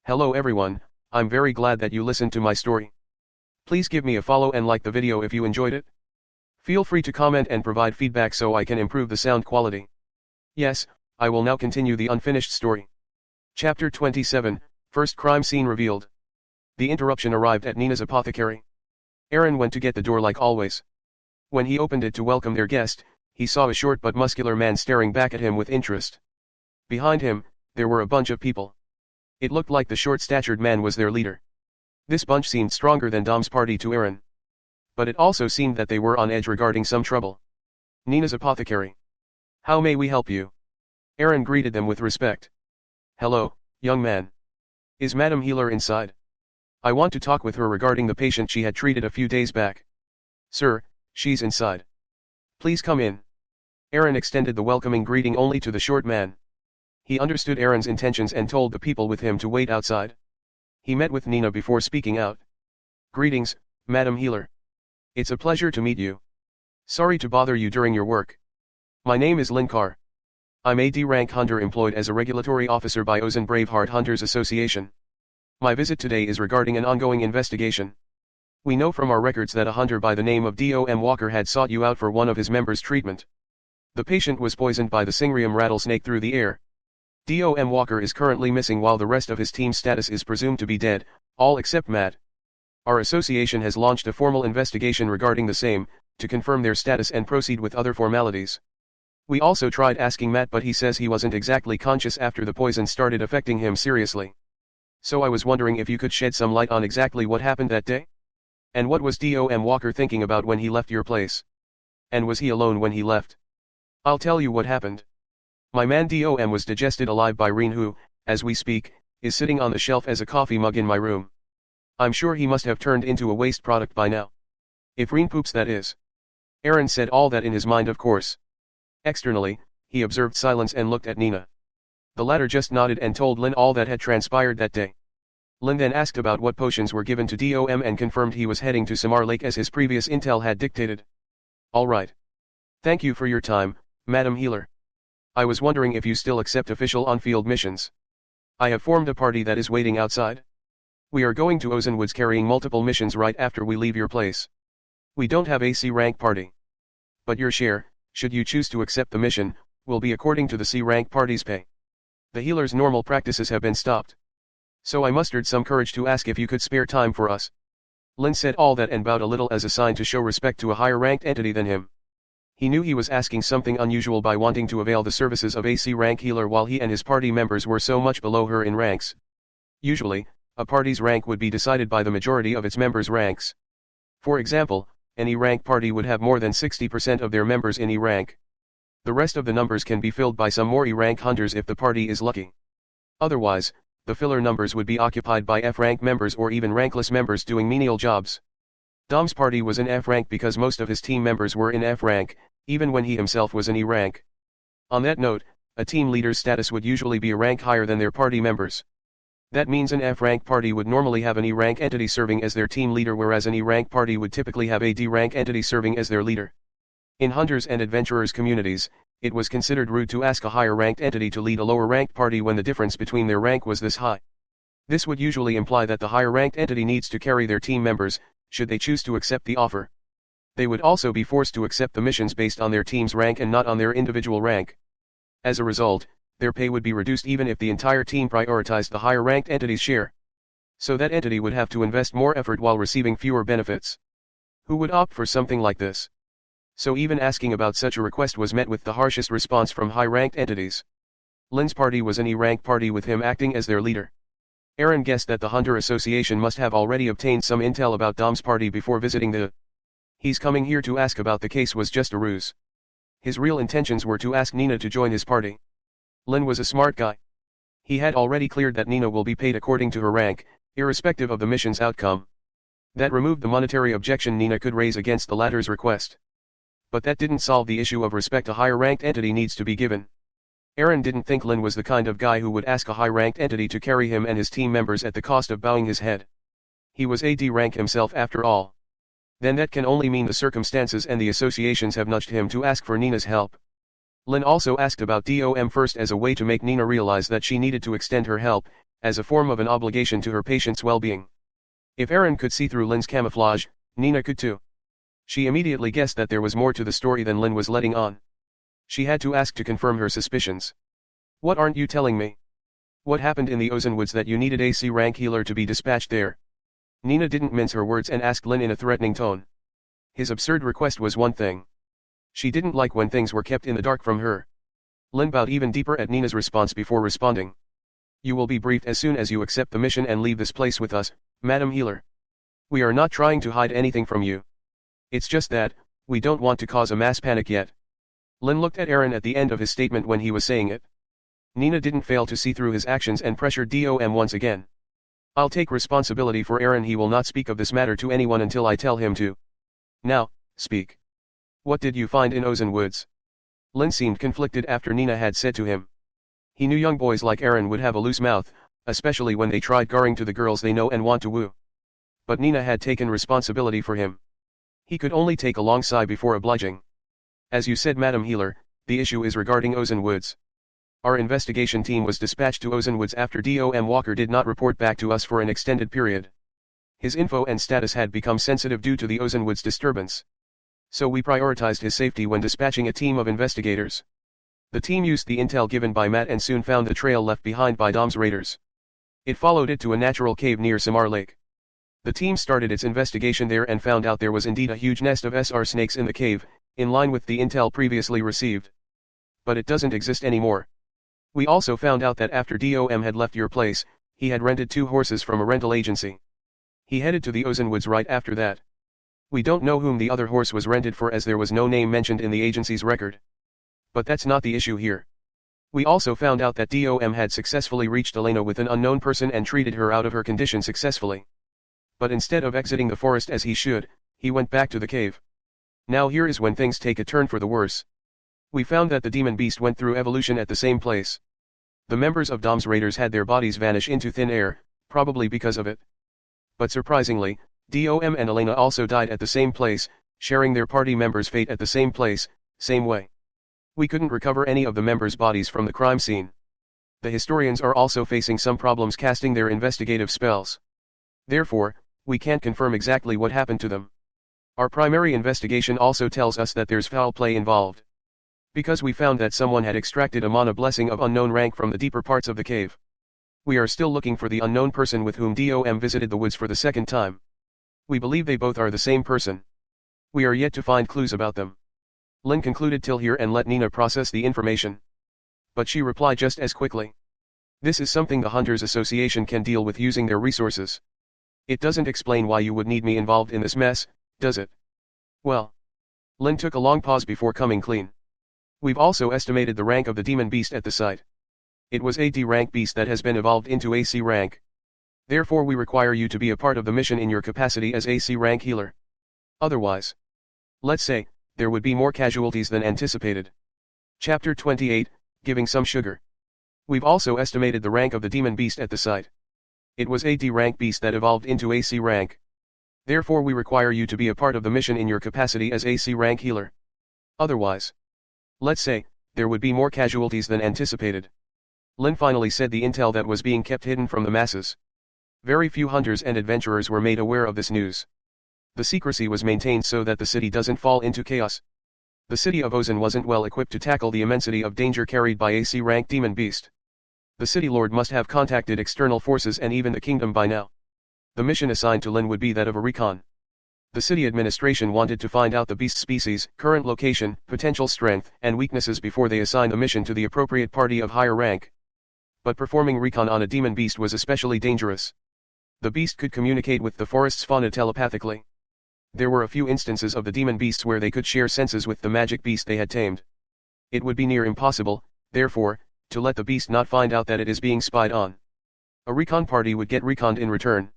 Hello everyone, I'm very glad that you listened to my story. Please give me a follow and like the video if you enjoyed it. Feel free to comment and provide feedback so I can improve the sound quality. Yes, I will now continue the unfinished story. Chapter 27, First Crime Scene Revealed. The interruption arrived at Nina's apothecary. Aaron went to get the door like always. When he opened it to welcome their guest, he saw a short but muscular man staring back at him with interest. Behind him, there were a bunch of people. It looked like the short-statured man was their leader. This bunch seemed stronger than Dom's party to Aaron. But it also seemed that they were on edge regarding some trouble. Nina's apothecary. How may we help you? Aaron greeted them with respect. Hello, young man. Is Madam Healer inside? I want to talk with her regarding the patient she had treated a few days back. Sir, she's inside. Please come in. Aaron extended the welcoming greeting only to the short man. He understood Aaron's intentions and told the people with him to wait outside. He met with Nina before speaking out. Greetings, Madam Healer. It's a pleasure to meet you. Sorry to bother you during your work. My name is Lin Carr. I'm a D-rank hunter employed as a regulatory officer by Ozen Braveheart Hunters Association. My visit today is regarding an ongoing investigation. We know from our records that a hunter by the name of Dom Walker had sought you out for one of his members' treatment. The patient was poisoned by the Singrium rattlesnake through the air. Dom Walker is currently missing while the rest of his team's status is presumed to be dead, all except Matt. Our association has launched a formal investigation regarding the same, to confirm their status and proceed with other formalities. We also tried asking Matt but he says he wasn't exactly conscious after the poison started affecting him seriously. So I was wondering if you could shed some light on exactly what happened that day? And what was Dom Walker thinking about when he left your place? And was he alone when he left? I'll tell you what happened. My man Dom was digested alive by Reen who, as we speak, is sitting on the shelf as a coffee mug in my room. I'm sure he must have turned into a waste product by now. If Reen poops that is. Aaron said all that in his mind of course. Externally, he observed silence and looked at Nina. The latter just nodded and told Lin all that had transpired that day. Lin then asked about what potions were given to Dom and confirmed he was heading to Samar Lake as his previous intel had dictated. All right. Thank you for your time, Madam Healer. I was wondering if you still accept official on-field missions. I have formed a party that is waiting outside. We are going to Ozen Woods carrying multiple missions right after we leave your place. We don't have a C-rank party. But your share, should you choose to accept the mission, will be according to the C-rank party's pay. The healer's normal practices have been stopped. So I mustered some courage to ask if you could spare time for us. Lin said all that and bowed a little as a sign to show respect to a higher-ranked entity than him. He knew he was asking something unusual by wanting to avail the services of a C-rank healer while he and his party members were so much below her in ranks. Usually, a party's rank would be decided by the majority of its members' ranks. For example, an E-rank party would have more than 60% of their members in E-rank. The rest of the numbers can be filled by some more E-rank hunters if the party is lucky. Otherwise, the filler numbers would be occupied by F-rank members or even rankless members doing menial jobs. Dom's party was in F-rank because most of his team members were in F-rank, even when he himself was in E-rank. On that note, a team leader's status would usually be a rank higher than their party members. That means an F-rank party would normally have an E-rank entity serving as their team leader whereas an E-rank party would typically have a D-rank entity serving as their leader. In hunters and adventurers communities, it was considered rude to ask a higher-ranked entity to lead a lower-ranked party when the difference between their rank was this high. This would usually imply that the higher-ranked entity needs to carry their team members, should they choose to accept the offer. They would also be forced to accept the missions based on their team's rank and not on their individual rank. As a result, their pay would be reduced even if the entire team prioritized the higher-ranked entity's share. So that entity would have to invest more effort while receiving fewer benefits. Who would opt for something like this? So even asking about such a request was met with the harshest response from high-ranked entities. Lin's party was an E-rank party with him acting as their leader. Aaron guessed that the Hunter Association must have already obtained some intel about Dom's party before visiting the "He's coming here to ask about the case" was just a ruse. His real intentions were to ask Nina to join his party. Lin was a smart guy. He had already cleared that Nina will be paid according to her rank, irrespective of the mission's outcome. That removed the monetary objection Nina could raise against the latter's request. But that didn't solve the issue of respect a higher-ranked entity needs to be given. Aaron didn't think Lin was the kind of guy who would ask a high-ranked entity to carry him and his team members at the cost of bowing his head. He was a D-rank himself after all. Then that can only mean the circumstances and the associations have nudged him to ask for Nina's help. Lin also asked about Dom first as a way to make Nina realize that she needed to extend her help, as a form of an obligation to her patient's well-being. If Aaron could see through Lin's camouflage, Nina could too. She immediately guessed that there was more to the story than Lin was letting on. She had to ask to confirm her suspicions. What aren't you telling me? What happened in the Ozone Woods that you needed a C rank healer to be dispatched there? Nina didn't mince her words and asked Lin in a threatening tone. His absurd request was one thing. She didn't like when things were kept in the dark from her. Lin bowed even deeper at Nina's response before responding. You will be briefed as soon as you accept the mission and leave this place with us, Madam Healer. We are not trying to hide anything from you. It's just that, we don't want to cause a mass panic yet. Lin looked at Aaron at the end of his statement when he was saying it. Nina didn't fail to see through his actions and pressured Dom once again. I'll take responsibility for Aaron. He will not speak of this matter to anyone until I tell him to. Now, speak. What did you find in Ozone Woods? Lin seemed conflicted after Nina had said to him. He knew young boys like Aaron would have a loose mouth, especially when they tried garring to the girls they know and want to woo. But Nina had taken responsibility for him. He could only take a long sigh before obliging. As you said, Madam Healer, the issue is regarding Ozone Woods. Our investigation team was dispatched to Ozone Woods after Dom Walker did not report back to us for an extended period. His info and status had become sensitive due to the Ozone Woods disturbance. So we prioritized his safety when dispatching a team of investigators. The team used the intel given by Matt and soon found the trail left behind by Dom's raiders. It followed it to a natural cave near Samar Lake. The team started its investigation there and found out there was indeed a huge nest of SR snakes in the cave, in line with the intel previously received. But it doesn't exist anymore. We also found out that after Dom had left your place, he had rented 2 horses from a rental agency. He headed to the Ozone Woods right after that. We don't know whom the other horse was rented for as there was no name mentioned in the agency's record. But that's not the issue here. We also found out that Dom had successfully reached Elena with an unknown person and treated her out of her condition successfully. But instead of exiting the forest as he should, he went back to the cave. Now here is when things take a turn for the worse. We found that the demon beast went through evolution at the same place. The members of Dom's raiders had their bodies vanish into thin air, probably because of it. But surprisingly, Dom and Elena also died at the same place, sharing their party members' fate at the same place, same way. We couldn't recover any of the members' bodies from the crime scene. The historians are also facing some problems casting their investigative spells. Therefore, we can't confirm exactly what happened to them. Our primary investigation also tells us that there's foul play involved. Because we found that someone had extracted a mana blessing of unknown rank from the deeper parts of the cave. We are still looking for the unknown person with whom Dom visited the woods for the second time. We believe they both are the same person. We are yet to find clues about them. Lin concluded till here and let Nina process the information. But she replied just as quickly. This is something the Hunters Association can deal with using their resources. It doesn't explain why you would need me involved in this mess, does it? Well. Lin took a long pause before coming clean. We've also estimated the rank of the demon beast at the site. It was a D rank beast that has been evolved into a C rank. Therefore we require you to be a part of the mission in your capacity as a C rank healer. Otherwise, let's say, there would be more casualties than anticipated. Chapter 28, Giving Some Sugar. We've also estimated the rank of the demon beast at the site. It was a D rank beast that evolved into a C rank. Therefore we require you to be a part of the mission in your capacity as a C rank healer. Otherwise, let's say, there would be more casualties than anticipated. Lin finally said the intel that was being kept hidden from the masses. Very few hunters and adventurers were made aware of this news. The secrecy was maintained so that the city doesn't fall into chaos. The city of Ozone wasn't well equipped to tackle the immensity of danger carried by a C-rank demon beast. The city lord must have contacted external forces and even the kingdom by now. The mission assigned to Lin would be that of a recon. The city administration wanted to find out the beast species, current location, potential strength, and weaknesses before they assign the mission to the appropriate party of higher rank. But performing recon on a demon beast was especially dangerous. The beast could communicate with the forest's fauna telepathically. There were a few instances of the demon beasts where they could share senses with the magic beast they had tamed. It would be near impossible, therefore, to let the beast not find out that it is being spied on. A recon party would get reconned in return.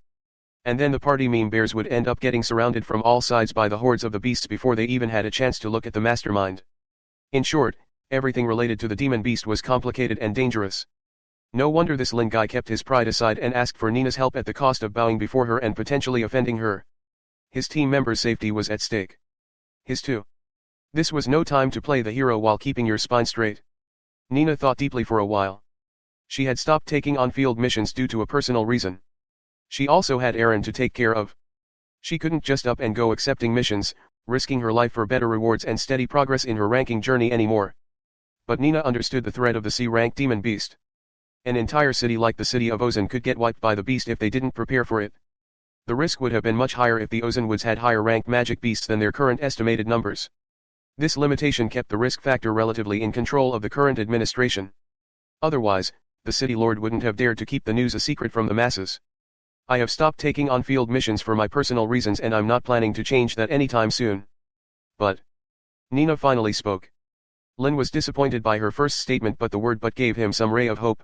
And then the party meme bears would end up getting surrounded from all sides by the hordes of the beasts before they even had a chance to look at the mastermind. In short, everything related to the demon beast was complicated and dangerous. No wonder this Lin guy kept his pride aside and asked for Nina's help at the cost of bowing before her and potentially offending her. His team member's safety was at stake. His too. This was no time to play the hero while keeping your spine straight. Nina thought deeply for a while. She had stopped taking on field missions due to a personal reason. She also had Aaron to take care of. She couldn't just up and go accepting missions, risking her life for better rewards and steady progress in her ranking journey anymore. But Nina understood the threat of the C-rank demon beast. An entire city like the city of Ozan could get wiped by the beast if they didn't prepare for it. The risk would have been much higher if the Ozanwoods had higher ranked magic beasts than their current estimated numbers. This limitation kept the risk factor relatively in control of the current administration. Otherwise, the city lord wouldn't have dared to keep the news a secret from the masses. I have stopped taking on field missions for my personal reasons and I'm not planning to change that anytime soon. But Nina finally spoke. Lin was disappointed by her first statement, but the word "but" gave him some ray of hope.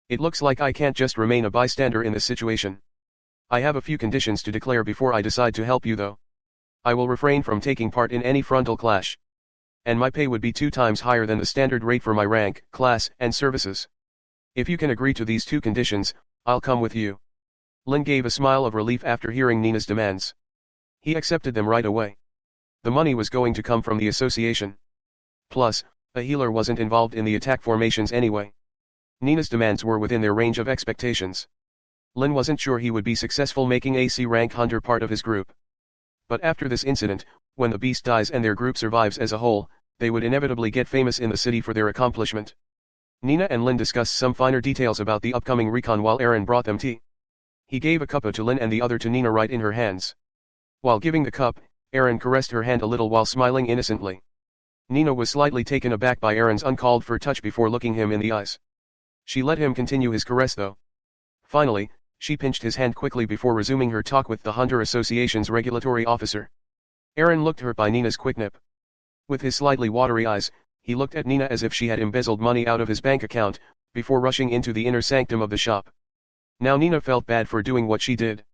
It looks like I can't just remain a bystander in this situation. I have a few conditions to declare before I decide to help you though. I will refrain from taking part in any frontal clash. And my pay would be 2 times higher than the standard rate for my rank, class, and services. If you can agree to these 2 conditions, I'll come with you. Lin gave a smile of relief after hearing Nina's demands. He accepted them right away. The money was going to come from the association. Plus, a healer wasn't involved in the attack formations anyway. Nina's demands were within their range of expectations. Lin wasn't sure he would be successful making a C-rank hunter part of his group. But after this incident, when the beast dies and their group survives as a whole, they would inevitably get famous in the city for their accomplishment. Nina and Lin discussed some finer details about the upcoming recon while Aaron brought them tea. He gave a cup to Lin and the other to Nina right in her hands. While giving the cup, Aaron caressed her hand a little while smiling innocently. Nina was slightly taken aback by Aaron's uncalled-for touch before looking him in the eyes. She let him continue his caress though. Finally, she pinched his hand quickly before resuming her talk with the Hunter Association's regulatory officer. Aaron looked hurt by Nina's quick nip. With his slightly watery eyes, he looked at Nina as if she had embezzled money out of his bank account, before rushing into the inner sanctum of the shop. Now Nina felt bad for doing what she did.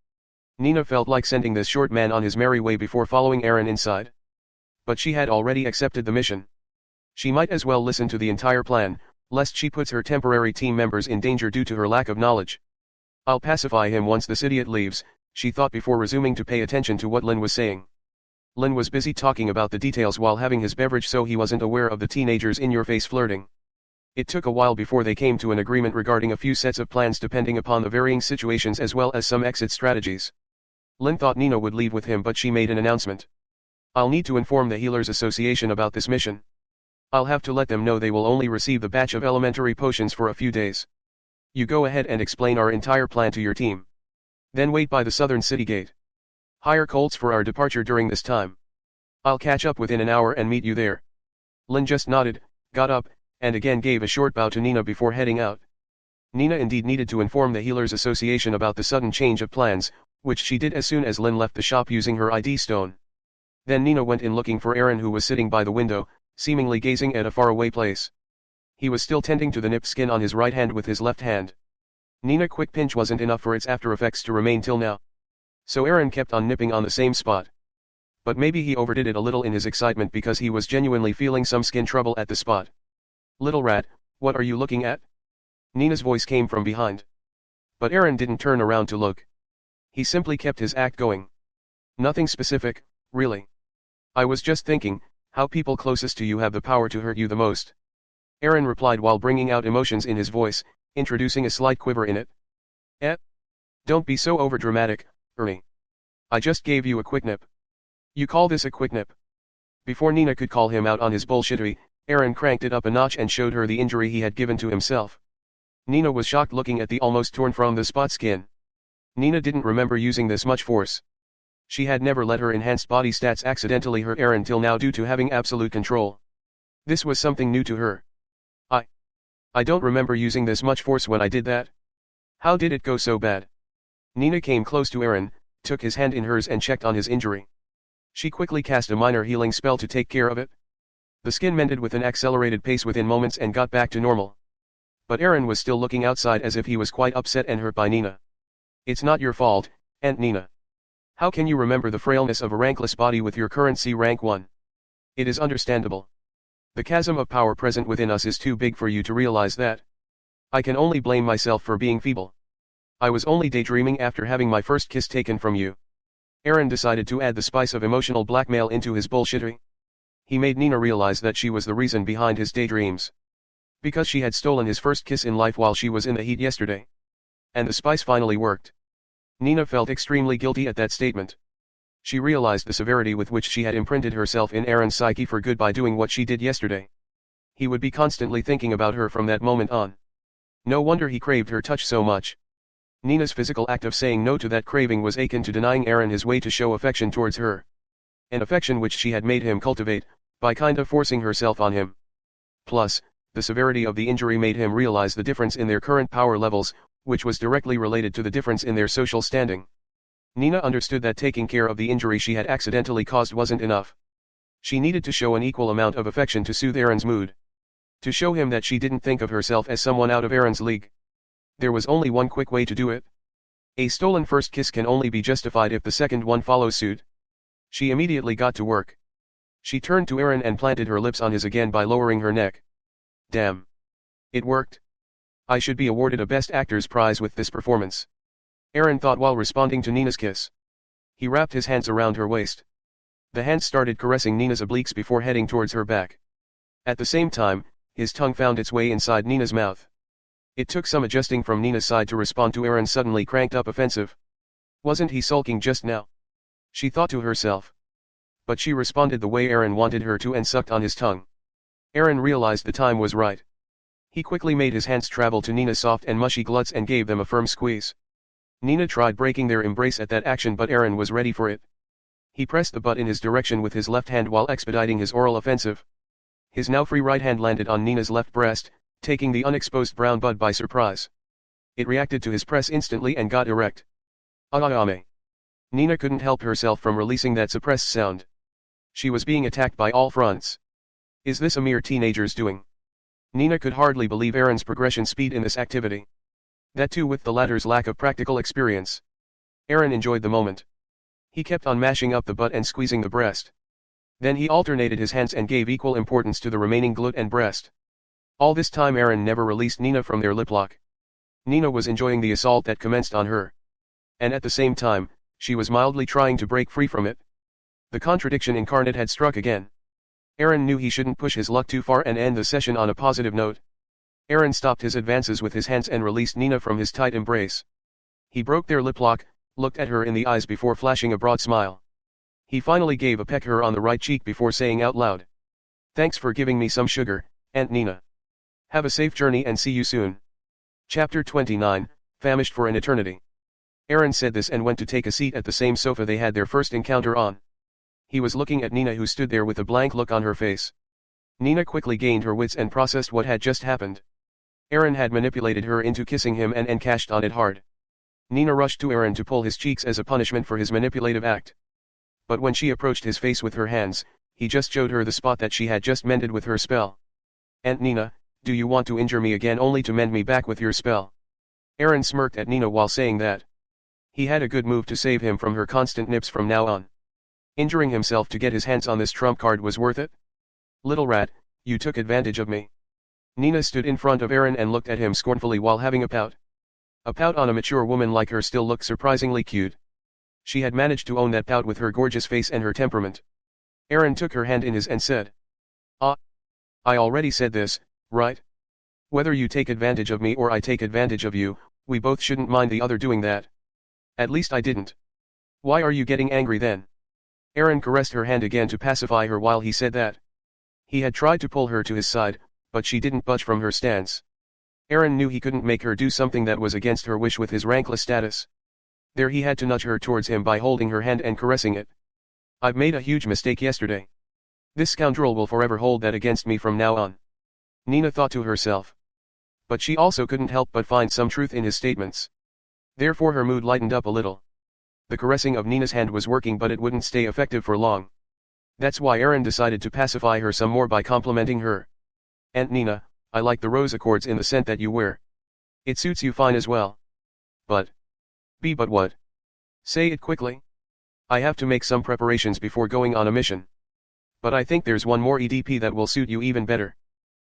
Nina felt like sending this short man on his merry way before following Aaron inside. But she had already accepted the mission. She might as well listen to the entire plan, lest she puts her temporary team members in danger due to her lack of knowledge. I'll pacify him once this idiot leaves, she thought before resuming to pay attention to what Lin was saying. Lin was busy talking about the details while having his beverage, so he wasn't aware of the teenager's in-your-face flirting. It took a while before they came to an agreement regarding a few sets of plans depending upon the varying situations as well as some exit strategies. Lin thought Nina would leave with him, but she made an announcement. I'll need to inform the Healers Association about this mission. I'll have to let them know they will only receive the batch of elementary potions for a few days. You go ahead and explain our entire plan to your team. Then wait by the southern city gate. Hire colts for our departure during this time. I'll catch up within an hour and meet you there. Lin just nodded, got up, and again gave a short bow to Nina before heading out. Nina indeed needed to inform the Healers Association about the sudden change of plans, which she did as soon as Lin left the shop using her ID stone. Then Nina went in looking for Aaron, who was sitting by the window, seemingly gazing at a faraway place. He was still tending to the nipped skin on his right hand with his left hand. Nina quick pinch wasn't enough for its after effects to remain till now. So Aaron kept on nipping on the same spot. But maybe he overdid it a little in his excitement because he was genuinely feeling some skin trouble at the spot. Little rat, what are you looking at? Nina's voice came from behind. But Aaron didn't turn around to look. He simply kept his act going. Nothing specific, really. I was just thinking, how people closest to you have the power to hurt you the most. Aaron replied while bringing out emotions in his voice, introducing a slight quiver in it. Don't be so overdramatic, Ernie. I just gave you a quick nip. You call this a quick nip? Before Nina could call him out on his bullshittery, Aaron cranked it up a notch and showed her the injury he had given to himself. Nina was shocked looking at the almost torn from the spot skin. Nina didn't remember using this much force. She had never let her enhanced body stats accidentally hurt Aaron till now due to having absolute control. This was something new to her. I don't remember using this much force when I did that. How did it go so bad? Nina came close to Aaron, took his hand in hers and checked on his injury. She quickly cast a minor healing spell to take care of it. The skin mended with an accelerated pace within moments and got back to normal. But Aaron was still looking outside as if he was quite upset and hurt by Nina. It's not your fault, Aunt Nina. How can you remember the frailness of a rankless body with your current C rank 1? It is understandable. The chasm of power present within us is too big for you to realize that. I can only blame myself for being feeble. I was only daydreaming after having my first kiss taken from you. Aaron decided to add the spice of emotional blackmail into his bullshittery. He made Nina realize that she was the reason behind his daydreams. Because she had stolen his first kiss in life while she was in the heat yesterday. And the spice finally worked. Nina felt extremely guilty at that statement. She realized the severity with which she had imprinted herself in Aaron's psyche for good by doing what she did yesterday. He would be constantly thinking about her from that moment on. No wonder he craved her touch so much. Nina's physical act of saying no to that craving was akin to denying Aaron his way to show affection towards her. An affection which she had made him cultivate, by kind of forcing herself on him. Plus, the severity of the injury made him realize the difference in their current power levels, which was directly related to the difference in their social standing. Nina understood that taking care of the injury she had accidentally caused wasn't enough. She needed to show an equal amount of affection to soothe Aaron's mood. To show him that she didn't think of herself as someone out of Aaron's league. There was only one quick way to do it. A stolen first kiss can only be justified if the second one follows suit. She immediately got to work. She turned to Aaron and planted her lips on his again by lowering her neck. Damn. It worked. I should be awarded a Best Actor's prize with this performance. Aaron thought while responding to Nina's kiss. He wrapped his hands around her waist. The hands started caressing Nina's obliques before heading towards her back. At the same time, his tongue found its way inside Nina's mouth. It took some adjusting from Nina's side to respond to Aaron's suddenly cranked up offensive. Wasn't he sulking just now? She thought to herself. But she responded the way Aaron wanted her to and sucked on his tongue. Aaron realized the time was right. He quickly made his hands travel to Nina's soft and mushy gluts and gave them a firm squeeze. Nina tried breaking their embrace at that action, but Aaron was ready for it. He pressed the butt in his direction with his left hand while expediting his oral offensive. His now free right hand landed on Nina's left breast, taking the unexposed brown bud by surprise. It reacted to his press instantly and got erect. Agame. Nina couldn't help herself from releasing that suppressed sound. She was being attacked by all fronts. Is this a mere teenager's doing? Nina could hardly believe Aaron's progression speed in this activity. That too with the latter's lack of practical experience. Aaron enjoyed the moment. He kept on mashing up the butt and squeezing the breast. Then he alternated his hands and gave equal importance to the remaining glut and breast. All this time Aaron never released Nina from their lip lock. Nina was enjoying the assault that commenced on her. And at the same time, she was mildly trying to break free from it. The contradiction incarnate had struck again. Aaron knew he shouldn't push his luck too far and end the session on a positive note. Aaron stopped his advances with his hands and released Nina from his tight embrace. He broke their lip lock, looked at her in the eyes before flashing a broad smile. He finally gave a peck her on the right cheek before saying out loud. Thanks for giving me some sugar, Aunt Nina. Have a safe journey and see you soon. Chapter 29, Famished for an Eternity. Aaron said this and went to take a seat at the same sofa they had their first encounter on. He was looking at Nina, who stood there with a blank look on her face. Nina quickly gained her wits and processed what had just happened. Aaron had manipulated her into kissing him and cashed on it hard. Nina rushed to Aaron to pull his cheeks as a punishment for his manipulative act. But when she approached his face with her hands, he just showed her the spot that she had just mended with her spell. Aunt Nina, do you want to injure me again only to mend me back with your spell? Aaron smirked at Nina while saying that. He had a good move to save him from her constant nips from now on. Injuring himself to get his hands on this trump card was worth it? Little rat, you took advantage of me. Nina stood in front of Aaron and looked at him scornfully while having a pout. A pout on a mature woman like her still looked surprisingly cute. She had managed to own that pout with her gorgeous face and her temperament. Aaron took her hand in his and said. Ah. I already said this, right? Whether you take advantage of me or I take advantage of you, we both shouldn't mind the other doing that. At least I didn't. Why are you getting angry then? Aaron caressed her hand again to pacify her while he said that. He had tried to pull her to his side, but she didn't budge from her stance. Aaron knew he couldn't make her do something that was against her wish with his rankless status. There he had to nudge her towards him by holding her hand and caressing it. I've made a huge mistake yesterday. This scoundrel will forever hold that against me from now on. Nina thought to herself. But she also couldn't help but find some truth in his statements. Therefore her mood lightened up a little. The caressing of Nina's hand was working, but it wouldn't stay effective for long. That's why Aaron decided to pacify her some more by complimenting her. Aunt Nina, I like the rose accords in the scent that you wear. It suits you fine as well. But what? Say it quickly. I have to make some preparations before going on a mission. But I think there's one more EDP that will suit you even better.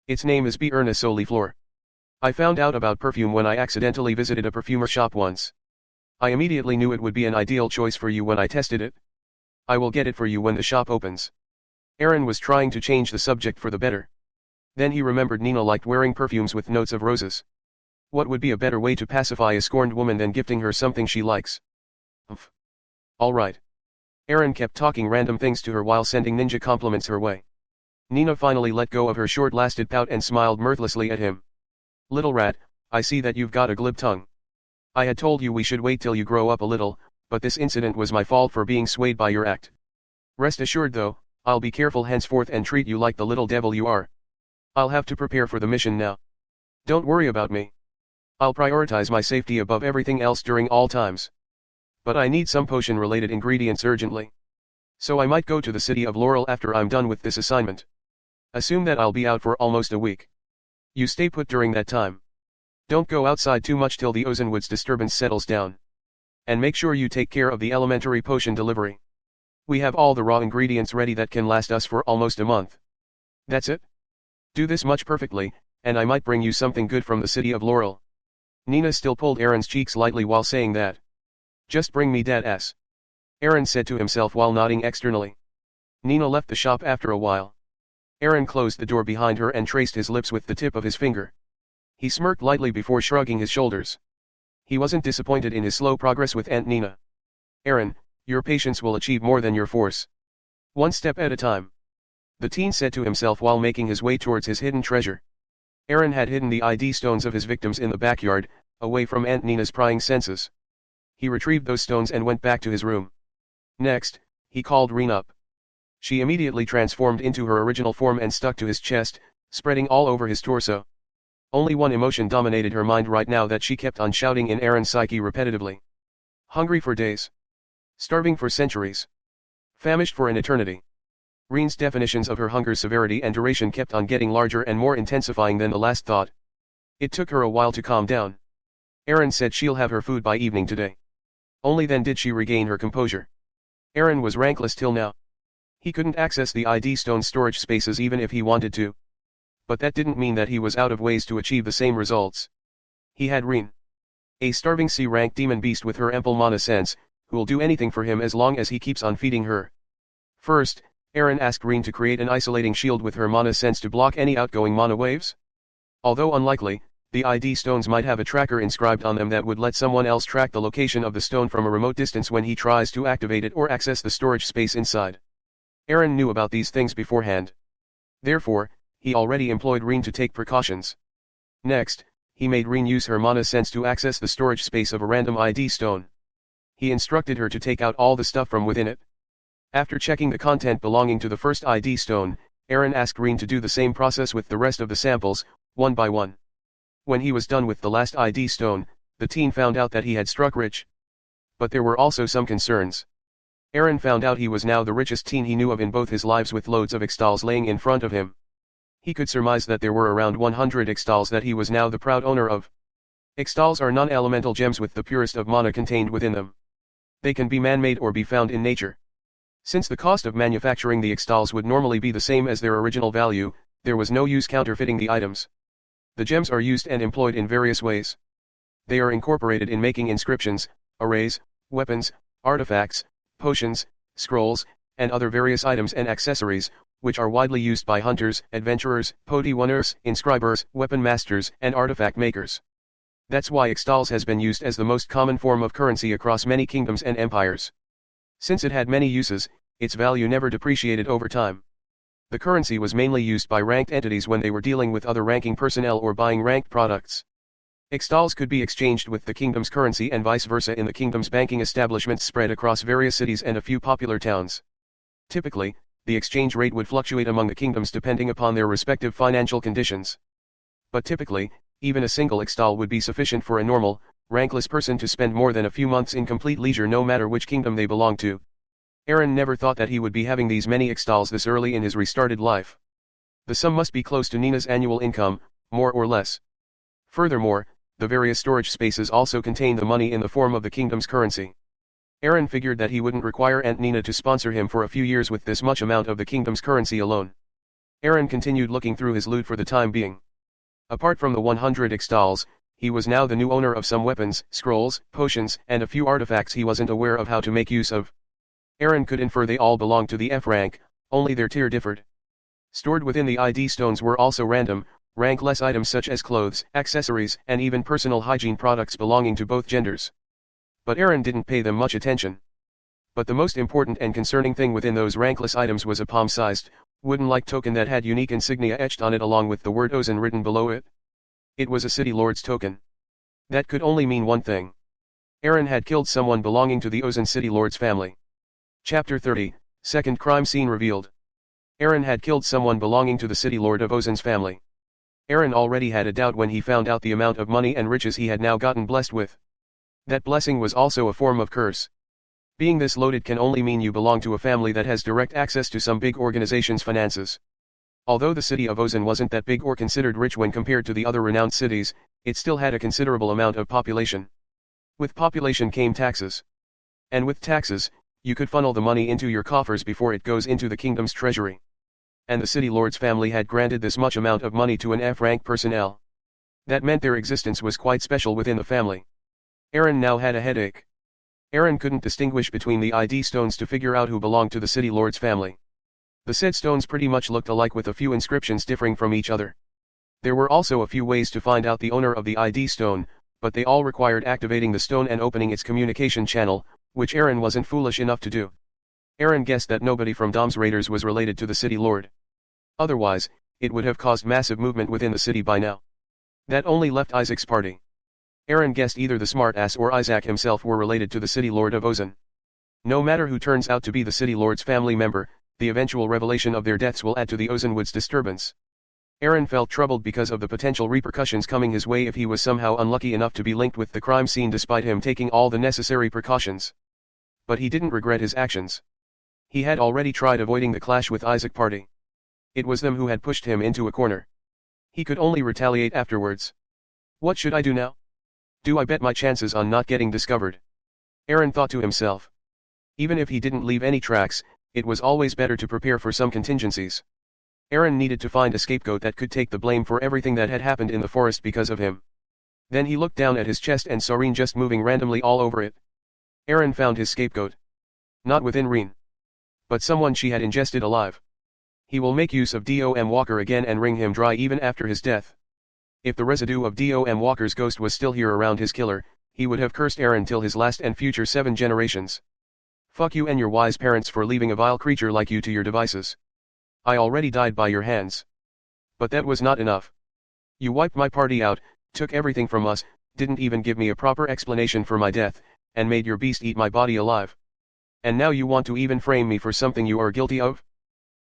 Its name is Berna Soliflor. I found out about perfume when I accidentally visited a perfumer shop once. I immediately knew it would be an ideal choice for you when I tested it. I will get it for you when the shop opens. Aaron was trying to change the subject for the better. Then he remembered Nina liked wearing perfumes with notes of roses. What would be a better way to pacify a scorned woman than gifting her something she likes? Umph. All right. Aaron kept talking random things to her while sending ninja compliments her way. Nina finally let go of her short-lasted pout and smiled mirthlessly at him. Little rat, I see that you've got a glib tongue. I had told you we should wait till you grow up a little, but this incident was my fault for being swayed by your act. Rest assured though, I'll be careful henceforth and treat you like the little devil you are. I'll have to prepare for the mission now. Don't worry about me. I'll prioritize my safety above everything else during all times. But I need some potion-related ingredients urgently. So I might go to the city of Laurel after I'm done with this assignment. Assume that I'll be out for almost a week. You stay put during that time. Don't go outside too much till the Ozenwood's disturbance settles down. And make sure you take care of the elementary potion delivery. We have all the raw ingredients ready that can last us for almost a month. That's it? Do this much perfectly, and I might bring you something good from the city of Laurel. Nina still pulled Aaron's cheeks lightly while saying that. Just bring me that ass. Aaron said to himself while nodding externally. Nina left the shop after a while. Aaron closed the door behind her and traced his lips with the tip of his finger. He smirked lightly before shrugging his shoulders. He wasn't disappointed in his slow progress with Aunt Nina. Aaron, your patience will achieve more than your force. One step at a time. The teen said to himself while making his way towards his hidden treasure. Aaron had hidden the ID stones of his victims in the backyard, away from Aunt Nina's prying senses. He retrieved those stones and went back to his room. Next, he called Reen up. She immediately transformed into her original form and stuck to his chest, spreading all over his torso. Only one emotion dominated her mind right now that she kept on shouting in Aaron's psyche repetitively. Hungry for days. Starving for centuries. Famished for an eternity. Reen's definitions of her hunger's severity and duration kept on getting larger and more intensifying than the last thought. It took her a while to calm down. Aaron said she'll have her food by evening today. Only then did she regain her composure. Aaron was rankless till now. He couldn't access the ID stone storage spaces even if he wanted to. But that didn't mean that he was out of ways to achieve the same results. He had Reen. A starving C-rank demon beast with her ample mana sense, who'll do anything for him as long as he keeps on feeding her. First, Aaron asked Reen to create an isolating shield with her mana sense to block any outgoing mana waves. Although unlikely, the ID stones might have a tracker inscribed on them that would let someone else track the location of the stone from a remote distance when he tries to activate it or access the storage space inside. Aaron knew about these things beforehand. Therefore, he already employed Reen to take precautions. Next, he made Reen use her mana sense to access the storage space of a random ID stone. He instructed her to take out all the stuff from within it. After checking the content belonging to the first ID stone, Aaron asked Reen to do the same process with the rest of the samples, one by one. When he was done with the last ID stone, the teen found out that he had struck rich. But there were also some concerns. Aaron found out he was now the richest teen he knew of in both his lives with loads of extals laying in front of him. He could surmise that there were around 100 extals that he was now the proud owner of. Extals are non-elemental gems with the purest of mana contained within them. They can be man-made or be found in nature. Since the cost of manufacturing the extals would normally be the same as their original value, there was no use counterfeiting the items. The gems are used and employed in various ways. They are incorporated in making inscriptions, arrays, weapons, artifacts, potions, scrolls, and other various items and accessories, which are widely used by hunters, adventurers, potioners, inscribers, weapon masters, and artifact makers. That's why extals has been used as the most common form of currency across many kingdoms and empires. Since it had many uses, its value never depreciated over time. The currency was mainly used by ranked entities when they were dealing with other ranking personnel or buying ranked products. Extals could be exchanged with the kingdom's currency and vice versa in the kingdom's banking establishments spread across various cities and a few popular towns. Typically, the exchange rate would fluctuate among the kingdoms depending upon their respective financial conditions. But typically, even a single extal would be sufficient for a normal, rankless person to spend more than a few months in complete leisure no matter which kingdom they belong to. Aaron never thought that he would be having these many extals this early in his restarted life. The sum must be close to Nina's annual income, more or less. Furthermore, the various storage spaces also contain the money in the form of the kingdom's currency. Aaron figured that he wouldn't require Aunt Nina to sponsor him for a few years with this much amount of the kingdom's currency alone. Aaron continued looking through his loot for the time being. Apart from the 100 extals, he was now the new owner of some weapons, scrolls, potions, and a few artifacts he wasn't aware of how to make use of. Aaron could infer they all belonged to the F rank, only their tier differed. Stored within the ID stones were also random, rank-less items such as clothes, accessories, and even personal hygiene products belonging to both genders. But Aaron didn't pay them much attention. But the most important and concerning thing within those rankless items was a palm-sized, wooden-like token that had unique insignia etched on it along with the word Ozen written below it. It was a city lord's token. That could only mean one thing. Aaron had killed someone belonging to the Ozen city lord's family. Chapter 30, Second crime scene revealed. Aaron had killed someone belonging to the city lord of Ozen's family. Aaron already had a doubt when he found out the amount of money and riches he had now gotten blessed with. That blessing was also a form of curse. Being this loaded can only mean you belong to a family that has direct access to some big organization's finances. Although the city of Ozen wasn't that big or considered rich when compared to the other renowned cities, it still had a considerable amount of population. With population came taxes. And with taxes, you could funnel the money into your coffers before it goes into the kingdom's treasury. And the city lord's family had granted this much amount of money to an F-rank personnel. That meant their existence was quite special within the family. Aaron now had a headache. Aaron couldn't distinguish between the ID stones to figure out who belonged to the city lord's family. The said stones pretty much looked alike with a few inscriptions differing from each other. There were also a few ways to find out the owner of the ID stone, but they all required activating the stone and opening its communication channel, which Aaron wasn't foolish enough to do. Aaron guessed that nobody from Dom's raiders was related to the city lord. Otherwise, it would have caused massive movement within the city by now. That only left Isaac's party. Aaron guessed either the smart-ass or Isaac himself were related to the city lord of Ozen. No matter who turns out to be the city lord's family member, the eventual revelation of their deaths will add to the Ozenwood's disturbance. Aaron felt troubled because of the potential repercussions coming his way if he was somehow unlucky enough to be linked with the crime scene despite him taking all the necessary precautions. But he didn't regret his actions. He had already tried avoiding the clash with Isaac's party. It was them who had pushed him into a corner. He could only retaliate afterwards. What should I do now? Do I bet my chances on not getting discovered? Aaron thought to himself. Even if he didn't leave any tracks, it was always better to prepare for some contingencies. Aaron needed to find a scapegoat that could take the blame for everything that had happened in the forest because of him. Then he looked down at his chest and saw Reen just moving randomly all over it. Aaron found his scapegoat. Not within Reen. But someone she had ingested alive. He will make use of Dom Walker again and wring him dry even after his death. If the residue of Dom Walker's ghost was still here around his killer, he would have cursed Aaron till his last and future 7 generations. Fuck you and your wise parents for leaving a vile creature like you to your devices. I already died by your hands. But that was not enough. You wiped my party out, took everything from us, didn't even give me a proper explanation for my death, and made your beast eat my body alive. And now you want to even frame me for something you are guilty of?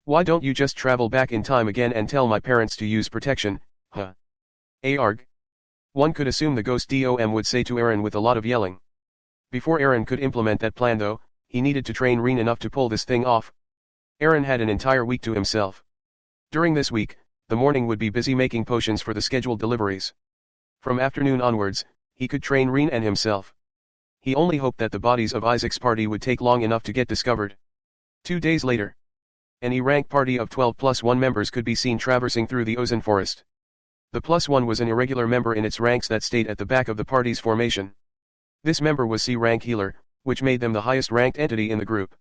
Why don't you just travel back in time again and tell my parents to use protection, huh? Arg. One could assume the ghost Dom would say to Aaron with a lot of yelling. Before Aaron could implement that plan though, he needed to train Reen enough to pull this thing off. Aaron had an entire week to himself. During this week, the morning would be busy making potions for the scheduled deliveries. From afternoon onwards, he could train Reen and himself. He only hoped that the bodies of Isaac's party would take long enough to get discovered. 2 days later, an E-rank party of 12 plus 1 members could be seen traversing through the Ozen forest. The +1 was an irregular member in its ranks that stayed at the back of the party's formation. This member was C-rank healer, which made them the highest ranked entity in the group.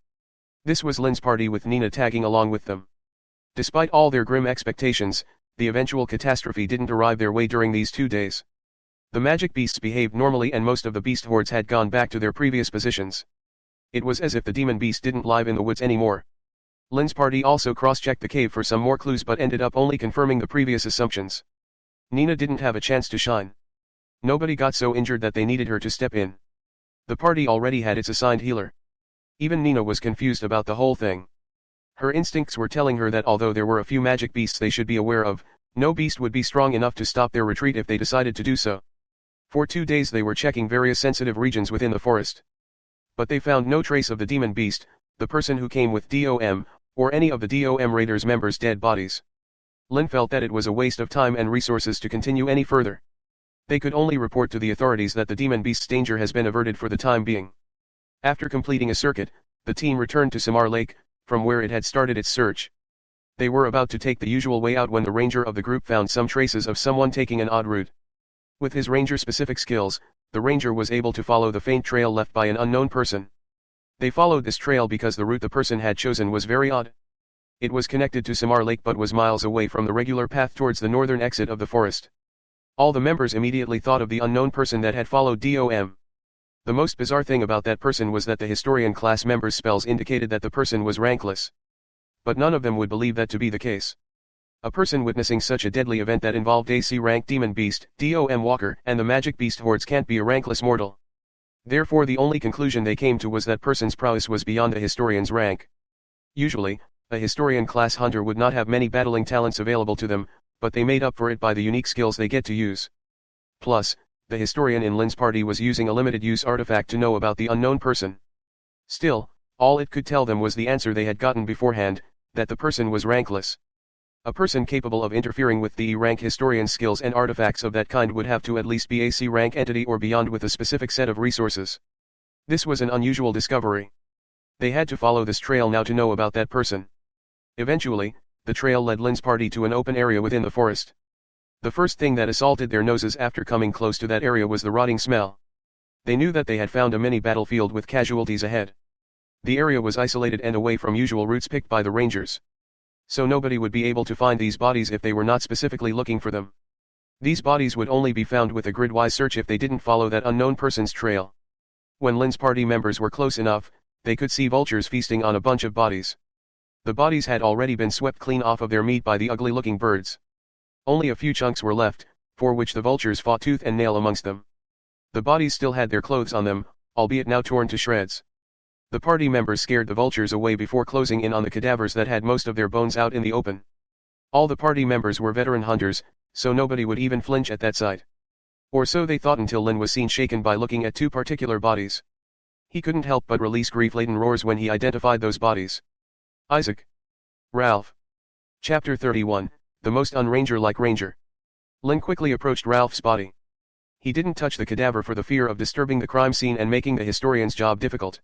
This was Lynn's party with Nina tagging along with them. Despite all their grim expectations, the eventual catastrophe didn't arrive their way during these 2 days. The magic beasts behaved normally and most of the beast hordes had gone back to their previous positions. It was as if the demon beast didn't live in the woods anymore. Lynn's party also cross-checked the cave for some more clues but ended up only confirming the previous assumptions. Nina didn't have a chance to shine. Nobody got so injured that they needed her to step in. The party already had its assigned healer. Even Nina was confused about the whole thing. Her instincts were telling her that although there were a few magic beasts they should be aware of, no beast would be strong enough to stop their retreat if they decided to do so. For 2 days they were checking various sensitive regions within the forest. But they found no trace of the demon beast, the person who came with Dom, or any of the Dom Raiders members' dead bodies. Lynn felt that it was a waste of time and resources to continue any further. They could only report to the authorities that the demon beast's danger has been averted for the time being. After completing a circuit, the team returned to Samar Lake, from where it had started its search. They were about to take the usual way out when the ranger of the group found some traces of someone taking an odd route. With his ranger-specific skills, the ranger was able to follow the faint trail left by an unknown person. They followed this trail because the route the person had chosen was very odd. It was connected to Samar Lake but was miles away from the regular path towards the northern exit of the forest. All the members immediately thought of the unknown person that had followed Dom. The most bizarre thing about that person was that the historian class members' spells indicated that the person was rankless. But none of them would believe that to be the case. A person witnessing such a deadly event that involved AC rank demon beast, Dom Walker, and the magic beast hordes can't be a rankless mortal. Therefore the only conclusion they came to was that person's prowess was beyond a historian's rank. Usually, a historian class hunter would not have many battling talents available to them, but they made up for it by the unique skills they get to use. Plus, the historian in Lin's party was using a limited use artifact to know about the unknown person. Still, all it could tell them was the answer they had gotten beforehand, that the person was rankless. A person capable of interfering with the E-rank historian's skills and artifacts of that kind would have to at least be a C-rank entity or beyond with a specific set of resources. This was an unusual discovery. They had to follow this trail now to know about that person. Eventually, the trail led Lin's party to an open area within the forest. The first thing that assaulted their noses after coming close to that area was the rotting smell. They knew that they had found a mini battlefield with casualties ahead. The area was isolated and away from usual routes picked by the rangers. So nobody would be able to find these bodies if they were not specifically looking for them. These bodies would only be found with a grid-wise search if they didn't follow that unknown person's trail. When Lin's party members were close enough, they could see vultures feasting on a bunch of bodies. The bodies had already been swept clean off of their meat by the ugly-looking birds. Only a few chunks were left, for which the vultures fought tooth and nail amongst them. The bodies still had their clothes on them, albeit now torn to shreds. The party members scared the vultures away before closing in on the cadavers that had most of their bones out in the open. All the party members were veteran hunters, so nobody would even flinch at that sight. Or so they thought until Lin was seen shaken by looking at two particular bodies. He couldn't help but release grief-laden roars when he identified those bodies. Isaac. Ralph. Chapter 31, The Most Unranger-like Ranger. Lin quickly approached Ralph's body. He didn't touch the cadaver for the fear of disturbing the crime scene and making the historian's job difficult.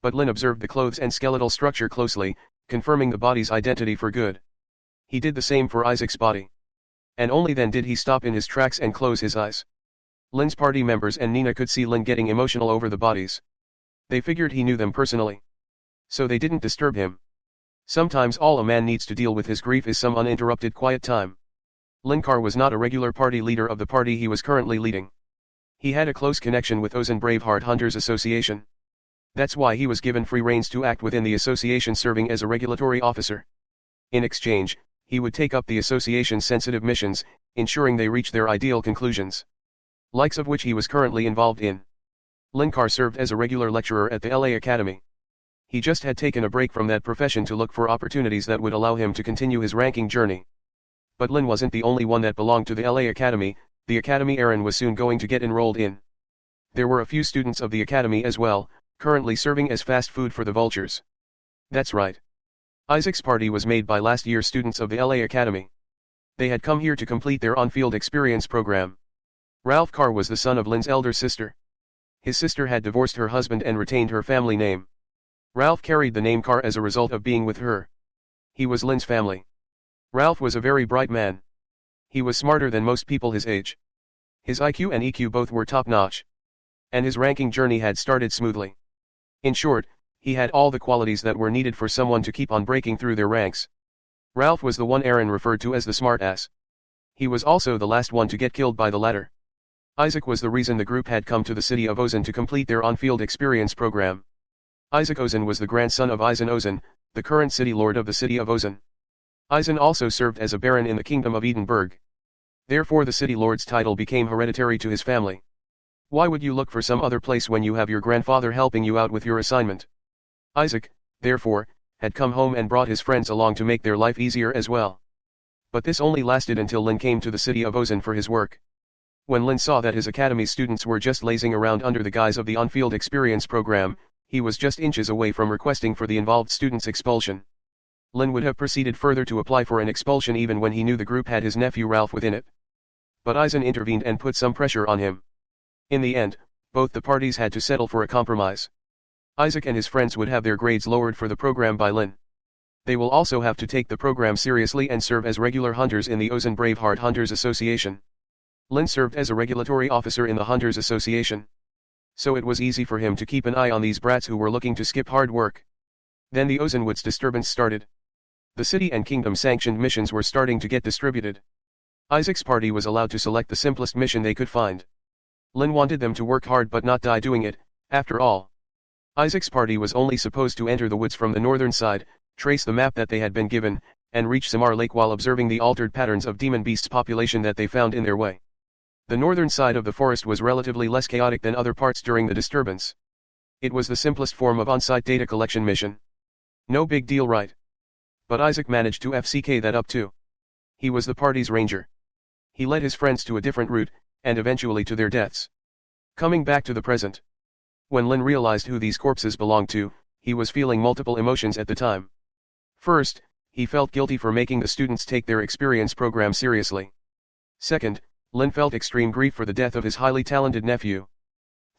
But Lin observed the clothes and skeletal structure closely, confirming the body's identity for good. He did the same for Isaac's body. And only then did he stop in his tracks and close his eyes. Lin's party members and Nina could see Lin getting emotional over the bodies. They figured he knew them personally. So they didn't disturb him. Sometimes all a man needs to deal with his grief is some uninterrupted quiet time. Linkar was not a regular party leader of the party he was currently leading. He had a close connection with Ozen Braveheart Hunters Association. That's why he was given free reins to act within the association, serving as a regulatory officer. In exchange, he would take up the association's sensitive missions, ensuring they reach their ideal conclusions. Likes of which he was currently involved in. Linkar served as a regular lecturer at the LA Academy. He just had taken a break from that profession to look for opportunities that would allow him to continue his ranking journey. But Lin wasn't the only one that belonged to the LA Academy. The academy Aaron was soon going to get enrolled in. There were a few students of the academy as well, currently serving as fast food for the vultures. That's right. Isaac's party was made by last year's students of the LA Academy. They had come here to complete their on-field experience program. Ralph Carr was the son of Lin's elder sister. His sister had divorced her husband and retained her family name. Ralph carried the name Carr as a result of being with her. He was Lin's family. Ralph was a very bright man. He was smarter than most people his age. His IQ and EQ both were top-notch. And his ranking journey had started smoothly. In short, he had all the qualities that were needed for someone to keep on breaking through their ranks. Ralph was the one Aaron referred to as the smart-ass. He was also the last one to get killed by the latter. Isaac was the reason the group had come to the city of Ozen to complete their on-field experience program. Isaac Ozen was the grandson of Eisen Ozen, the current city lord of the city of Ozen. Eisen also served as a baron in the kingdom of Edinburgh. Therefore the city lord's title became hereditary to his family. Why would you look for some other place when you have your grandfather helping you out with your assignment? Isaac, therefore, had come home and brought his friends along to make their life easier as well. But this only lasted until Lin came to the city of Ozen for his work. When Lin saw that his academy students were just lazing around under the guise of the on-field experience program, he was just inches away from requesting for the involved students' expulsion. Lin would have proceeded further to apply for an expulsion even when he knew the group had his nephew Ralph within it. But Eisen intervened and put some pressure on him. In the end, both the parties had to settle for a compromise. Isaac and his friends would have their grades lowered for the program by Lin. They will also have to take the program seriously and serve as regular hunters in the Ozen Braveheart Hunters Association. Lin served as a regulatory officer in the Hunters Association. So it was easy for him to keep an eye on these brats who were looking to skip hard work. Then the Ozenwoods disturbance started. The city and kingdom sanctioned missions were starting to get distributed. Isaac's party was allowed to select the simplest mission they could find. Lynn wanted them to work hard but not die doing it, after all. Isaac's party was only supposed to enter the woods from the northern side, trace the map that they had been given, and reach Samar Lake while observing the altered patterns of demon beasts population that they found in their way. The northern side of the forest was relatively less chaotic than other parts during the disturbance. It was the simplest form of on-site data collection mission. No big deal, right? But Isaac managed to FCK that up too. He was the party's ranger. He led his friends to a different route, and eventually to their deaths. Coming back to the present. When Lynn realized who these corpses belonged to, he was feeling multiple emotions at the time. First, he felt guilty for making the students take their experience program seriously. Second, Lynn felt extreme grief for the death of his highly talented nephew.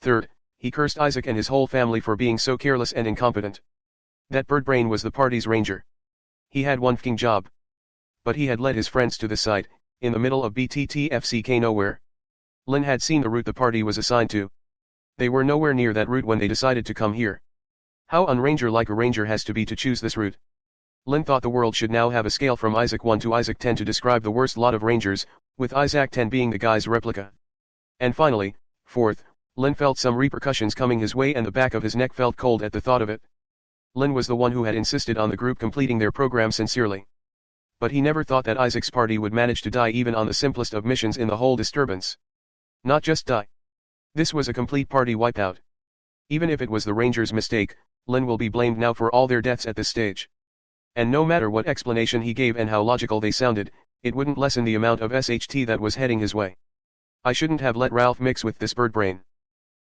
Third, he cursed Isaac and his whole family for being so careless and incompetent. That birdbrain was the party's ranger. He had one fucking job. But he had led his friends to the site, in the middle of BTTFCK nowhere. Lynn had seen the route the party was assigned to. They were nowhere near that route when they decided to come here. How unranger-like a ranger has to be to choose this route. Lynn thought the world should now have a scale from Isaac 1 to Isaac 10 to describe the worst lot of rangers, with Isaac 10 being the guy's replica. And finally, fourth, Lynn felt some repercussions coming his way and the back of his neck felt cold at the thought of it. Lynn was the one who had insisted on the group completing their program sincerely. But he never thought that Isaac's party would manage to die even on the simplest of missions in the whole disturbance. Not just die. This was a complete party wipeout. Even if it was the Rangers' mistake, Lynn will be blamed now for all their deaths at this stage. And no matter what explanation he gave and how logical they sounded, it wouldn't lessen the amount of SHT that was heading his way. I shouldn't have let Ralph mix with this birdbrain.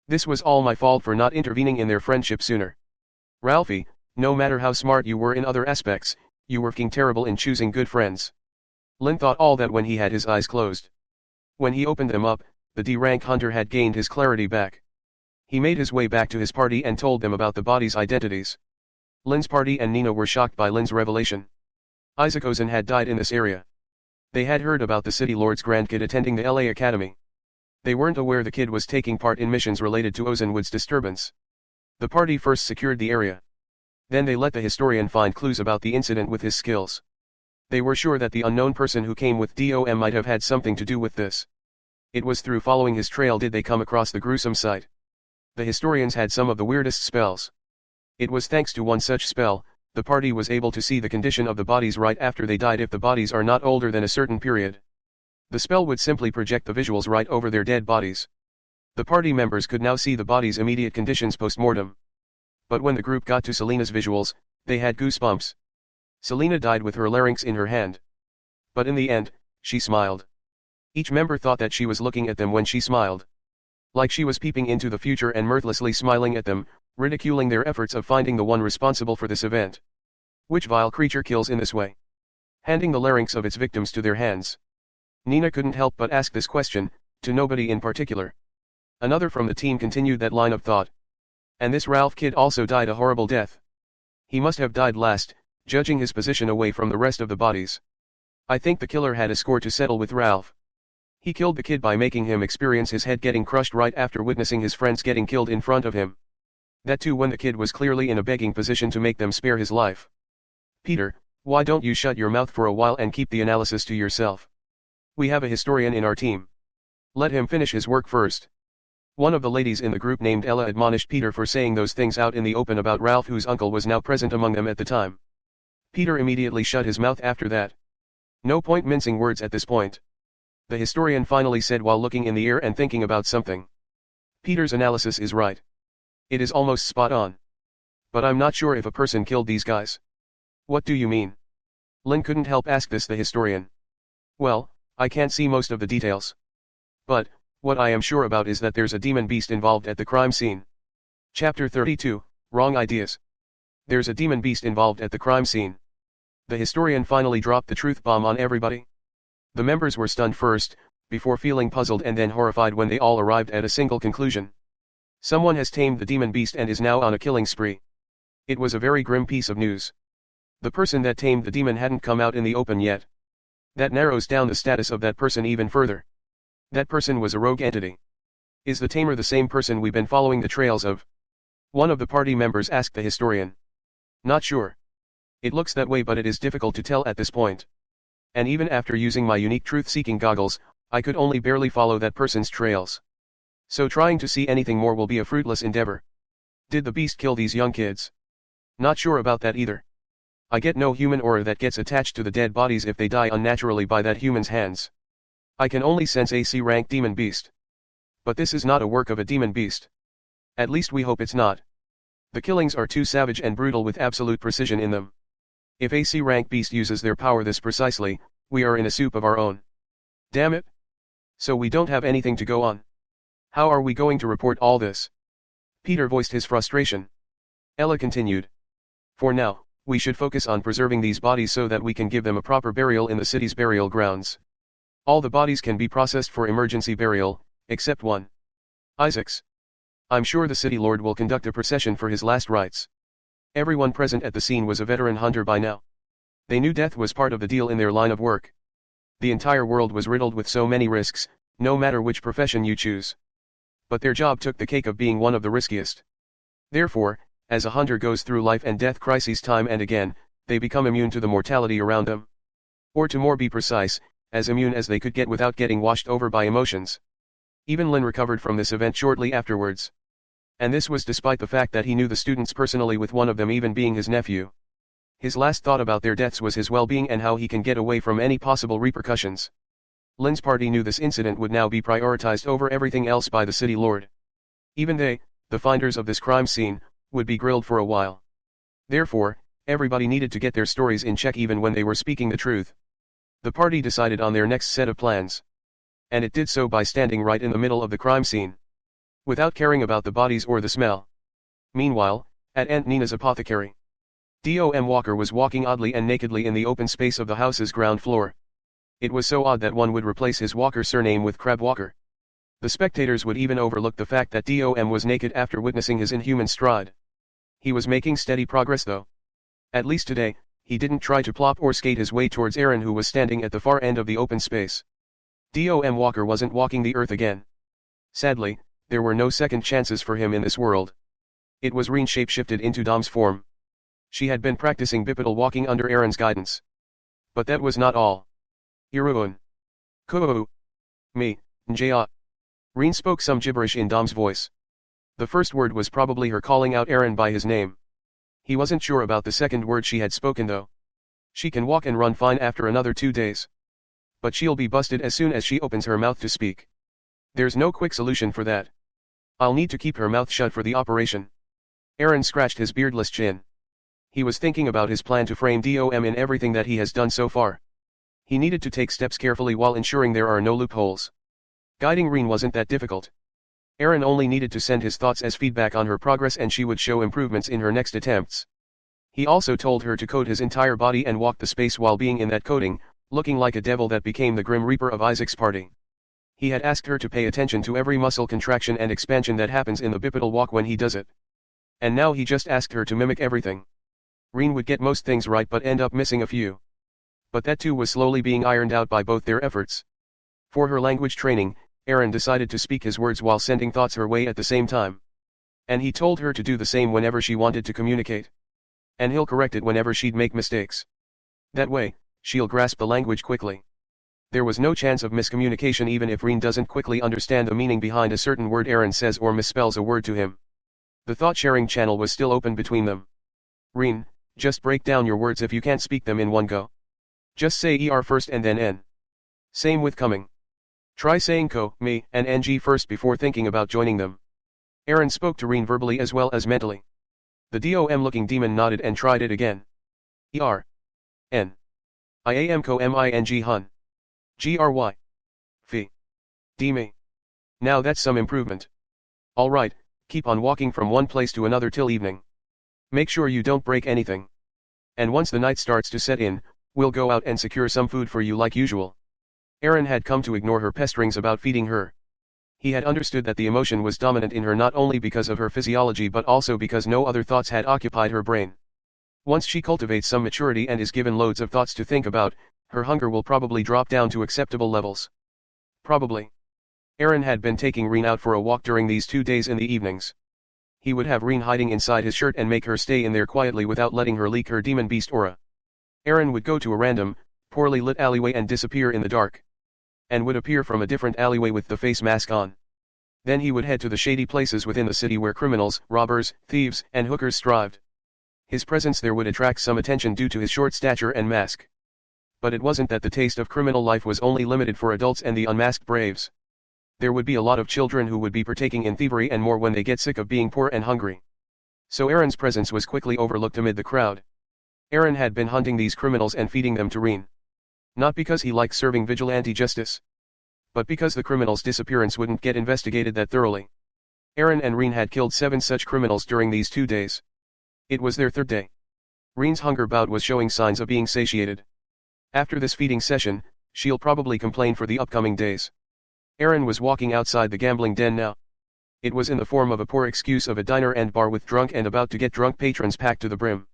This was all my fault for not intervening in their friendship sooner. Ralphie, no matter how smart you were in other aspects, you were fucking terrible in choosing good friends. Lynn thought all that when he had his eyes closed. When he opened them up, the D-rank hunter had gained his clarity back. He made his way back to his party and told them about the bodies' identities. Lynn's party and Nina were shocked by Lynn's revelation. Isaac Ozan had died in this area. They had heard about the city lord's grandkid attending the LA Academy. They weren't aware the kid was taking part in missions related to Ozanwood's disturbance. The party first secured the area. Then they let the historian find clues about the incident with his skills. They were sure that the unknown person who came with DOM might have had something to do with this. It was through following his trail did they come across the gruesome site. The historians had some of the weirdest spells. It was thanks to one such spell, the party was able to see the condition of the bodies right after they died if the bodies are not older than a certain period. The spell would simply project the visuals right over their dead bodies. The party members could now see the body's immediate conditions post-mortem. But when the group got to Selena's visuals, they had goosebumps. Selena died with her larynx in her hand. But in the end, she smiled. Each member thought that she was looking at them when she smiled. Like she was peeping into the future and mirthlessly smiling at them, ridiculing their efforts of finding the one responsible for this event. Which vile creature kills in this way? Handing the larynx of its victims to their hands. Nina couldn't help but ask this question, to nobody in particular. Another from the team continued that line of thought. And this Ralph kid also died a horrible death. He must have died last, judging his position away from the rest of the bodies. I think the killer had a score to settle with Ralph. He killed the kid by making him experience his head getting crushed right after witnessing his friends getting killed in front of him. That too when the kid was clearly in a begging position to make them spare his life. Peter, why don't you shut your mouth for a while and keep the analysis to yourself? We have a historian in our team. Let him finish his work first. One of the ladies in the group named Ella admonished Peter for saying those things out in the open about Ralph, whose uncle was now present among them at the time. Peter immediately shut his mouth after that. No point mincing words at this point. The historian finally said while looking in the air and thinking about something. Peter's analysis is right. It is almost spot on. But I'm not sure if a person killed these guys. What do you mean? Lynn couldn't help ask this the historian. Well, I can't see most of the details. But, what I am sure about is that there's a demon beast involved at the crime scene. Chapter 32, Wrong Ideas. There's a demon beast involved at the crime scene. The historian finally dropped the truth bomb on everybody. The members were stunned first, before feeling puzzled and then horrified when they all arrived at a single conclusion. Someone has tamed the demon beast and is now on a killing spree. It was a very grim piece of news. The person that tamed the demon hadn't come out in the open yet. That narrows down the status of that person even further. That person was a rogue entity. Is the tamer the same person we've been following the trails of? One of the party members asked the historian. Not sure. It looks that way, but it is difficult to tell at this point. And even after using my unique truth-seeking goggles, I could only barely follow that person's trails. So trying to see anything more will be a fruitless endeavor. Did the beast kill these young kids? Not sure about that either. I get no human aura that gets attached to the dead bodies if they die unnaturally by that human's hands. I can only sense a C-rank demon beast. But this is not a work of a demon beast. At least we hope it's not. The killings are too savage and brutal with absolute precision in them. If a C-rank beast uses their power this precisely, we are in a soup of our own. Damn it. So we don't have anything to go on. How are we going to report all this? Peter voiced his frustration. Ella continued. For now, we should focus on preserving these bodies so that we can give them a proper burial in the city's burial grounds. All the bodies can be processed for emergency burial, except one. Isaac's. I'm sure the city lord will conduct a procession for his last rites. Everyone present at the scene was a veteran hunter by now. They knew death was part of the deal in their line of work. The entire world was riddled with so many risks, no matter which profession you choose. But their job took the cake of being one of the riskiest. Therefore, as a hunter goes through life and death crises time and again, they become immune to the mortality around them. Or to more be precise, as immune as they could get without getting washed over by emotions. Even Lin recovered from this event shortly afterwards. And this was despite the fact that he knew the students personally, with one of them even being his nephew. His last thought about their deaths was his well-being and how he can get away from any possible repercussions. Lin's party knew this incident would now be prioritized over everything else by the city lord. Even they, the finders of this crime scene, would be grilled for a while. Therefore, everybody needed to get their stories in check even when they were speaking the truth. The party decided on their next set of plans. And it did so by standing right in the middle of the crime scene. Without caring about the bodies or the smell. Meanwhile, at Aunt Nina's apothecary, Dom Walker was walking oddly and nakedly in the open space of the house's ground floor. It was so odd that one would replace his Walker surname with Crab Walker. The spectators would even overlook the fact that Dom was naked after witnessing his inhuman stride. He was making steady progress though. At least today, he didn't try to plop or skate his way towards Aaron, who was standing at the far end of the open space. Dom Walker wasn't walking the earth again. Sadly, there were no second chances for him in this world. It was Reen shape-shifted into Dom's form. She had been practicing bipedal walking under Aaron's guidance. But that was not all. Iruun. Kuu. Me, Njaya. Reen spoke some gibberish in Dom's voice. The first word was probably her calling out Aaron by his name. He wasn't sure about the second word she had spoken though. She can walk and run fine after another 2 days. But she'll be busted as soon as she opens her mouth to speak. There's no quick solution for that. I'll need to keep her mouth shut for the operation. Aaron scratched his beardless chin. He was thinking about his plan to frame Dom in everything that he has done so far. He needed to take steps carefully while ensuring there are no loopholes. Guiding Reen wasn't that difficult. Aaron only needed to send his thoughts as feedback on her progress and she would show improvements in her next attempts. He also told her to coat his entire body and walk the space while being in that coating, looking like a devil that became the Grim Reaper of Isaac's party. He had asked her to pay attention to every muscle contraction and expansion that happens in the bipedal walk when he does it. And now he just asked her to mimic everything. Reen would get most things right but end up missing a few. But that too was slowly being ironed out by both their efforts. For her language training, Aaron decided to speak his words while sending thoughts her way at the same time. And he told her to do the same whenever she wanted to communicate. And he'll correct it whenever she'd make mistakes. That way, she'll grasp the language quickly. There was no chance of miscommunication even if Reen doesn't quickly understand the meaning behind a certain word Aaron says or misspells a word to him. The thought-sharing channel was still open between them. Reen, just break down your words if you can't speak them in one go. Just say er first and then n. Same with coming. Try saying ko, me, and ng first before thinking about joining them. Aaron spoke to Reen verbally as well as mentally. The Dom-looking demon nodded and tried it again. Er. N. I am ko ming hun. Gry. Phi. D me. Now that's some improvement. Alright, keep on walking from one place to another till evening. Make sure you don't break anything. And once the night starts to set in, we'll go out and secure some food for you like usual. Aaron had come to ignore her pesterings about feeding her. He had understood that the emotion was dominant in her not only because of her physiology but also because no other thoughts had occupied her brain. Once she cultivates some maturity and is given loads of thoughts to think about, her hunger will probably drop down to acceptable levels. Probably. Aaron had been taking Reen out for a walk during these 2 days in the evenings. He would have Reen hiding inside his shirt and make her stay in there quietly without letting her leak her demon beast aura. Aaron would go to a random, poorly lit alleyway and disappear in the dark. And would appear from a different alleyway with the face mask on. Then he would head to the shady places within the city where criminals, robbers, thieves, and hookers strived. His presence there would attract some attention due to his short stature and mask. But it wasn't that the taste of criminal life was only limited for adults and the unmasked braves. There would be a lot of children who would be partaking in thievery and more when they get sick of being poor and hungry. So Aaron's presence was quickly overlooked amid the crowd. Aaron had been hunting these criminals and feeding them to Reen. Not because he liked serving vigilante justice, but because the criminals' disappearance wouldn't get investigated that thoroughly. Aaron and Reen had killed 7 such criminals during these 2 days. It was their 3rd day. Reen's hunger bout was showing signs of being satiated. After this feeding session, she'll probably complain for the upcoming days. Aaron was walking outside the gambling den now. It was in the form of a poor excuse of a diner and bar with drunk and about to get drunk patrons packed to the brim.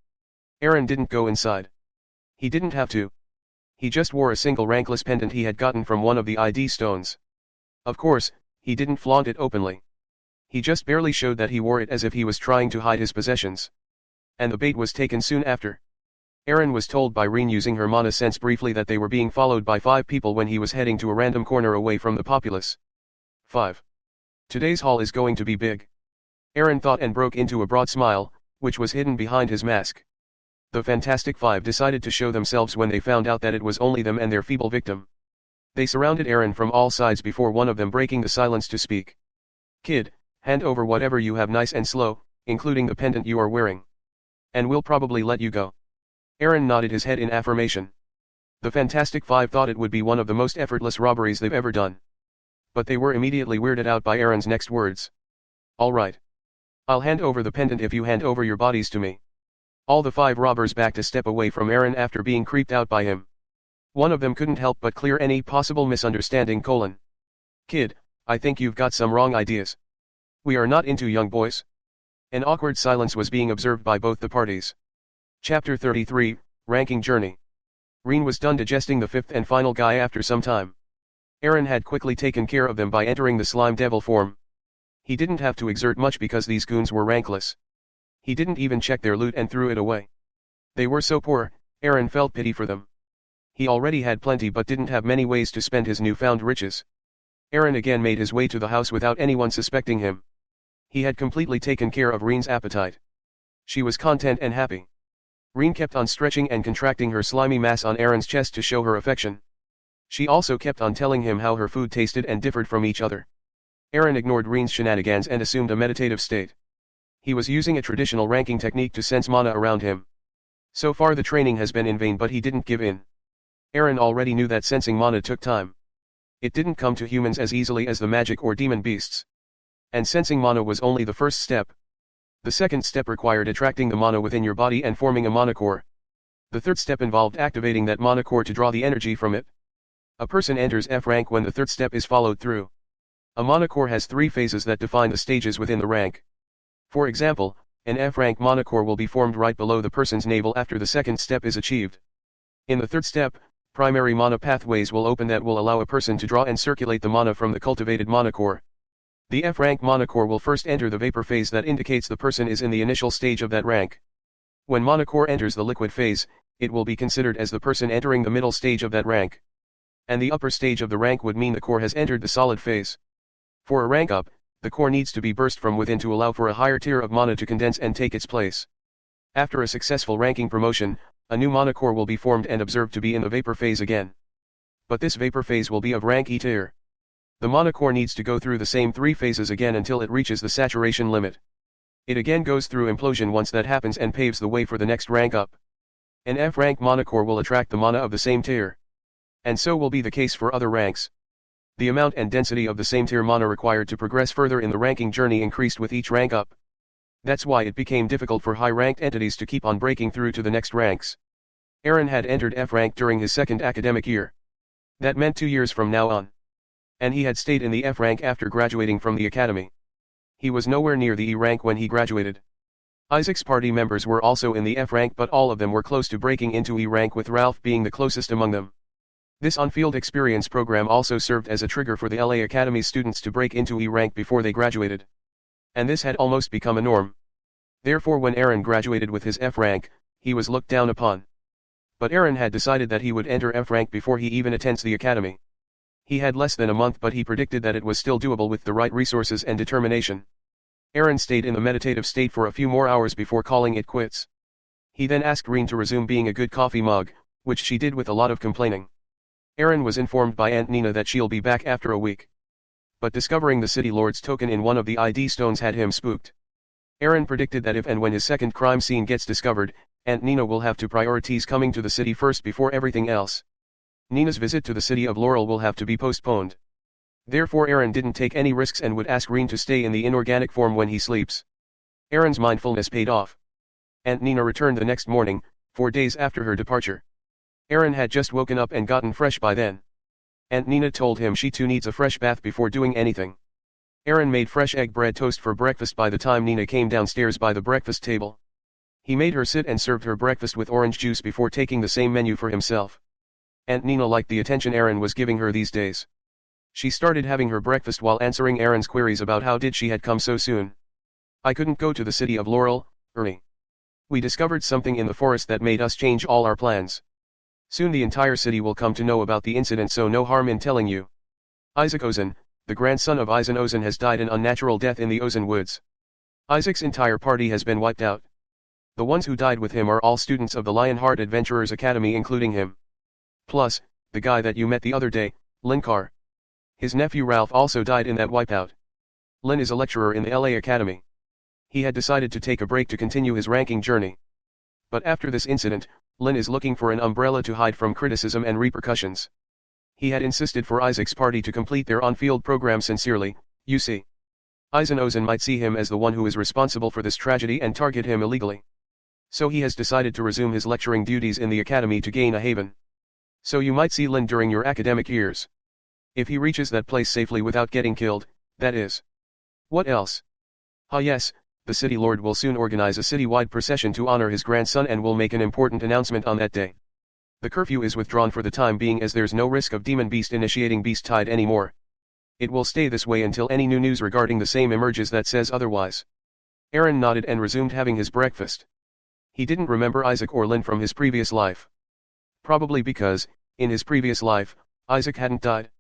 Aaron didn't go inside. He didn't have to. He just wore a single rankless pendant he had gotten from one of the ID stones. Of course, he didn't flaunt it openly. He just barely showed that he wore it as if he was trying to hide his possessions. And the bait was taken soon after. Aaron was told by Reen using her mana sense briefly that they were being followed by 5 people when he was heading to a random corner away from the populace. 5. Today's haul is going to be big. Aaron thought and broke into a broad smile, which was hidden behind his mask. The Fantastic Five decided to show themselves when they found out that it was only them and their feeble victim. They surrounded Aaron from all sides before one of them breaking the silence to speak. "Kid, hand over whatever you have nice and slow, including the pendant you are wearing. And we'll probably let you go." Aaron nodded his head in affirmation. The Fantastic Five thought it would be one of the most effortless robberies they've ever done. But they were immediately weirded out by Aaron's next words. "All right. I'll hand over the pendant if you hand over your bodies to me." All the 5 robbers backed a step away from Aaron after being creeped out by him. One of them couldn't help but clear any possible misunderstanding: "Kid, I think you've got some wrong ideas. We are not into young boys." An awkward silence was being observed by both the parties. Chapter 33, Ranking Journey. Reen was done digesting the 5th and final guy after some time. Aaron had quickly taken care of them by entering the slime devil form. He didn't have to exert much because these goons were rankless. He didn't even check their loot and threw it away. They were so poor, Aaron felt pity for them. He already had plenty but didn't have many ways to spend his newfound riches. Aaron again made his way to the house without anyone suspecting him. He had completely taken care of Reen's appetite. She was content and happy. Reen kept on stretching and contracting her slimy mass on Aaron's chest to show her affection. She also kept on telling him how her food tasted and differed from each other. Aaron ignored Reen's shenanigans and assumed a meditative state. He was using a traditional ranking technique to sense mana around him. So far the training has been in vain, but he didn't give in. Aaron already knew that sensing mana took time. It didn't come to humans as easily as the magic or demon beasts. And sensing mana was only the first step. The second step required attracting the mana within your body and forming a mana core. The third step involved activating that mana core to draw the energy from it. A person enters F rank when the third step is followed through. A mana core has 3 phases that define the stages within the rank. For example, an F rank mana core will be formed right below the person's navel after the second step is achieved. In the third step, primary mana pathways will open that will allow a person to draw and circulate the mana from the cultivated mana core. The F rank mana core will first enter the vapor phase that indicates the person is in the initial stage of that rank. When mana core enters the liquid phase, it will be considered as the person entering the middle stage of that rank. And the upper stage of the rank would mean the core has entered the solid phase. For a rank up, the core needs to be burst from within to allow for a higher tier of mana to condense and take its place. After a successful ranking promotion, a new mana core will be formed and observed to be in the vapor phase again. But this vapor phase will be of rank E tier. The mana core needs to go through the same 3 phases again until it reaches the saturation limit. It again goes through implosion once that happens and paves the way for the next rank up. An F rank mana core will attract the mana of the same tier. And so will be the case for other ranks. The amount and density of the same tier mana required to progress further in the ranking journey increased with each rank up. That's why it became difficult for high-ranked entities to keep on breaking through to the next ranks. Aaron had entered F rank during his 2nd academic year. That meant 2 years from now on. And he had stayed in the F rank after graduating from the academy. He was nowhere near the E rank when he graduated. Isaac's party members were also in the F rank, but all of them were close to breaking into E rank, with Ralph being the closest among them. This on-field experience program also served as a trigger for the LA Academy students to break into E rank before they graduated. And this had almost become a norm. Therefore when Aaron graduated with his F rank, he was looked down upon. But Aaron had decided that he would enter F rank before he even attends the academy. He had less than a month, but he predicted that it was still doable with the right resources and determination. Aaron stayed in the meditative state for a few more hours before calling it quits. He then asked Reen to resume being a good coffee mug, which she did with a lot of complaining. Aaron was informed by Aunt Nina that she'll be back after a week. But discovering the City Lord's token in one of the ID stones had him spooked. Aaron predicted that if and when his second crime scene gets discovered, Aunt Nina will have to prioritize coming to the city first before everything else. Nina's visit to the city of Laurel will have to be postponed. Therefore Aaron didn't take any risks and would ask Reen to stay in the inorganic form when he sleeps. Aaron's mindfulness paid off. Aunt Nina returned the next morning, 4 days after her departure. Aaron had just woken up and gotten fresh by then. Aunt Nina told him she too needs a fresh bath before doing anything. Aaron made fresh egg bread toast for breakfast by the time Nina came downstairs by the breakfast table. He made her sit and served her breakfast with orange juice before taking the same menu for himself. Aunt Nina liked the attention Aaron was giving her these days. She started having her breakfast while answering Aaron's queries about how did she had come so soon. I couldn't go to the city of Laurel, Ernie. We discovered something in the forest that made us change all our plans. Soon the entire city will come to know about the incident, so no harm in telling you. Isaac Ozen, the grandson of Eisen Ozen, has died an unnatural death in the Ozen woods. Isaac's entire party has been wiped out. The ones who died with him are all students of the Lionheart Adventurers Academy, including him. Plus, the guy that you met the other day, Linkar. His nephew Ralph also died in that wipeout. Lin is a lecturer in the LA Academy. He had decided to take a break to continue his ranking journey. But after this incident, Lin is looking for an umbrella to hide from criticism and repercussions. He had insisted for Isaac's party to complete their on-field program sincerely, you see. Eisen Ozen might see him as the one who is responsible for this tragedy and target him illegally. So he has decided to resume his lecturing duties in the academy to gain a haven. So you might see Lin during your academic years. If he reaches that place safely without getting killed, that is. What else? Ah yes, the City Lord will soon organize a citywide procession to honor his grandson and will make an important announcement on that day. The curfew is withdrawn for the time being as there's no risk of Demon Beast initiating Beast Tide anymore. It will stay this way until any new news regarding the same emerges that says otherwise. Aaron nodded and resumed having his breakfast. He didn't remember Isaac or Lin from his previous life. Probably because, in his previous life, Isaac hadn't died.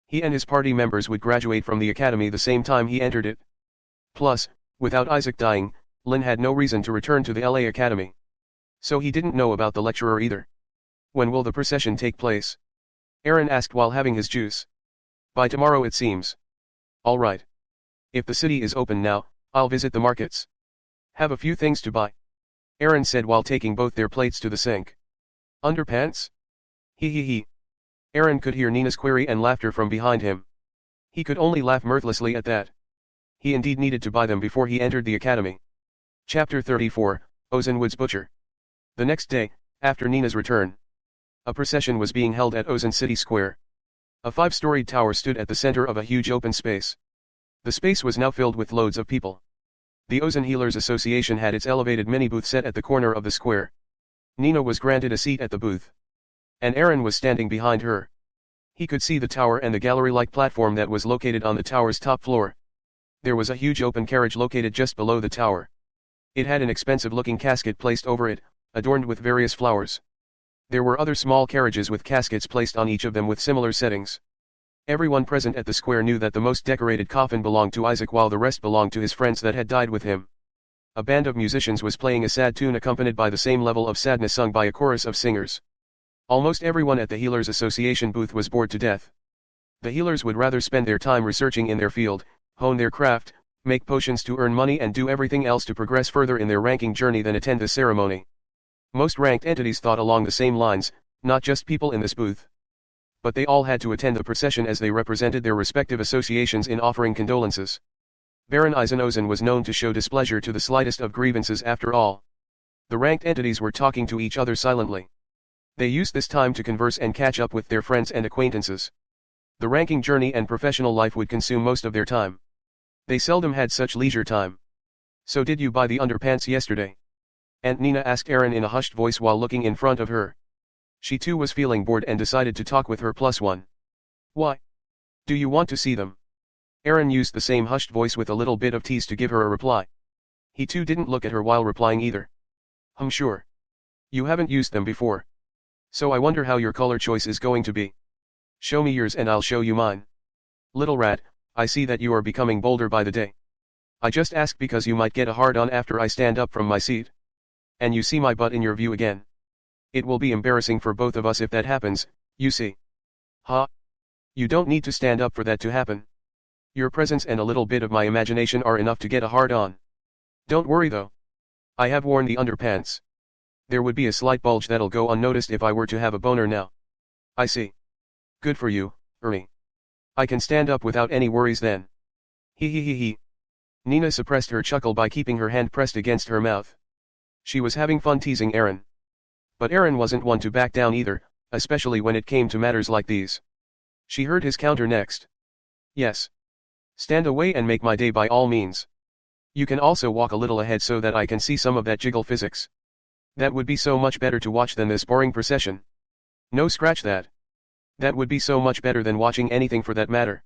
He and his party members would graduate from the academy the same time he entered it. Plus, without Isaac dying, Lin had no reason to return to the LA Academy. So he didn't know about the lecturer either. When will the procession take place? Aaron asked while having his juice. By tomorrow it seems. All right. If the city is open now, I'll visit the markets. Have a few things to buy. Aaron said while taking both their plates to the sink. Underpants? He. Aaron could hear Nina's query and laughter from behind him. He could only laugh mirthlessly at that. He indeed needed to buy them before he entered the academy. Chapter 34, Ozenwood's Butcher. The next day, after Nina's return, a procession was being held at Ozen City Square. A 5-storied tower stood at the center of a huge open space. The space was now filled with loads of people. The Ozen Healers Association had its elevated mini-booth set at the corner of the square. Nina was granted a seat at the booth. And Aaron was standing behind her. He could see the tower and the gallery-like platform that was located on the tower's top floor. There was a huge open carriage located just below the tower. It had an expensive-looking casket placed over it, adorned with various flowers. There were other small carriages with caskets placed on each of them with similar settings. Everyone present at the square knew that the most decorated coffin belonged to Isaac while the rest belonged to his friends that had died with him. A band of musicians was playing a sad tune accompanied by the same level of sadness sung by a chorus of singers. Almost everyone at the Healers Association booth was bored to death. The healers would rather spend their time researching in their field, hone their craft, make potions to earn money and do everything else to progress further in their ranking journey than attend the ceremony. Most ranked entities thought along the same lines, not just people in this booth. But they all had to attend the procession as they represented their respective associations in offering condolences. Baron Eisen Ozen was known to show displeasure to the slightest of grievances after all. The ranked entities were talking to each other silently. They used this time to converse and catch up with their friends and acquaintances. The ranking journey and professional life would consume most of their time. They seldom had such leisure time. So did you buy the underpants yesterday? Aunt Nina asked Aaron in a hushed voice while looking in front of her. She too was feeling bored and decided to talk with her +1. Why? Do you want to see them? Aaron used the same hushed voice with a little bit of tease to give her a reply. He too didn't look at her while replying either. Sure. You haven't used them before. So I wonder how your color choice is going to be. Show me yours and I'll show you mine. Little rat, I see that you are becoming bolder by the day. I just ask because you might get a hard-on after I stand up from my seat. And you see my butt in your view again. It will be embarrassing for both of us if that happens, you see. Ha! You don't need to stand up for that to happen. Your presence and a little bit of my imagination are enough to get a hard-on. Don't worry though. I have worn the underpants. There would be a slight bulge that'll go unnoticed if I were to have a boner now. I see. Good for you, Ernie. I can stand up without any worries then. Hee hee hee hee. Nina suppressed her chuckle by keeping her hand pressed against her mouth. She was having fun teasing Aaron. But Aaron wasn't one to back down either, especially when it came to matters like these. She heard his counter next. Yes. Stand away and make my day by all means. You can also walk a little ahead so that I can see some of that jiggle physics. That would be so much better to watch than this boring procession. No, scratch that. That would be so much better than watching anything for that matter.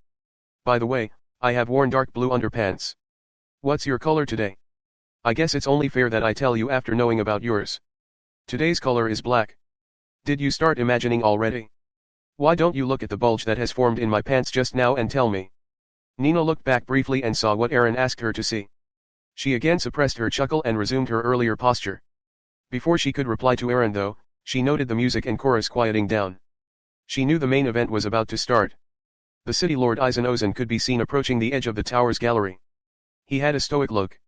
By the way, I have worn dark blue underpants. What's your color today? I guess it's only fair that I tell you after knowing about yours. Today's color is black. Did you start imagining already? Why don't you look at the bulge that has formed in my pants just now and tell me? Nina looked back briefly and saw what Aaron asked her to see. She again suppressed her chuckle and resumed her earlier posture. Before she could reply to Aaron though, she noted the music and chorus quieting down. She knew the main event was about to start. The city lord Eisen Ozen could be seen approaching the edge of the tower's gallery. He had a stoic look.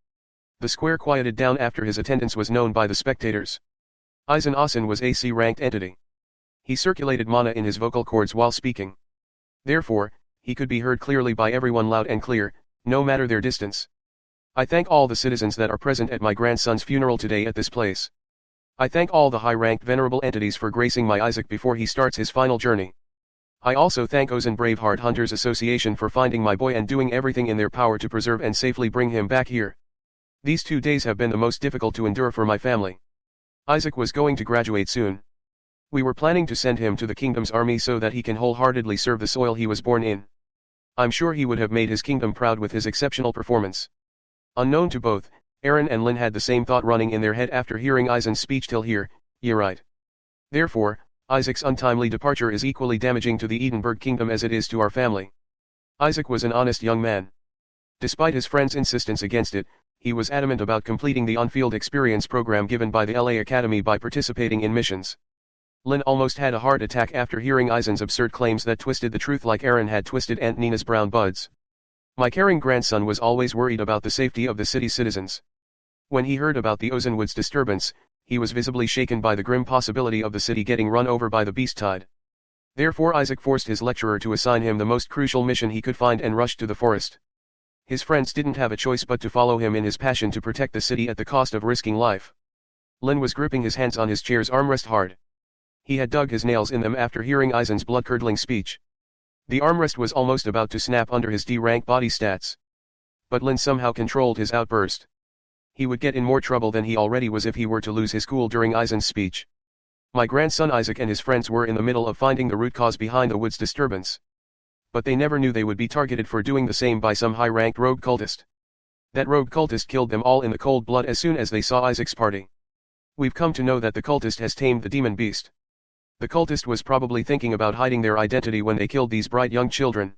The square quieted down after his attendance was known by the spectators. Eisen Ozen was a C-ranked entity. He circulated mana in his vocal cords while speaking. Therefore, he could be heard clearly by everyone loud and clear, no matter their distance. I thank all the citizens that are present at my grandson's funeral today at this place. I thank all the high-ranked venerable entities for gracing my Isaac before he starts his final journey. I also thank Ozen Braveheart Hunters Association for finding my boy and doing everything in their power to preserve and safely bring him back here. These 2 days have been the most difficult to endure for my family. Isaac was going to graduate soon. We were planning to send him to the kingdom's army so that he can wholeheartedly serve the soil he was born in. I'm sure he would have made his kingdom proud with his exceptional performance. Unknown to both, Aaron and Lynn had the same thought running in their head after hearing Eisen's speech till here, yeah right. Therefore, Isaac's untimely departure is equally damaging to the Edinburgh kingdom as it is to our family. Isaac was an honest young man. Despite his friend's insistence against it, he was adamant about completing the on-field experience program given by the LA Academy by participating in missions. Lynn almost had a heart attack after hearing Eisen's absurd claims that twisted the truth like Aaron had twisted Aunt Nina's brown buds. My caring grandson was always worried about the safety of the city's citizens. When he heard about the Ozenwoods disturbance, he was visibly shaken by the grim possibility of the city getting run over by the beast tide. Therefore Isaac forced his lecturer to assign him the most crucial mission he could find and rushed to the forest. His friends didn't have a choice but to follow him in his passion to protect the city at the cost of risking life. Lynn was gripping his hands on his chair's armrest hard. He had dug his nails in them after hearing Eisen's blood-curdling speech. The armrest was almost about to snap under his D-rank body stats. But Lynn somehow controlled his outburst. He would get in more trouble than he already was if he were to lose his cool during Eisen's speech. My grandson Isaac and his friends were in the middle of finding the root cause behind the woods disturbance. But they never knew they would be targeted for doing the same by some high-ranked rogue cultist. That rogue cultist killed them all in the cold blood as soon as they saw Isaac's party. We've come to know that the cultist has tamed the demon beast. The cultist was probably thinking about hiding their identity when they killed these bright young children.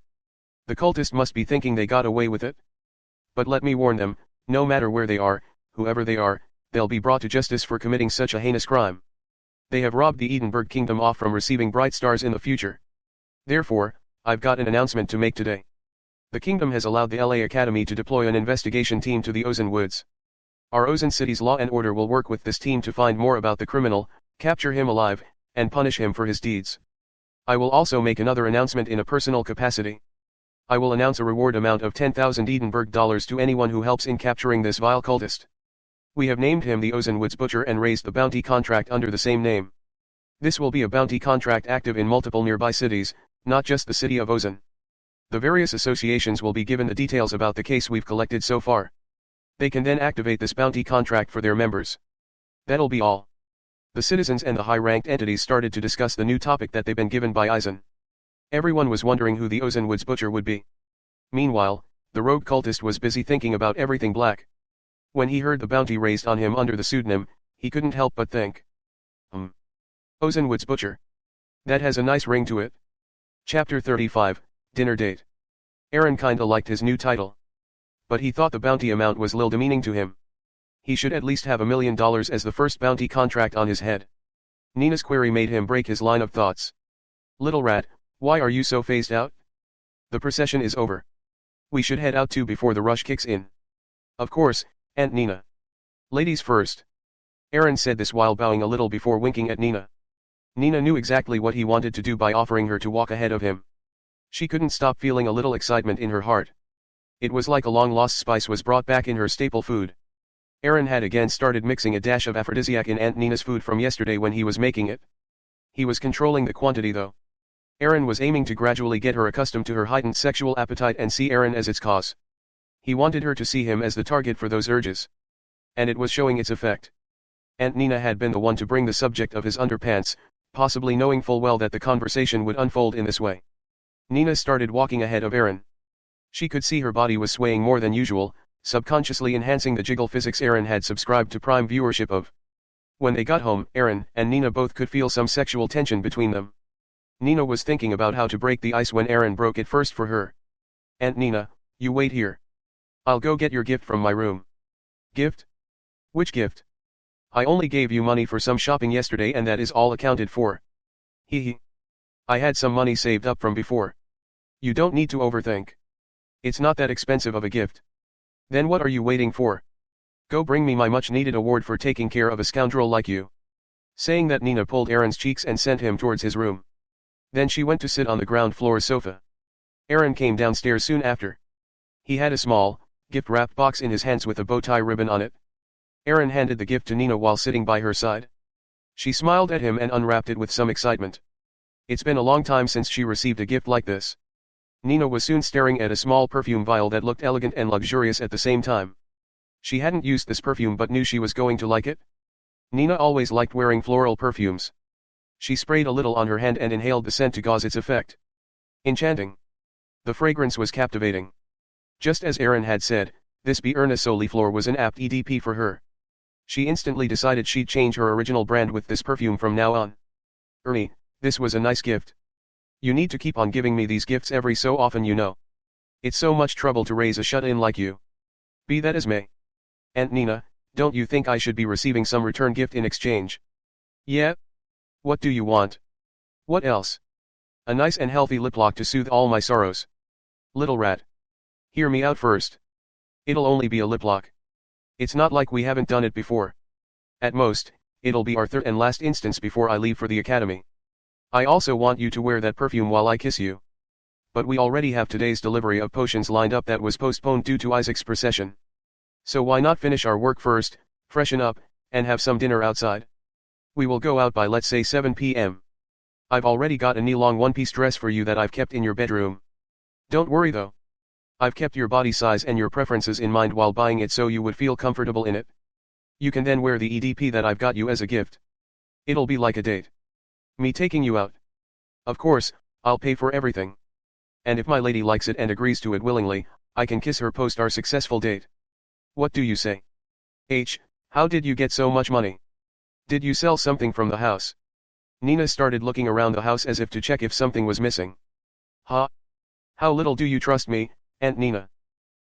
The cultist must be thinking they got away with it. But let me warn them, no matter where they are, whoever they are, they'll be brought to justice for committing such a heinous crime. They have robbed the Edinburgh kingdom off from receiving bright stars in the future. Therefore, I've got an announcement to make today. The kingdom has allowed the LA Academy to deploy an investigation team to the Ozen Woods. Our Ozen City's law and order will work with this team to find more about the criminal, capture him alive, and punish him for his deeds. I will also make another announcement in a personal capacity. I will announce a reward amount of 10,000 Edinburgh dollars to anyone who helps in capturing this vile cultist. We have named him the Ozen Woods Butcher and raised the bounty contract under the same name. This will be a bounty contract active in multiple nearby cities, not just the city of Ozen. The various associations will be given the details about the case we've collected so far. They can then activate this bounty contract for their members. That'll be all. The citizens and the high-ranked entities started to discuss the new topic that they've been given by Eisen. Everyone was wondering who the Ozen Woods Butcher would be. Meanwhile, the rogue cultist was busy thinking about everything black. When he heard the bounty raised on him under the pseudonym, he couldn't help but think. Ozenwood's Butcher. That has a nice ring to it. Chapter 35, Dinner Date. Aaron kinda liked his new title. But he thought the bounty amount was lil demeaning to him. He should at least have $1 million as the first bounty contract on his head. Nina's query made him break his line of thoughts. Little rat, why are you so phased out? The procession is over. We should head out too before the rush kicks in. Of course, Aunt Nina. Ladies first. Aaron said this while bowing a little before winking at Nina. Nina knew exactly what he wanted to do by offering her to walk ahead of him. She couldn't stop feeling a little excitement in her heart. It was like a long-lost spice was brought back in her staple food. Aaron had again started mixing a dash of aphrodisiac in Aunt Nina's food from yesterday when he was making it. He was controlling the quantity though. Aaron was aiming to gradually get her accustomed to her heightened sexual appetite and see Aaron as its cause. He wanted her to see him as the target for those urges. And it was showing its effect. Aunt Nina had been the one to bring the subject of his underpants, possibly knowing full well that the conversation would unfold in this way. Nina started walking ahead of Aaron. She could see her body was swaying more than usual, subconsciously enhancing the jiggle physics Aaron had subscribed to prime viewership of. When they got home, Aaron and Nina both could feel some sexual tension between them. Nina was thinking about how to break the ice when Aaron broke it first for her. Aunt Nina, you wait here. I'll go get your gift from my room. Gift? Which gift? I only gave you money for some shopping yesterday and that is all accounted for. Hee. I had some money saved up from before. You don't need to overthink. It's not that expensive of a gift. Then what are you waiting for? Go bring me my much-needed award for taking care of a scoundrel like you. Saying that, Nina pulled Aaron's cheeks and sent him towards his room. Then she went to sit on the ground floor sofa. Aaron came downstairs soon after. He had a small, gift-wrapped box in his hands with a bow tie ribbon on it. Aaron handed the gift to Nina while sitting by her side. She smiled at him and unwrapped it with some excitement. It's been a long time since she received a gift like this. Nina was soon staring at a small perfume vial that looked elegant and luxurious at the same time. She hadn't used this perfume but knew she was going to like it. Nina always liked wearing floral perfumes. She sprayed a little on her hand and inhaled the scent to gauge its effect. Enchanting. The fragrance was captivating. Just as Aaron had said, this Bierna Soliflor was an apt EDP for her. She instantly decided she'd change her original brand with this perfume from now on. Ernie, this was a nice gift. You need to keep on giving me these gifts every so often, you know. It's so much trouble to raise a shut-in like you. Be that as may. Aunt Nina, don't you think I should be receiving some return gift in exchange? Yeah? What do you want? What else? A nice and healthy lip lock to soothe all my sorrows. Little rat. Hear me out first. It'll only be a lip lock. It's not like we haven't done it before. At most, it'll be our third and last instance before I leave for the academy. I also want you to wear that perfume while I kiss you. But we already have today's delivery of potions lined up that was postponed due to Isaac's procession. So why not finish our work first, freshen up, and have some dinner outside? We will go out by let's say 7 p.m. I've already got a knee-long one-piece dress for you that I've kept in your bedroom. Don't worry though. I've kept your body size and your preferences in mind while buying it so you would feel comfortable in it. You can then wear the EDP that I've got you as a gift. It'll be like a date. Me taking you out. Of course, I'll pay for everything. And if my lady likes it and agrees to it willingly, I can kiss her post our successful date. What do you say? How did you get so much money? Did you sell something from the house? Nina started looking around the house as if to check if something was missing. Huh? How little do you trust me, Aunt Nina?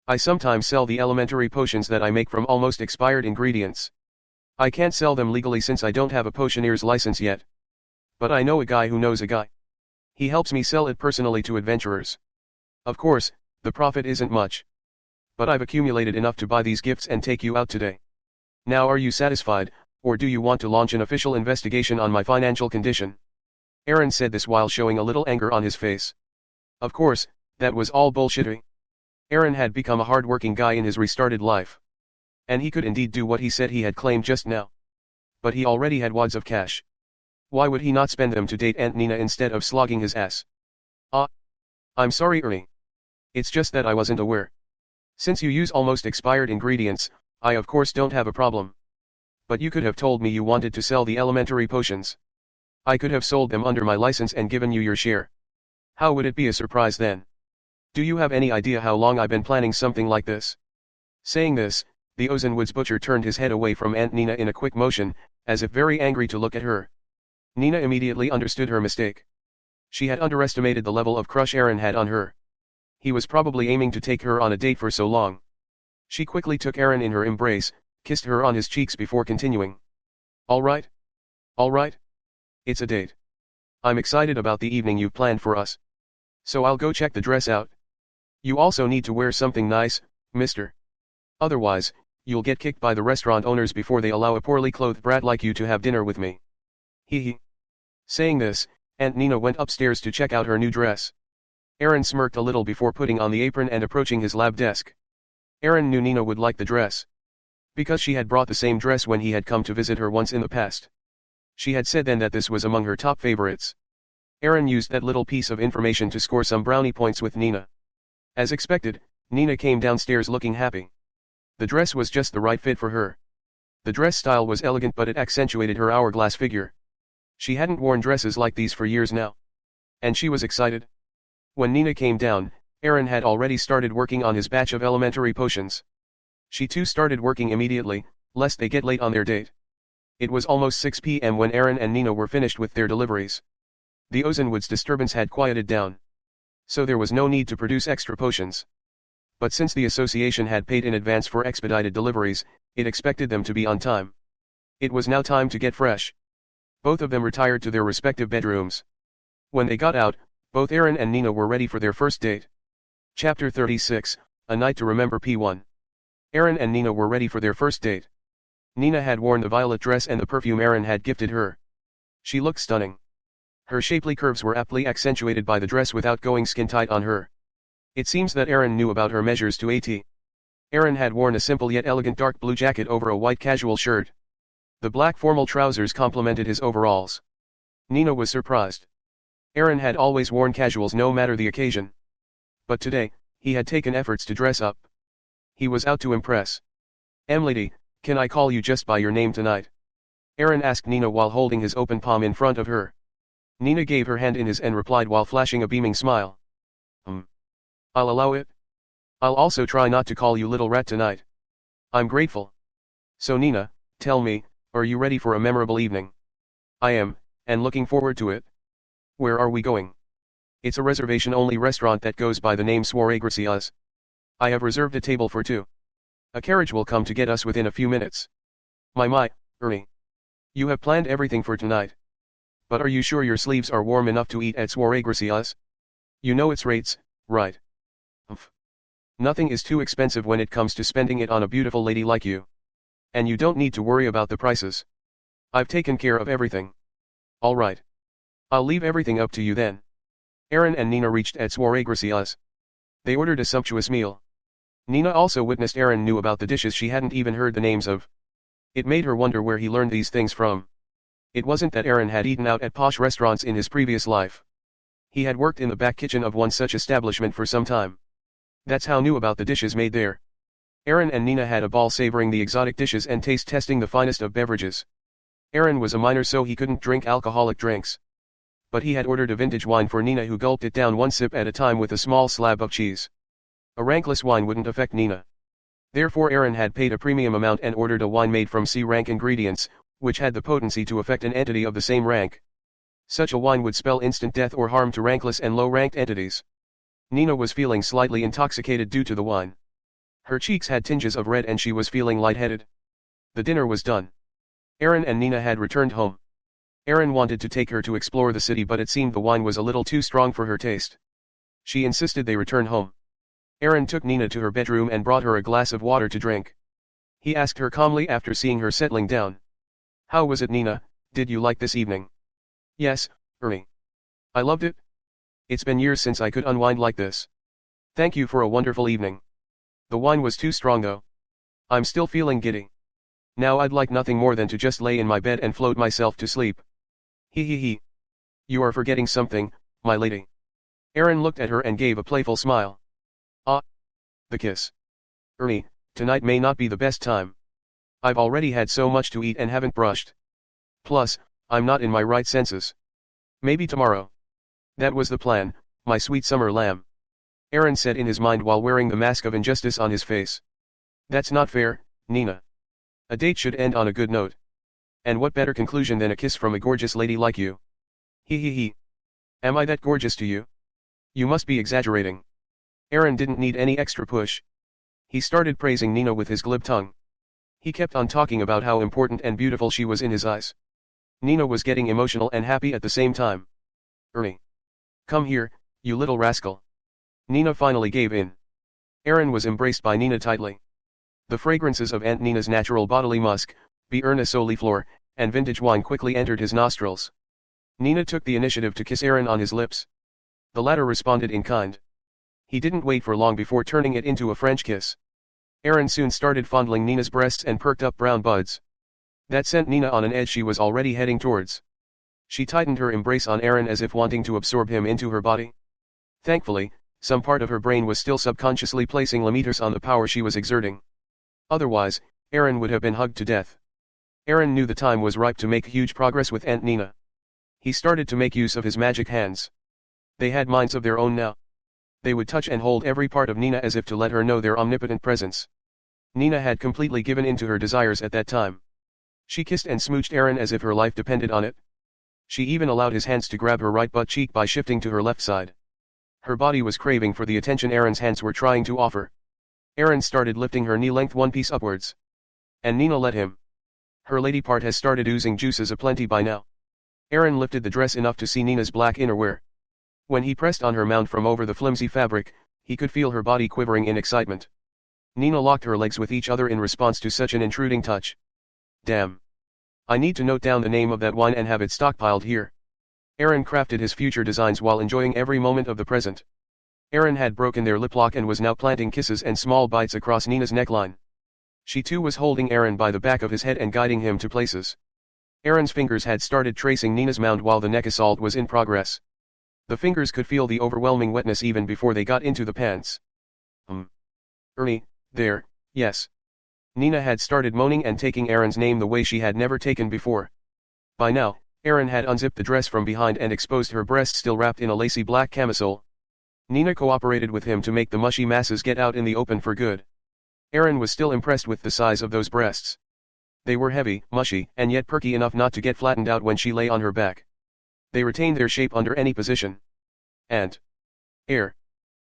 I sometimes sell the elementary potions that I make from almost expired ingredients. I can't sell them legally since I don't have a potioneer's license yet. But I know a guy who knows a guy. He helps me sell it personally to adventurers. Of course, the profit isn't much. But I've accumulated enough to buy these gifts and take you out today. Now are you satisfied, or do you want to launch an official investigation on my financial condition? Aaron said this while showing a little anger on his face. Of course, that was all bullshittery. Aaron had become a hard-working guy in his restarted life. And he could indeed do what he said he had claimed just now. But he already had wads of cash. Why would he not spend them to date Aunt Nina instead of slogging his ass? I'm sorry, Ernie. It's just that I wasn't aware. Since you use almost expired ingredients, I of course don't have a problem. But you could have told me you wanted to sell the elementary potions. I could have sold them under my license and given you your share. How would it be a surprise then? Do you have any idea how long I've been planning something like this? Saying this, the Ozenwood's butcher turned his head away from Aunt Nina in a quick motion, as if very angry to look at her. Nina immediately understood her mistake. She had underestimated the level of crush Aaron had on her. He was probably aiming to take her on a date for so long. She quickly took Aaron in her embrace, kissed her on his cheeks before continuing. All right? All right? It's a date. I'm excited about the evening you've planned for us. So I'll go check the dress out. You also need to wear something nice, mister. Otherwise, you'll get kicked by the restaurant owners before they allow a poorly clothed brat like you to have dinner with me. Hee hee. Saying this, Aunt Nina went upstairs to check out her new dress. Aaron smirked a little before putting on the apron and approaching his lab desk. Aaron knew Nina would like the dress, because she had brought the same dress when he had come to visit her once in the past. She had said then that this was among her top favorites. Aaron used that little piece of information to score some brownie points with Nina. As expected, Nina came downstairs looking happy. The dress was just the right fit for her. The dress style was elegant, but it accentuated her hourglass figure. She hadn't worn dresses like these for years now. And she was excited. When Nina came down, Aaron had already started working on his batch of elementary potions. She too started working immediately, lest they get late on their date. It was almost 6 p.m. when Aaron and Nina were finished with their deliveries. The Ozenwood's disturbance had quieted down. So there was no need to produce extra potions. But since the association had paid in advance for expedited deliveries, it expected them to be on time. It was now time to get fresh. Both of them retired to their respective bedrooms. When they got out, both Aaron and Nina were ready for their first date. Chapter 36, A Night to Remember P1. Aaron and Nina were ready for their first date. Nina had worn the violet dress and the perfume Aaron had gifted her. She looked stunning. Her shapely curves were aptly accentuated by the dress without going skin-tight on her. It seems that Aaron knew about her measures to a T. Aaron had worn a simple yet elegant dark blue jacket over a white casual shirt. The black formal trousers complemented his overalls. Nina was surprised. Aaron had always worn casuals no matter the occasion. But today, he had taken efforts to dress up. He was out to impress. "Lady, can I call you just by your name tonight?" Aaron asked Nina while holding his open palm in front of her. Nina gave her hand in his and replied while flashing a beaming smile. I'll allow it. I'll also try not to call you little rat tonight. I'm grateful. So Nina, tell me, are you ready for a memorable evening? I am, and looking forward to it. Where are we going? It's a reservation-only restaurant that goes by the name Soirée Gracieuse. I have reserved a table for two. A carriage will come to get us within a few minutes. My, Ernie. You have planned everything for tonight. But are you sure your sleeves are warm enough to eat at Soirée Gracieuse? You know its rates, right? Nothing is too expensive when it comes to spending it on a beautiful lady like you. And you don't need to worry about the prices. I've taken care of everything. All right. I'll leave everything up to you then. Aaron and Nina reached at Soirée Gracieuse. They ordered a sumptuous meal. Nina also witnessed Aaron knew about the dishes she hadn't even heard the names of. It made her wonder where he learned these things from. It wasn't that Aaron had eaten out at posh restaurants in his previous life. He had worked in the back kitchen of one such establishment for some time. That's how knew about the dishes made there. Aaron and Nina had a ball savoring the exotic dishes and taste testing the finest of beverages. Aaron was a minor so he couldn't drink alcoholic drinks. But he had ordered a vintage wine for Nina who gulped it down one sip at a time with a small slab of cheese. A rankless wine wouldn't affect Nina. Therefore Aaron had paid a premium amount and ordered a wine made from C-rank ingredients, which had the potency to affect an entity of the same rank. Such a wine would spell instant death or harm to rankless and low-ranked entities. Nina was feeling slightly intoxicated due to the wine. Her cheeks had tinges of red and she was feeling lightheaded. The dinner was done. Aaron and Nina had returned home. Aaron wanted to take her to explore the city but it seemed the wine was a little too strong for her taste. She insisted they return home. Aaron took Nina to her bedroom and brought her a glass of water to drink. He asked her calmly after seeing her settling down. How was it, Nina? Did you like this evening? Yes, Ernie. I loved it. It's been years since I could unwind like this. Thank you for a wonderful evening. The wine was too strong though. I'm still feeling giddy. Now I'd like nothing more than to just lay in my bed and float myself to sleep. He. You are forgetting something, my lady. Aaron looked at her and gave a playful smile. Ah. The kiss. Ernie, tonight may not be the best time. I've already had so much to eat and haven't brushed. Plus, I'm not in my right senses. Maybe tomorrow. That was the plan, my sweet summer lamb. Aaron said in his mind while wearing the mask of injustice on his face. That's not fair, Nina. A date should end on a good note. And what better conclusion than a kiss from a gorgeous lady like you? He. Am I that gorgeous to you? You must be exaggerating. Aaron didn't need any extra push. He started praising Nina with his glib tongue. He kept on talking about how important and beautiful she was in his eyes. Nina was getting emotional and happy at the same time. Ernie. Come here, you little rascal. Nina finally gave in. Aaron was embraced by Nina tightly. The fragrances of Aunt Nina's natural bodily musk, Beerna Soliflor, and vintage wine quickly entered his nostrils. Nina took the initiative to kiss Aaron on his lips. The latter responded in kind. He didn't wait for long before turning it into a French kiss. Aaron soon started fondling Nina's breasts and perked up brown buds. That sent Nina on an edge she was already heading towards. She tightened her embrace on Aaron as if wanting to absorb him into her body. Thankfully, some part of her brain was still subconsciously placing limiters on the power she was exerting. Otherwise, Aaron would have been hugged to death. Aaron knew the time was ripe to make huge progress with Aunt Nina. He started to make use of his magic hands. They had minds of their own now. They would touch and hold every part of Nina as if to let her know their omnipotent presence. Nina had completely given in to her desires at that time. She kissed and smooched Aaron as if her life depended on it. She even allowed his hands to grab her right butt cheek by shifting to her left side. Her body was craving for the attention Aaron's hands were trying to offer. Aaron started lifting her knee-length one piece upwards. And Nina let him. Her lady part has started oozing juices aplenty by now. Aaron lifted the dress enough to see Nina's black innerwear. When he pressed on her mound from over the flimsy fabric, he could feel her body quivering in excitement. Nina locked her legs with each other in response to such an intruding touch. Damn. I need to note down the name of that wine and have it stockpiled here. Aaron crafted his future designs while enjoying every moment of the present. Aaron had broken their lip lock and was now planting kisses and small bites across Nina's neckline. She too was holding Aaron by the back of his head and guiding him to places. Aaron's fingers had started tracing Nina's mound while the neck assault was in progress. The fingers could feel the overwhelming wetness even before they got into the pants. Ernie, there, yes. Nina had started moaning and taking Aaron's name the way she had never taken before. By now, Aaron had unzipped the dress from behind and exposed her breasts still wrapped in a lacy black camisole. Nina cooperated with him to make the mushy masses get out in the open for good. Aaron was still impressed with the size of those breasts. They were heavy, mushy, and yet perky enough not to get flattened out when she lay on her back. They retained their shape under any position. And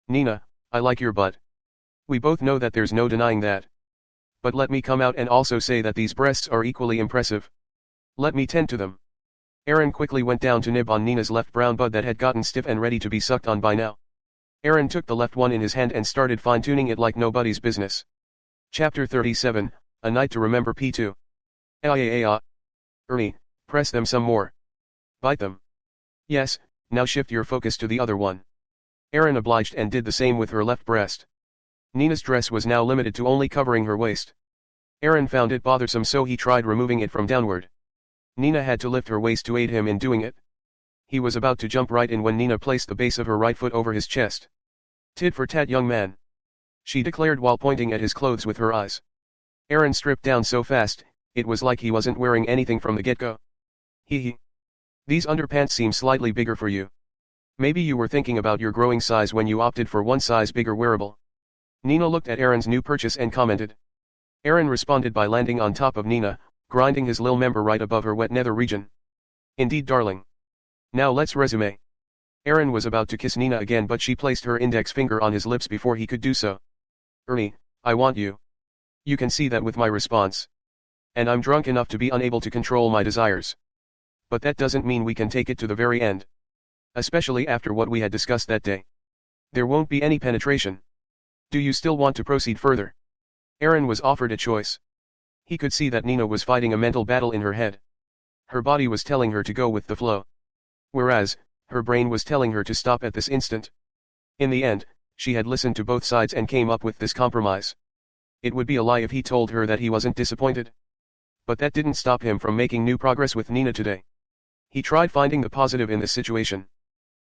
Nina, I like your butt. We both know that there's no denying that. But let me come out and also say that these breasts are equally impressive. Let me tend to them. Aaron quickly went down to nib on Nina's left brown bud that had gotten stiff and ready to be sucked on by now. Aaron took the left one in his hand and started fine-tuning it like nobody's business. Chapter 37, A Night to Remember P2. Ernie, press them some more. Bite them. Yes, now shift your focus to the other one. Aaron obliged and did the same with her left breast. Nina's dress was now limited to only covering her waist. Aaron found it bothersome so he tried removing it from downward. Nina had to lift her waist to aid him in doing it. He was about to jump right in when Nina placed the base of her right foot over his chest. Tit for tat, young man, she declared while pointing at his clothes with her eyes. Aaron stripped down so fast, it was like he wasn't wearing anything from the get-go. These underpants seem slightly bigger for you. Maybe you were thinking about your growing size when you opted for one size bigger wearable. Nina looked at Aaron's new purchase and commented. Aaron responded by landing on top of Nina, grinding his lil member right above her wet nether region. Indeed, darling. Now let's resume. Aaron was about to kiss Nina again, but she placed her index finger on his lips before he could do so. Ernie, I want you. You can see that with my response. And I'm drunk enough to be unable to control my desires. But that doesn't mean we can take it to the very end. Especially after what we had discussed that day. There won't be any penetration. Do you still want to proceed further? Aaron was offered a choice. He could see that Nina was fighting a mental battle in her head. Her body was telling her to go with the flow. Whereas, her brain was telling her to stop at this instant. In the end, she had listened to both sides and came up with this compromise. It would be a lie if he told her that he wasn't disappointed. But that didn't stop him from making new progress with Nina today. He tried finding the positive in this situation.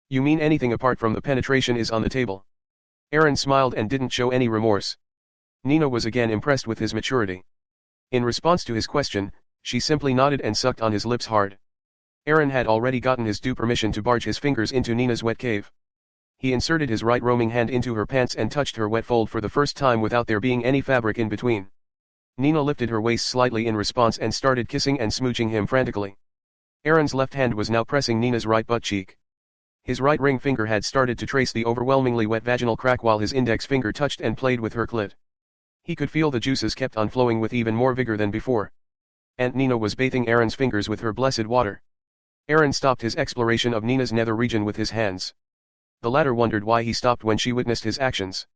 You mean anything apart from the penetration is on the table? Aaron smiled and didn't show any remorse. Nina was again impressed with his maturity. In response to his question, she simply nodded and sucked on his lips hard. Aaron had already gotten his due permission to barge his fingers into Nina's wet cave. He inserted his right roaming hand into her pants and touched her wet fold for the first time without there being any fabric in between. Nina lifted her waist slightly in response and started kissing and smooching him frantically. Aaron's left hand was now pressing Nina's right butt cheek. His right ring finger had started to trace the overwhelmingly wet vaginal crack while his index finger touched and played with her clit. He could feel the juices kept on flowing with even more vigor than before. Aunt Nina was bathing Aaron's fingers with her blessed water. Aaron stopped his exploration of Nina's nether region with his hands. The latter wondered why he stopped when she witnessed his actions.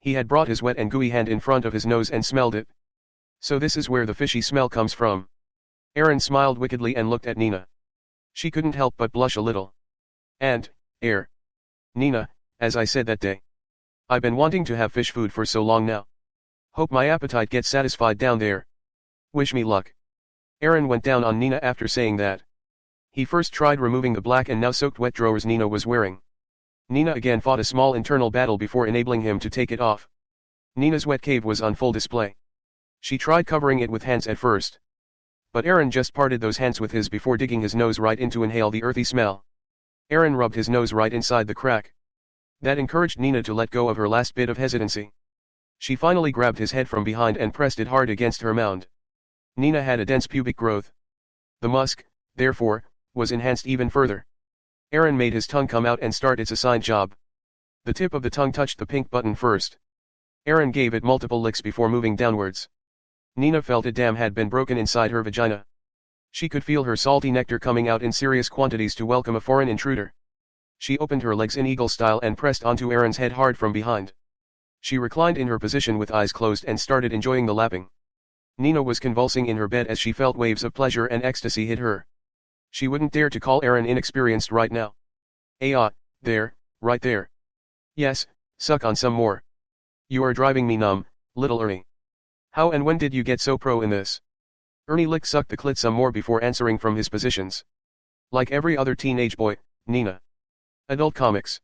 He had brought his wet and gooey hand in front of his nose and smelled it. So this is where the fishy smell comes from. Aaron smiled wickedly and looked at Nina. She couldn't help but blush a little. Nina, as I said that day. I've been wanting to have fish food for so long now. Hope my appetite gets satisfied down there. Wish me luck. Aaron went down on Nina after saying that. He first tried removing the black and now soaked wet drawers Nina was wearing. Nina again fought a small internal battle before enabling him to take it off. Nina's wet cave was on full display. She tried covering it with hands at first. But Aaron just parted those hands with his before digging his nose right in to inhale the earthy smell. Aaron rubbed his nose right inside the crack. That encouraged Nina to let go of her last bit of hesitancy. She finally grabbed his head from behind and pressed it hard against her mound. Nina had a dense pubic growth. The musk, therefore, was enhanced even further. Aaron made his tongue come out and start its assigned job. The tip of the tongue touched the pink button first. Aaron gave it multiple licks before moving downwards. Nina felt a dam had been broken inside her vagina. She could feel her salty nectar coming out in serious quantities to welcome a foreign intruder. She opened her legs in eagle style and pressed onto Aaron's head hard from behind. She reclined in her position with eyes closed and started enjoying the lapping. Nina was convulsing in her bed as she felt waves of pleasure and ecstasy hit her. She wouldn't dare to call Aaron inexperienced right now. There, right there. Yes, suck on some more. You are driving me numb, little Ernie. How and when did you get so pro in this? Ernie sucked the clit some more before answering from his positions. Like every other teenage boy, Nina. Adult comics.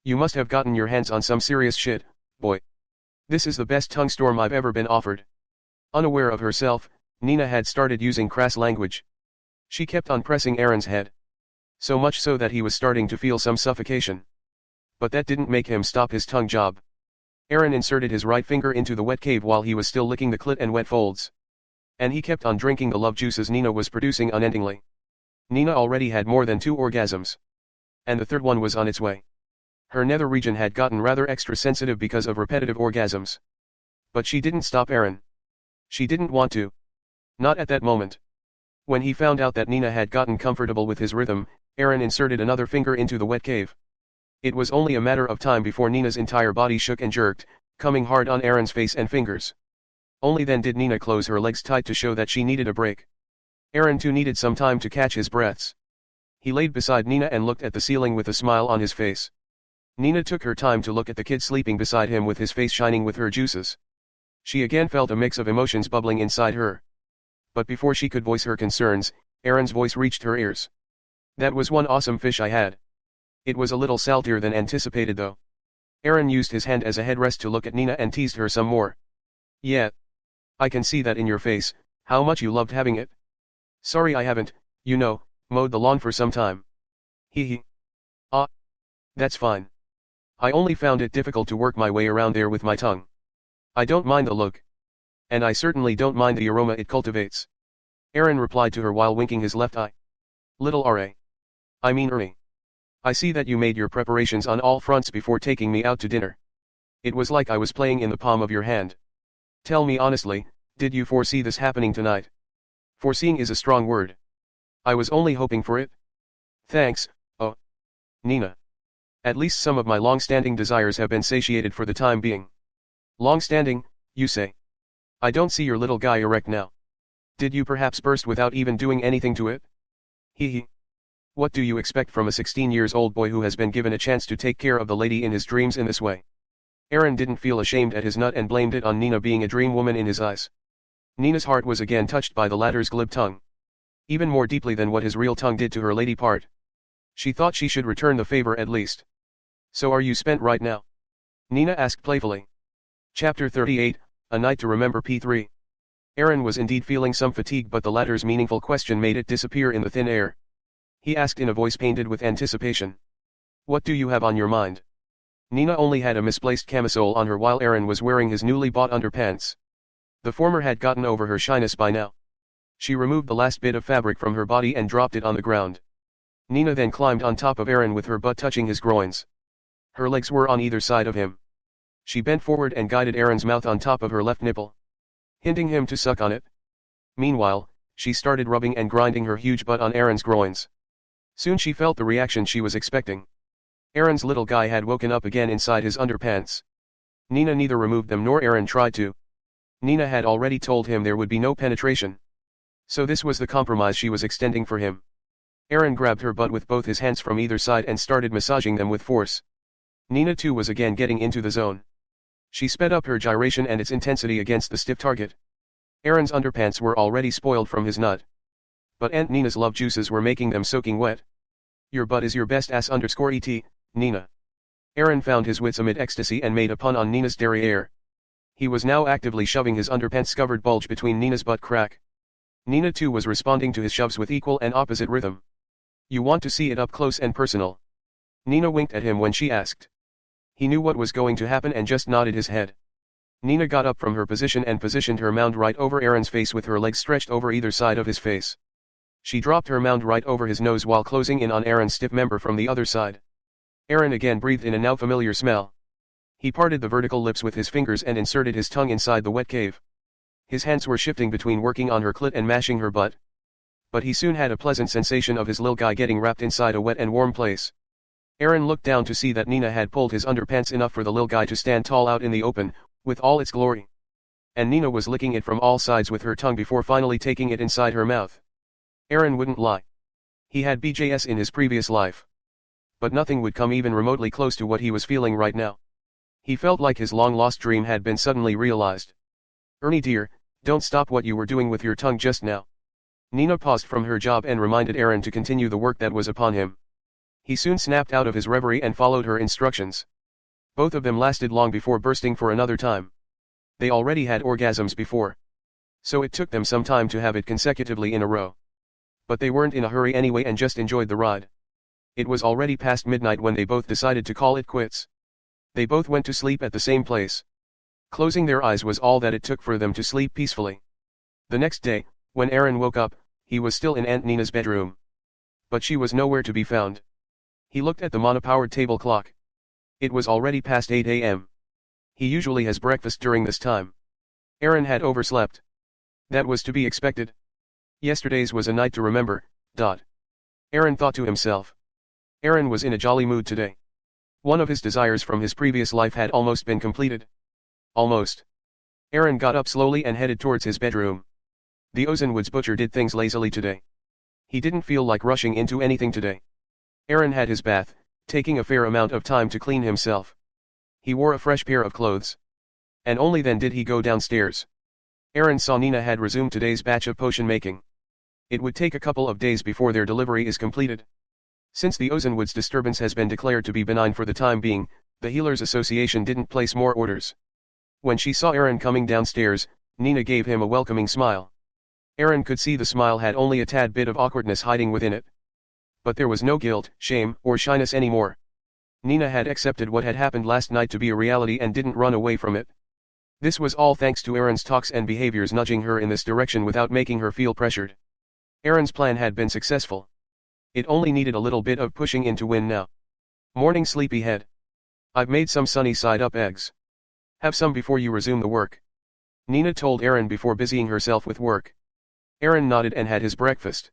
You must have gotten your hands on some serious shit, boy. This is the best tongue storm I've ever been offered. Unaware of herself, Nina had started using crass language. She kept on pressing Aaron's head. So much so that he was starting to feel some suffocation. But that didn't make him stop his tongue job. Aaron inserted his right finger into the wet cave while he was still licking the clit and wet folds. And he kept on drinking the love juices Nina was producing unendingly. Nina already had more than 2 orgasms. And the third one was on its way. Her nether region had gotten rather extra sensitive because of repetitive orgasms. But she didn't stop Aaron. She didn't want to. Not at that moment. When he found out that Nina had gotten comfortable with his rhythm, Aaron inserted another finger into the wet cave. It was only a matter of time before Nina's entire body shook and jerked, coming hard on Aaron's face and fingers. Only then did Nina close her legs tight to show that she needed a break. Aaron too needed some time to catch his breaths. He laid beside Nina and looked at the ceiling with a smile on his face. Nina took her time to look at the kid sleeping beside him with his face shining with her juices. She again felt a mix of emotions bubbling inside her. But before she could voice her concerns, Aaron's voice reached her ears. That was one awesome fish I had. It was a little saltier than anticipated though. Aaron used his hand as a headrest to look at Nina and teased her some more. Yeah. I can see that in your face, how much you loved having it. Sorry I haven't, mowed the lawn for some time. Hee. Ah. That's fine. I only found it difficult to work my way around there with my tongue. I don't mind the look. And I certainly don't mind the aroma it cultivates. Aaron replied to her while winking his left eye. Little R.A. I mean Ernie. I see that you made your preparations on all fronts before taking me out to dinner. It was like I was playing in the palm of your hand. Tell me honestly, did you foresee this happening tonight? Foreseeing is a strong word. I was only hoping for it. Thanks, Nina. At least some of my long-standing desires have been satiated for the time being. Long-standing, you say? I don't see your little guy erect now. Did you perhaps burst without even doing anything to it? Hee. What do you expect from a 16-year-old boy who has been given a chance to take care of the lady in his dreams in this way? Aaron didn't feel ashamed at his nut and blamed it on Nina being a dream woman in his eyes. Nina's heart was again touched by the latter's glib tongue. Even more deeply than what his real tongue did to her lady part. She thought she should return the favor at least. So are you spent right now? Nina asked playfully. Chapter 38, A Night to Remember P3. Aaron was indeed feeling some fatigue, but the latter's meaningful question made it disappear in the thin air. He asked in a voice painted with anticipation. What do you have on your mind? Nina only had a misplaced camisole on her while Aaron was wearing his newly bought underpants. The former had gotten over her shyness by now. She removed the last bit of fabric from her body and dropped it on the ground. Nina then climbed on top of Aaron with her butt touching his groins. Her legs were on either side of him. She bent forward and guided Aaron's mouth on top of her left nipple, hinting him to suck on it. Meanwhile, she started rubbing and grinding her huge butt on Aaron's groins. Soon she felt the reaction she was expecting. Aaron's little guy had woken up again inside his underpants. Nina neither removed them nor Aaron tried to. Nina had already told him there would be no penetration. So this was the compromise she was extending for him. Aaron grabbed her butt with both his hands from either side and started massaging them with force. Nina too was again getting into the zone. She sped up her gyration and its intensity against the stiff target. Aaron's underpants were already spoiled from his nut. But Aunt Nina's love juices were making them soaking wet. Your butt is your best ass _et, Nina. Aaron found his wits amid ecstasy and made a pun on Nina's derriere. He was now actively shoving his underpants-covered bulge between Nina's butt crack. Nina too was responding to his shoves with equal and opposite rhythm. You want to see it up close and personal? Nina winked at him when she asked. He knew what was going to happen and just nodded his head. Nina got up from her position and positioned her mound right over Aaron's face with her legs stretched over either side of his face. She dropped her mound right over his nose while closing in on Aaron's stiff member from the other side. Aaron again breathed in a now familiar smell. He parted the vertical lips with his fingers and inserted his tongue inside the wet cave. His hands were shifting between working on her clit and mashing her butt. But he soon had a pleasant sensation of his lil guy getting wrapped inside a wet and warm place. Aaron looked down to see that Nina had pulled his underpants enough for the lil guy to stand tall out in the open, with all its glory. And Nina was licking it from all sides with her tongue before finally taking it inside her mouth. Aaron wouldn't lie. He had BJS in his previous life. But nothing would come even remotely close to what he was feeling right now. He felt like his long-lost dream had been suddenly realized. Ernie dear, don't stop what you were doing with your tongue just now. Nina paused from her job and reminded Aaron to continue the work that was upon him. He soon snapped out of his reverie and followed her instructions. Both of them lasted long before bursting for another time. They already had orgasms before. So it took them some time to have it consecutively in a row. But they weren't in a hurry anyway and just enjoyed the ride. It was already past midnight when they both decided to call it quits. They both went to sleep at the same place. Closing their eyes was all that it took for them to sleep peacefully. The next day, when Aaron woke up, he was still in Aunt Nina's bedroom. But she was nowhere to be found. He looked at the monopowered table clock. It was already past 8 a.m. He usually has breakfast during this time. Aaron had overslept. That was to be expected. Yesterday's was a night to remember, Aaron thought to himself. Aaron was in a jolly mood today. One of his desires from his previous life had almost been completed. Almost. Aaron got up slowly and headed towards his bedroom. The Ozenwoods butcher did things lazily today. He didn't feel like rushing into anything today. Aaron had his bath, taking a fair amount of time to clean himself. He wore a fresh pair of clothes. And only then did he go downstairs. Aaron saw Nina had resumed today's batch of potion making. It would take a couple of days before their delivery is completed. Since the Ozenwoods disturbance has been declared to be benign for the time being, the Healers Association didn't place more orders. When she saw Aaron coming downstairs, Nina gave him a welcoming smile. Aaron could see the smile had only a tad bit of awkwardness hiding within it. But there was no guilt, shame, or shyness anymore. Nina had accepted what had happened last night to be a reality and didn't run away from it. This was all thanks to Aaron's talks and behaviors nudging her in this direction without making her feel pressured. Aaron's plan had been successful. It only needed a little bit of pushing in to win now. Morning sleepyhead. I've made some sunny side up eggs. Have some before you resume the work. Nina told Aaron before busying herself with work. Aaron nodded and had his breakfast.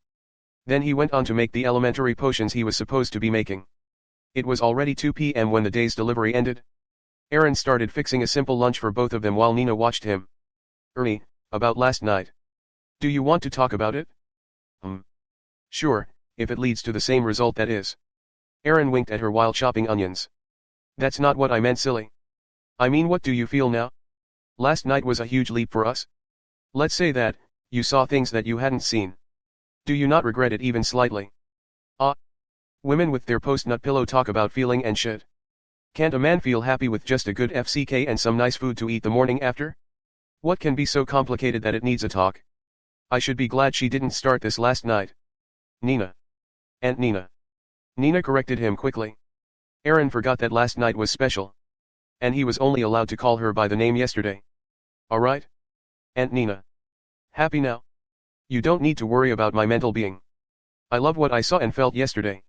Then he went on to make the elementary potions he was supposed to be making. It was already 2 p.m. when the day's delivery ended. Aaron started fixing a simple lunch for both of them while Nina watched him. Ernie, about last night. Do you want to talk about it? Sure, if it leads to the same result that is. Aaron winked at her while chopping onions. That's not what I meant, silly. I mean, what do you feel now? Last night was a huge leap for us. Let's say that, you saw things that you hadn't seen. Do you not regret it even slightly? Women with their post-nut pillow talk about feeling and shit. Can't a man feel happy with just a good FCK and some nice food to eat the morning after? What can be so complicated that it needs a talk? I should be glad she didn't start this last night. Nina. Aunt Nina. Nina corrected him quickly. Aaron forgot that last night was special. And he was only allowed to call her by the name yesterday. Alright? Aunt Nina. Happy now? You don't need to worry about my mental being. I love what I saw and felt yesterday.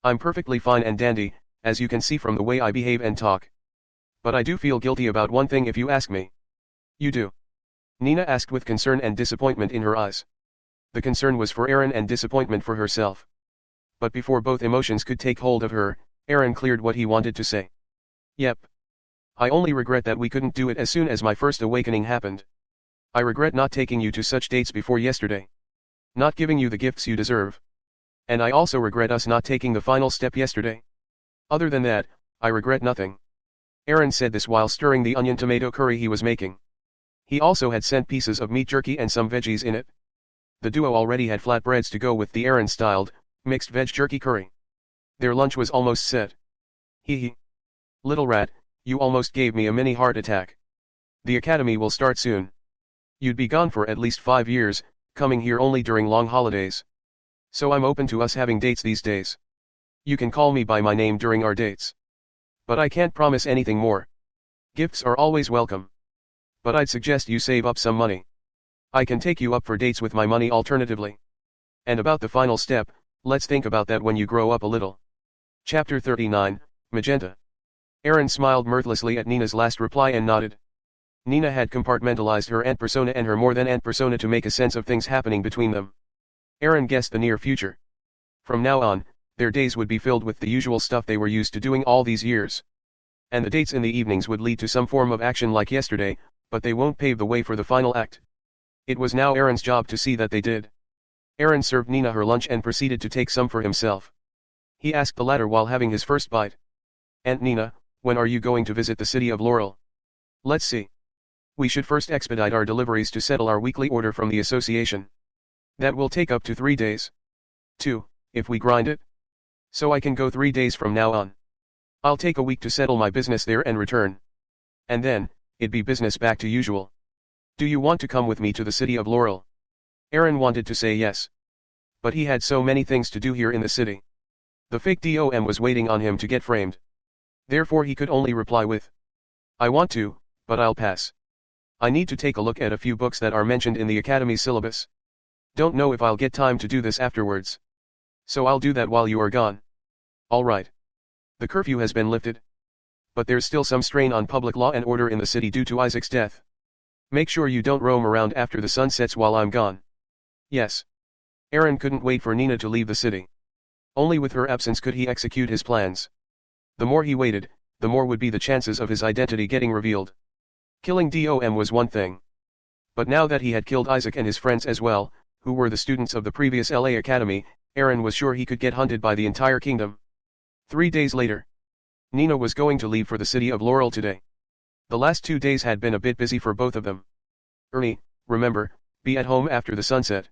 I'm perfectly fine and dandy, as you can see from the way I behave and talk. But I do feel guilty about one thing if you ask me. You do? Nina asked with concern and disappointment in her eyes. The concern was for Aaron and disappointment for herself. But before both emotions could take hold of her, Aaron cleared what he wanted to say. Yep. I only regret that we couldn't do it as soon as my first awakening happened. I regret not taking you to such dates before yesterday. Not giving you the gifts you deserve. And I also regret us not taking the final step yesterday. Other than that, I regret nothing. Aaron said this while stirring the onion tomato curry he was making. He also had sent pieces of meat jerky and some veggies in it. The duo already had flatbreads to go with the Aaron-styled, mixed veg jerky curry. Their lunch was almost set. Hee hee. Little rat, you almost gave me a mini heart attack. The academy will start soon. You'd be gone for at least 5 years, coming here only during long holidays. So I'm open to us having dates these days. You can call me by my name during our dates. But I can't promise anything more. Gifts are always welcome. But I'd suggest you save up some money. I can take you up for dates with my money alternatively. And about the final step, let's think about that when you grow up a little. Chapter 39, Magenta. Aaron smiled mirthlessly at Nina's last reply and nodded. Nina had compartmentalized her aunt persona and her more than aunt persona to make a sense of things happening between them. Aaron guessed the near future. From now on, their days would be filled with the usual stuff they were used to doing all these years. And the dates in the evenings would lead to some form of action like yesterday, but they won't pave the way for the final act. It was now Aaron's job to see that they did. Aaron served Nina her lunch and proceeded to take some for himself. He asked the latter while having his first bite. Aunt Nina, when are you going to visit the city of Laurel? Let's see. We should first expedite our deliveries to settle our weekly order from the association. That will take up to 3 days. 2, if we grind it. So I can go 3 days from now on. I'll take a week to settle my business there and return. And then, it'd be business back to usual. Do you want to come with me to the city of Laurel? Aaron wanted to say yes. But he had so many things to do here in the city. The fake DOM was waiting on him to get framed. Therefore he could only reply with, I want to, but I'll pass. I need to take a look at a few books that are mentioned in the academy syllabus. Don't know if I'll get time to do this afterwards. So I'll do that while you are gone. Alright. The curfew has been lifted. But there's still some strain on public law and order in the city due to Isaac's death. Make sure you don't roam around after the sun sets while I'm gone. Yes. Aaron couldn't wait for Nina to leave the city. Only with her absence could he execute his plans. The more he waited, the more would be the chances of his identity getting revealed. Killing DOM was one thing. But now that he had killed Isaac and his friends as well, who were the students of the previous LA Academy, Aaron was sure he could get hunted by the entire kingdom. 3 days later. Nina was going to leave for the city of Laurel today. The last 2 days had been a bit busy for both of them. Ernie, remember, be at home after the sunset.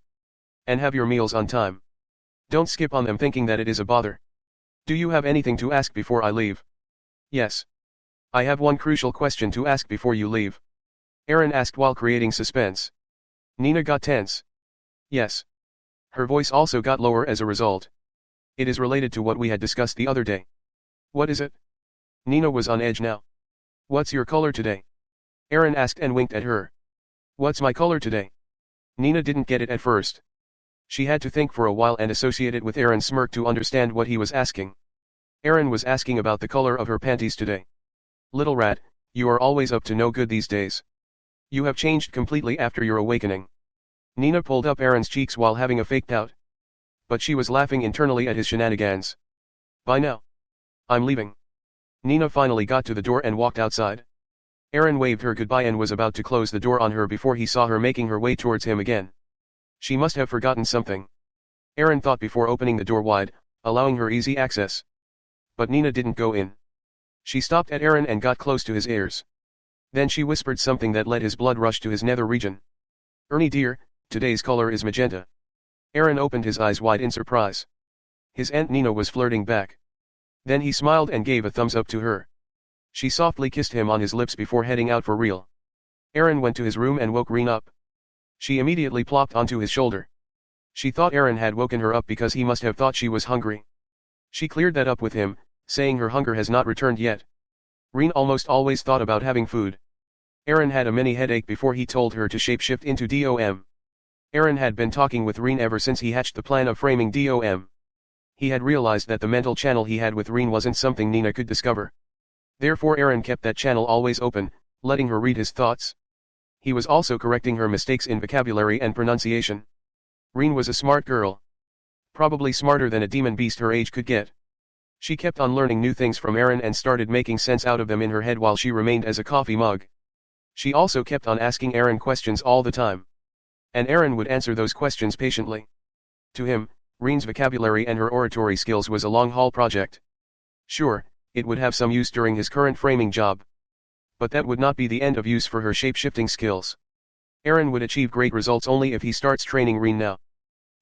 And have your meals on time. Don't skip on them thinking that it is a bother. Do you have anything to ask before I leave? Yes. I have one crucial question to ask before you leave. Aaron asked while creating suspense. Nina got tense. Yes. Her voice also got lower as a result. It is related to what we had discussed the other day. What is it? Nina was on edge now. What's your color today? Aaron asked and winked at her. What's my color today? Nina didn't get it at first. She had to think for a while and associate it with Aaron's smirk to understand what he was asking. Aaron was asking about the color of her panties today. Little rat, you are always up to no good these days. You have changed completely after your awakening. Nina pulled up Aaron's cheeks while having a fake pout. But she was laughing internally at his shenanigans. Bye now. I'm leaving. Nina finally got to the door and walked outside. Aaron waved her goodbye and was about to close the door on her before he saw her making her way towards him again. She must have forgotten something. Aaron thought before opening the door wide, allowing her easy access. But Nina didn't go in. She stopped at Aaron and got close to his ears. Then she whispered something that let his blood rush to his nether region. Ernie dear, today's color is magenta. Aaron opened his eyes wide in surprise. His Aunt Nina was flirting back. Then he smiled and gave a thumbs up to her. She softly kissed him on his lips before heading out for real. Aaron went to his room and woke Reen up. She immediately plopped onto his shoulder. She thought Aaron had woken her up because he must have thought she was hungry. She cleared that up with him, saying her hunger has not returned yet. Reen almost always thought about having food. Aaron had a mini headache before he told her to shapeshift into DOM. Aaron had been talking with Reen ever since he hatched the plan of framing DOM. He had realized that the mental channel he had with Reen wasn't something Nina could discover. Therefore Aaron kept that channel always open, letting her read his thoughts. He was also correcting her mistakes in vocabulary and pronunciation. Reen was a smart girl. Probably smarter than a demon beast her age could get. She kept on learning new things from Aaron and started making sense out of them in her head while she remained as a coffee mug. She also kept on asking Aaron questions all the time. And Aaron would answer those questions patiently. To him, Reen's vocabulary and her oratory skills was a long-haul project. Sure, it would have some use during his current framing job. But that would not be the end of use for her shape-shifting skills. Aaron would achieve great results only if he starts training Reen now.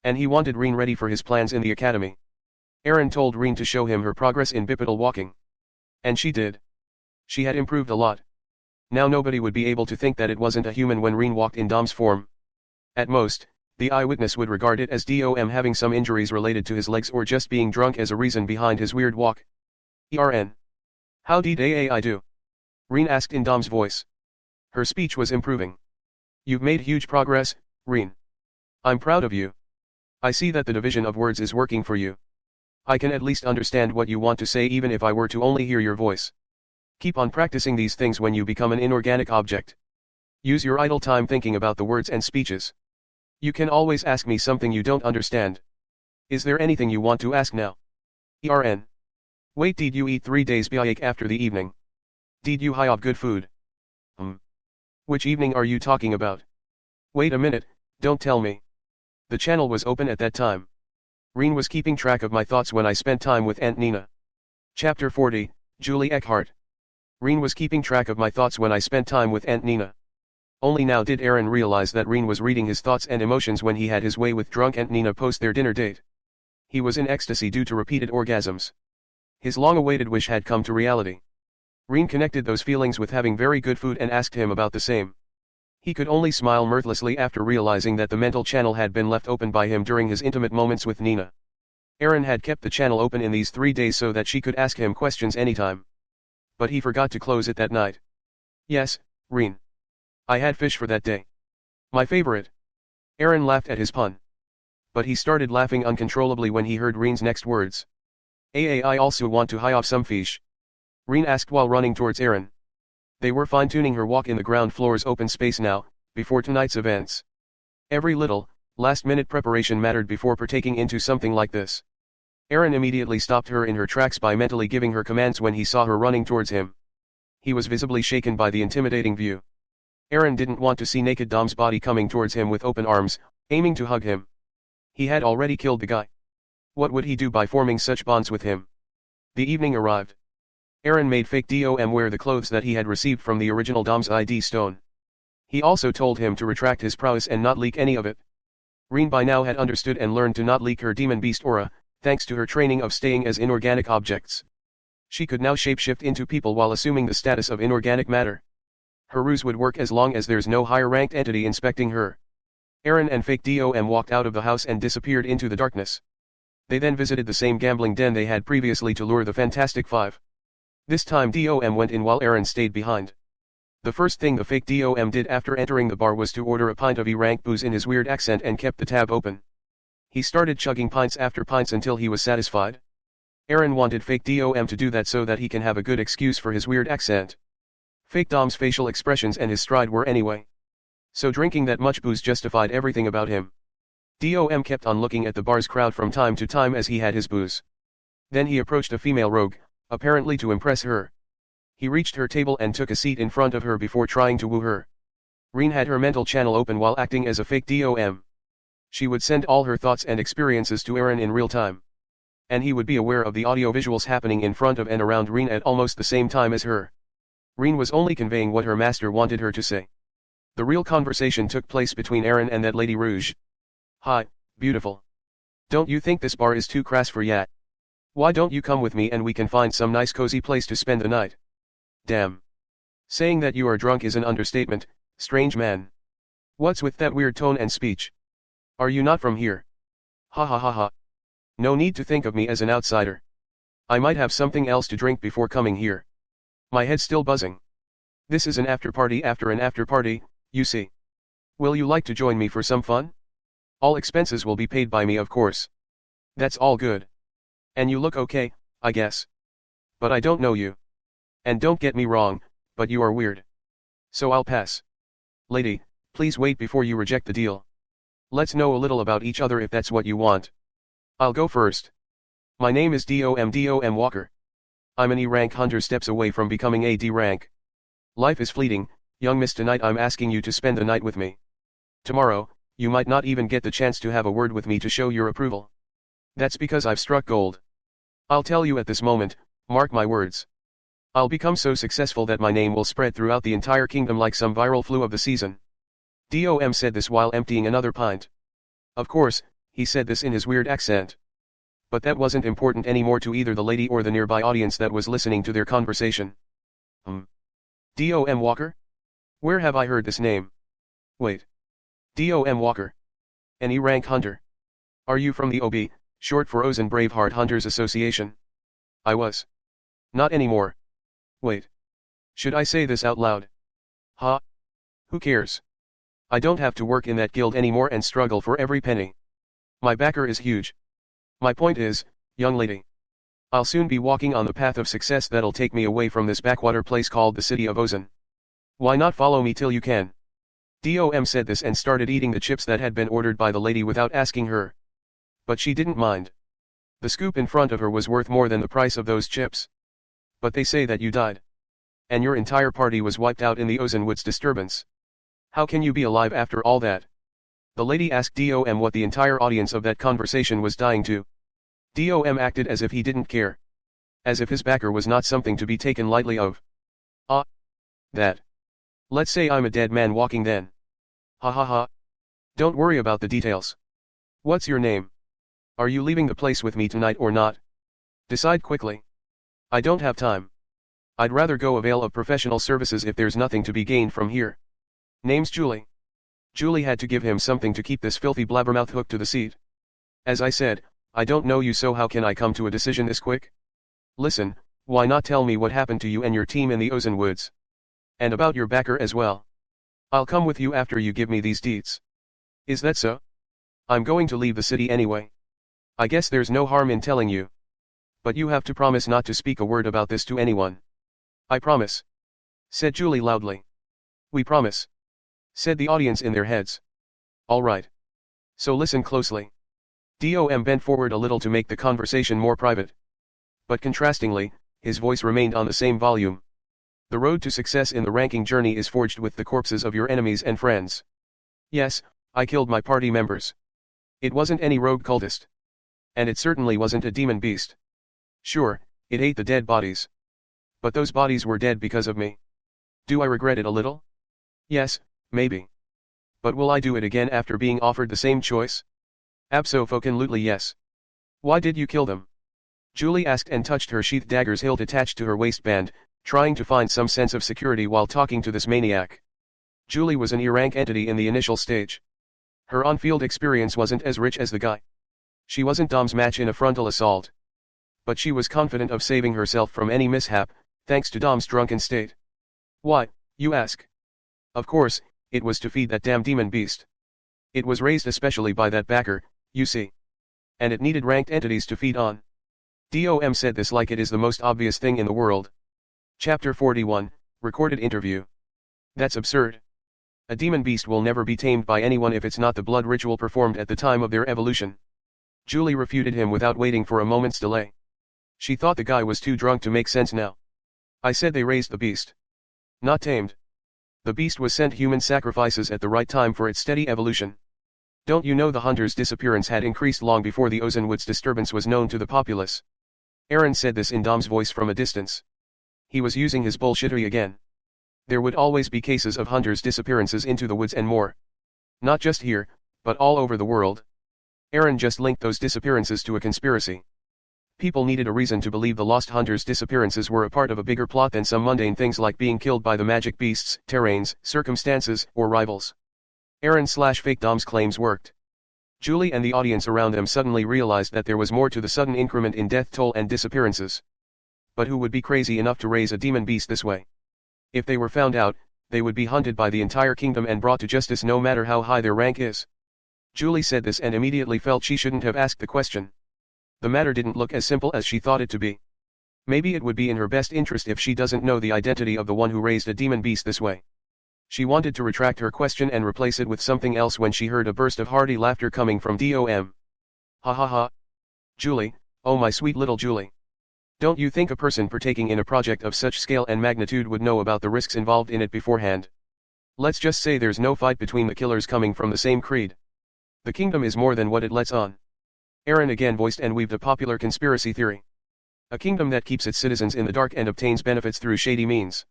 And he wanted Reen ready for his plans in the academy. Aaron told Reen to show him her progress in bipedal walking. And she did. She had improved a lot. Now nobody would be able to think that it wasn't a human when Reen walked in Dom's form. At most, the eyewitness would regard it as DOM having some injuries related to his legs or just being drunk as a reason behind his weird walk. ERN. How did I do? Reen asked in Dom's voice. Her speech was improving. You've made huge progress, Reen. I'm proud of you. I see that the division of words is working for you. I can at least understand what you want to say even if I were to only hear your voice. Keep on practicing these things when you become an inorganic object. Use your idle time thinking about the words and speeches. You can always ask me something you don't understand. Is there anything you want to ask now? ERN. Wait, did you eat 3 days byaik after the evening? Did you have good food? Which evening are you talking about? Wait a minute, don't tell me. The channel was open at that time. Reen was keeping track of my thoughts when I spent time with Aunt Nina. Chapter 40, Julie Eckhart. Reen was keeping track of my thoughts when I spent time with Aunt Nina. Only now did Aaron realize that Reen was reading his thoughts and emotions when he had his way with drunk Aunt Nina post their dinner date. He was in ecstasy due to repeated orgasms. His long-awaited wish had come to reality. Reen connected those feelings with having very good food and asked him about the same. He could only smile mirthlessly after realizing that the mental channel had been left open by him during his intimate moments with Nina. Aaron had kept the channel open in these 3 days so that she could ask him questions anytime. But he forgot to close it that night. Yes, Reen. I had fish for that day. My favorite. Aaron laughed at his pun. But he started laughing uncontrollably when he heard Reen's next words. I also want to have some fish. Reen asked while running towards Aaron. They were fine-tuning her walk in the ground floor's open space now, before tonight's events. Every little, last-minute preparation mattered before partaking into something like this. Aaron immediately stopped her in her tracks by mentally giving her commands when he saw her running towards him. He was visibly shaken by the intimidating view. Aaron didn't want to see naked Dom's body coming towards him with open arms, aiming to hug him. He had already killed the guy. What would he do by forming such bonds with him? The evening arrived. Aaron made fake Dom wear the clothes that he had received from the original Dom's ID stone. He also told him to retract his prowess and not leak any of it. Reen by now had understood and learned to not leak her demon beast aura, thanks to her training of staying as inorganic objects. She could now shapeshift into people while assuming the status of inorganic matter. Her ruse would work as long as there's no higher-ranked entity inspecting her. Aaron and fake Dom walked out of the house and disappeared into the darkness. They then visited the same gambling den they had previously to lure the Fantastic Five. This time Dom went in while Aaron stayed behind. The first thing the fake Dom did after entering the bar was to order a pint of E-rank booze in his weird accent and kept the tab open. He started chugging pints after pints until he was satisfied. Aaron wanted fake Dom to do that so that he can have a good excuse for his weird accent. Fake Dom's facial expressions and his stride were anyway. So drinking that much booze justified everything about him. Dom kept on looking at the bar's crowd from time to time as he had his booze. Then he approached a female rogue, apparently to impress her. He reached her table and took a seat in front of her before trying to woo her. Reen had her mental channel open while acting as a fake Dom. She would send all her thoughts and experiences to Aaron in real time. And he would be aware of the audio-visuals happening in front of and around Reen at almost the same time as her. Reen was only conveying what her master wanted her to say. The real conversation took place between Aaron and that Lady Rouge. Hi, beautiful. Don't you think this bar is too crass for ya? Why don't you come with me and we can find some nice cozy place to spend the night? Damn. Saying that you are drunk is an understatement, strange man. What's with that weird tone and speech? Are you not from here? Ha ha ha ha. No need to think of me as an outsider. I might have something else to drink before coming here. My head's still buzzing. This is an after party after an after party, you see. Will you like to join me for some fun? All expenses will be paid by me, of course. That's all good. And you look okay, I guess. But I don't know you. And don't get me wrong, but you are weird. So I'll pass. Lady, please wait before you reject the deal. Let's know a little about each other if that's what you want. I'll go first. My name is Dom Walker. I'm an E rank hunter steps away from becoming a D rank. Life is fleeting, young miss. Tonight I'm asking you to spend the night with me. Tomorrow, you might not even get the chance to have a word with me to show your approval. That's because I've struck gold. I'll tell you at this moment, mark my words. I'll become so successful that my name will spread throughout the entire kingdom like some viral flu of the season. Dom said this while emptying another pint. Of course, he said this in his weird accent. But that wasn't important anymore to either the lady or the nearby audience that was listening to their conversation. Dom Walker? Where have I heard this name? Wait. Dom Walker. An E-rank hunter. Are you from the OB, short for Ozen Braveheart Hunters Association? I was. Not anymore. Wait. Should I say this out loud? Huh? Who cares? I don't have to work in that guild anymore and struggle for every penny. My backer is huge. My point is, young lady. I'll soon be walking on the path of success that'll take me away from this backwater place called the city of Ozen. Why not follow me till you can? Dom said this and started eating the chips that had been ordered by the lady without asking her. But she didn't mind. The scoop in front of her was worth more than the price of those chips. But they say that you died. And your entire party was wiped out in the Ozen Woods disturbance. How can you be alive after all that? The lady asked Dom what the entire audience of that conversation was dying to. Dom acted as if he didn't care. As if his backer was not something to be taken lightly of. Ah. That. Let's say I'm a dead man walking then. Ha ha ha. Don't worry about the details. What's your name? Are you leaving the place with me tonight or not? Decide quickly. I don't have time. I'd rather go avail of professional services if there's nothing to be gained from here. Name's Julie. Julie had to give him something to keep this filthy blabbermouth hooked to the seat. As I said, I don't know you, so how can I come to a decision this quick? Listen, why not tell me what happened to you and your team in the Ozen Woods? And about your backer as well. I'll come with you after you give me these deeds. Is that so? I'm going to leave the city anyway. I guess there's no harm in telling you. But you have to promise not to speak a word about this to anyone. I promise. Said Julie loudly. We promise. Said the audience in their heads. All right. So listen closely. Dom bent forward a little to make the conversation more private. But contrastingly, his voice remained on the same volume. The road to success in the ranking journey is forged with the corpses of your enemies and friends. Yes, I killed my party members. It wasn't any rogue cultist. And it certainly wasn't a demon beast. Sure, it ate the dead bodies. But those bodies were dead because of me. Do I regret it a little? Yes, maybe. But will I do it again after being offered the same choice? Abso-fucking-lutely yes. Why did you kill them? Julie asked and touched her sheath dagger's hilt attached to her waistband, trying to find some sense of security while talking to this maniac. Julie was an E-rank entity in the initial stage. Her on-field experience wasn't as rich as the guy. She wasn't Dom's match in a frontal assault. But she was confident of saving herself from any mishap, thanks to Dom's drunken state. Why, you ask? Of course, it was to feed that damn demon beast. It was raised especially by that backer, you see. And it needed ranked entities to feed on. Dom said this like it is the most obvious thing in the world. Chapter 41, Recorded Interview. That's absurd. A demon beast will never be tamed by anyone if it's not the blood ritual performed at the time of their evolution. Julie refuted him without waiting for a moment's delay. She thought the guy was too drunk to make sense now. I said they raised the beast. Not tamed. The beast was sent human sacrifices at the right time for its steady evolution. Don't you know the hunter's disappearance had increased long before the Ozen Woods disturbance was known to the populace? Aaron said this in Dom's voice from a distance. He was using his bullshittery again. There would always be cases of hunters' disappearances into the woods and more. Not just here, but all over the world. Aaron just linked those disappearances to a conspiracy. People needed a reason to believe the lost hunters' disappearances were a part of a bigger plot than some mundane things like being killed by the magic beasts, terrains, circumstances, or rivals. Aaron/fake Dom's claims worked. Julie and the audience around them suddenly realized that there was more to the sudden increment in death toll and disappearances. But who would be crazy enough to raise a demon beast this way? If they were found out, they would be hunted by the entire kingdom and brought to justice no matter how high their rank is. Julie said this and immediately felt she shouldn't have asked the question. The matter didn't look as simple as she thought it to be. Maybe it would be in her best interest if she doesn't know the identity of the one who raised a demon beast this way. She wanted to retract her question and replace it with something else when she heard a burst of hearty laughter coming from Dom. Ha ha ha. Julie, oh my sweet little Julie. Don't you think a person partaking in a project of such scale and magnitude would know about the risks involved in it beforehand? Let's just say there's no fight between the killers coming from the same creed. The kingdom is more than what it lets on. Aaron again voiced and weaved a popular conspiracy theory. A kingdom that keeps its citizens in the dark and obtains benefits through shady means.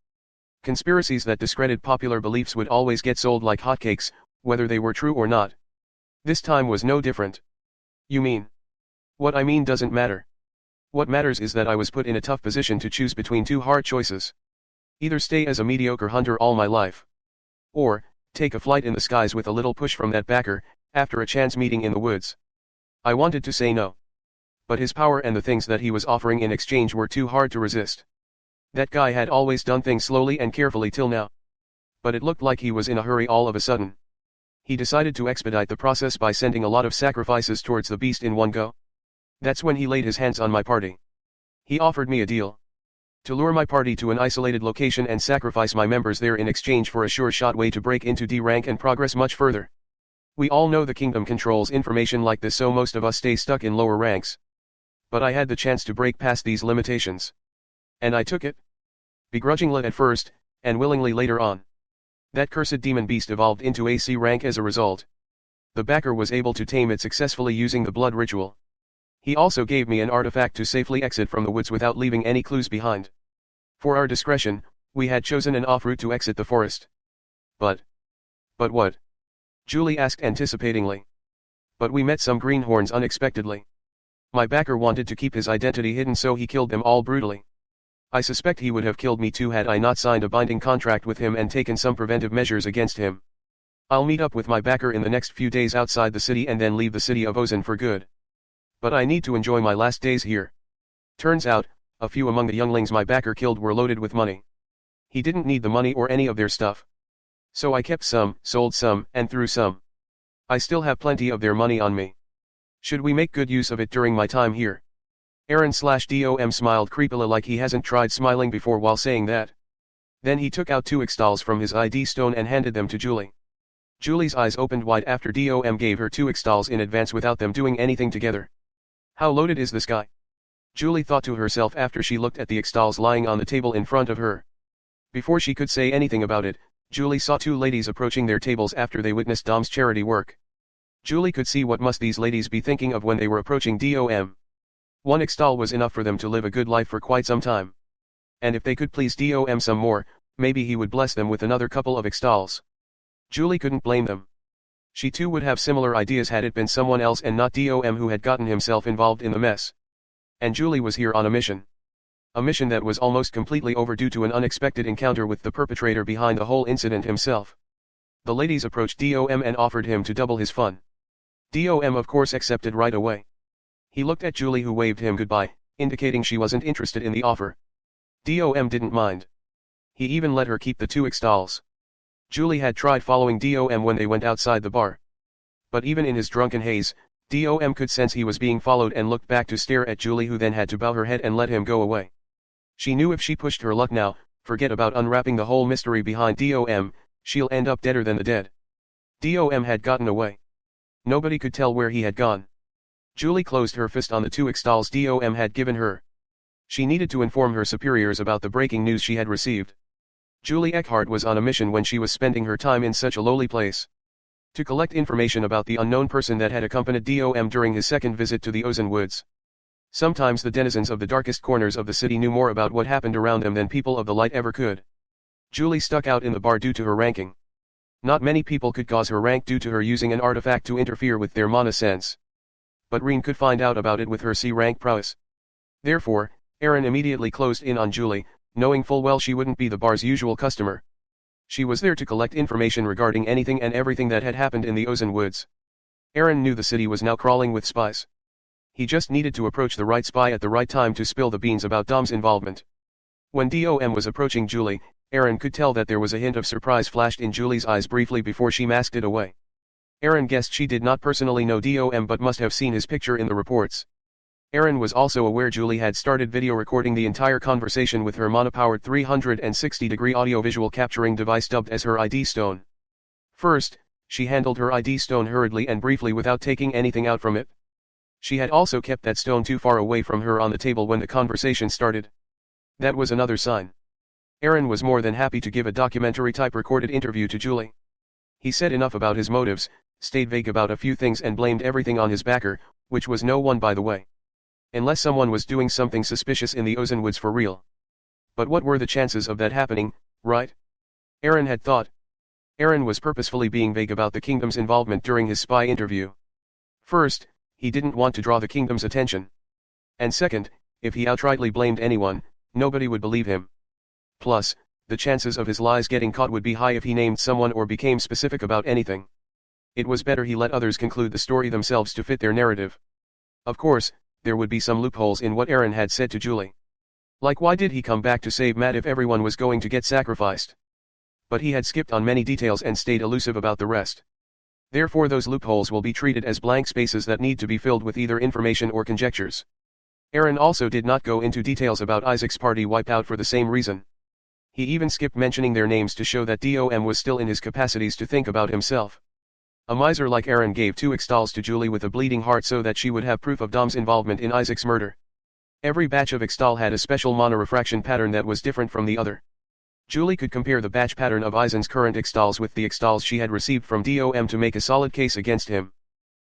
Conspiracies that discredit popular beliefs would always get sold like hotcakes, whether they were true or not. This time was no different. You mean? What I mean doesn't matter. What matters is that I was put in a tough position to choose between two hard choices. Either stay as a mediocre hunter all my life. Or, take a flight in the skies with a little push from that backer, after a chance meeting in the woods. I wanted to say no. But his power and the things that he was offering in exchange were too hard to resist. That guy had always done things slowly and carefully till now. But it looked like he was in a hurry all of a sudden. He decided to expedite the process by sending a lot of sacrifices towards the beast in one go. That's when he laid his hands on my party. He offered me a deal. To lure my party to an isolated location and sacrifice my members there in exchange for a sure-shot way to break into D rank and progress much further. We all know the kingdom controls information like this, so most of us stay stuck in lower ranks. But I had the chance to break past these limitations. And I took it. Begrudgingly at first, and willingly later on. That cursed demon beast evolved into AC rank as a result. The backer was able to tame it successfully using the blood ritual. He also gave me an artifact to safely exit from the woods without leaving any clues behind. For our discretion, we had chosen an off route to exit the forest. But what? Julie asked anticipatingly. But we met some greenhorns unexpectedly. My backer wanted to keep his identity hidden, so he killed them all brutally. I suspect he would have killed me too had I not signed a binding contract with him and taken some preventive measures against him. I'll meet up with my backer in the next few days outside the city and then leave the city of Ozen for good. But I need to enjoy my last days here. Turns out, a few among the younglings my backer killed were loaded with money. He didn't need the money or any of their stuff. So I kept some, sold some, and threw some. I still have plenty of their money on me. Should we make good use of it during my time here? Aaron/Dom smiled creepily like he hasn't tried smiling before while saying that. Then he took out 2 ixtals from his ID stone and handed them to Julie. Julie's eyes opened wide after Dom gave her 2 ixtals in advance without them doing anything together. How loaded is this guy? Julie thought to herself after she looked at the ixtals lying on the table in front of her. Before she could say anything about it, Julie saw 2 ladies approaching their tables after they witnessed Dom's charity work. Julie could see what must these ladies be thinking of when they were approaching Dom. 1 ixtal was enough for them to live a good life for quite some time. And if they could please Dom some more, maybe he would bless them with another couple of ixtals. Julie couldn't blame them. She too would have similar ideas had it been someone else and not Dom who had gotten himself involved in the mess. And Julie was here on a mission. A mission that was almost completely overdue to an unexpected encounter with the perpetrator behind the whole incident himself. The ladies approached Dom and offered him to double his fun. Dom of course accepted right away. He looked at Julie, who waved him goodbye, indicating she wasn't interested in the offer. Dom didn't mind. He even let her keep the 2 ixtals. Julie had tried following Dom when they went outside the bar. But even in his drunken haze, Dom could sense he was being followed and looked back to stare at Julie, who then had to bow her head and let him go away. She knew if she pushed her luck now, forget about unwrapping the whole mystery behind Dom, she'll end up deader than the dead. Dom had gotten away. Nobody could tell where he had gone. Julie closed her fist on the 2 ixtals Dom had given her. She needed to inform her superiors about the breaking news she had received. Julie Eckhart was on a mission when she was spending her time in such a lowly place. To collect information about the unknown person that had accompanied Dom during his second visit to the Ozen woods. Sometimes the denizens of the darkest corners of the city knew more about what happened around them than people of the light ever could. Julie stuck out in the bar due to her ranking. Not many people could cause her rank due to her using an artifact to interfere with their mana sense. But Reen could find out about it with her C rank prowess. Therefore, Aaron immediately closed in on Julie, knowing full well she wouldn't be the bar's usual customer. She was there to collect information regarding anything and everything that had happened in the Ozen woods. Aaron knew the city was now crawling with spies. He just needed to approach the right spy at the right time to spill the beans about Dom's involvement. When Dom was approaching Julie, Aaron could tell that there was a hint of surprise flashed in Julie's eyes briefly before she masked it away. Aaron guessed she did not personally know Dom but must have seen his picture in the reports. Aaron was also aware Julie had started video recording the entire conversation with her monopowered 360-degree audiovisual capturing device dubbed as her ID stone. First, she handled her ID stone hurriedly and briefly without taking anything out from it. She had also kept that stone too far away from her on the table when the conversation started. That was another sign. Aaron was more than happy to give a documentary-type recorded interview to Julie. He said enough about his motives, stayed vague about a few things and blamed everything on his backer, which was no one by the way. Unless someone was doing something suspicious in the Ozone Woods for real. But what were the chances of that happening, right? Aaron had thought. Aaron was purposefully being vague about the kingdom's involvement during his spy interview. First, he didn't want to draw the kingdom's attention. And second, if he outrightly blamed anyone, nobody would believe him. Plus, the chances of his lies getting caught would be high if he named someone or became specific about anything. It was better he let others conclude the story themselves to fit their narrative. Of course, there would be some loopholes in what Aaron had said to Julie. Like why did he come back to save Matt if everyone was going to get sacrificed? But he had skipped on many details and stayed elusive about the rest. Therefore those loopholes will be treated as blank spaces that need to be filled with either information or conjectures. Aaron also did not go into details about Isaac's party wiped out for the same reason. He even skipped mentioning their names to show that Dom was still in his capacities to think about himself. A miser like Aaron gave 2 Ixtals to Julie with a bleeding heart so that she would have proof of Dom's involvement in Isaac's murder. Every batch of Ixtal had a special monorefraction pattern that was different from the other. Julie could compare the batch pattern of Eisen's current Ixtals with the Ixtals she had received from Dom to make a solid case against him.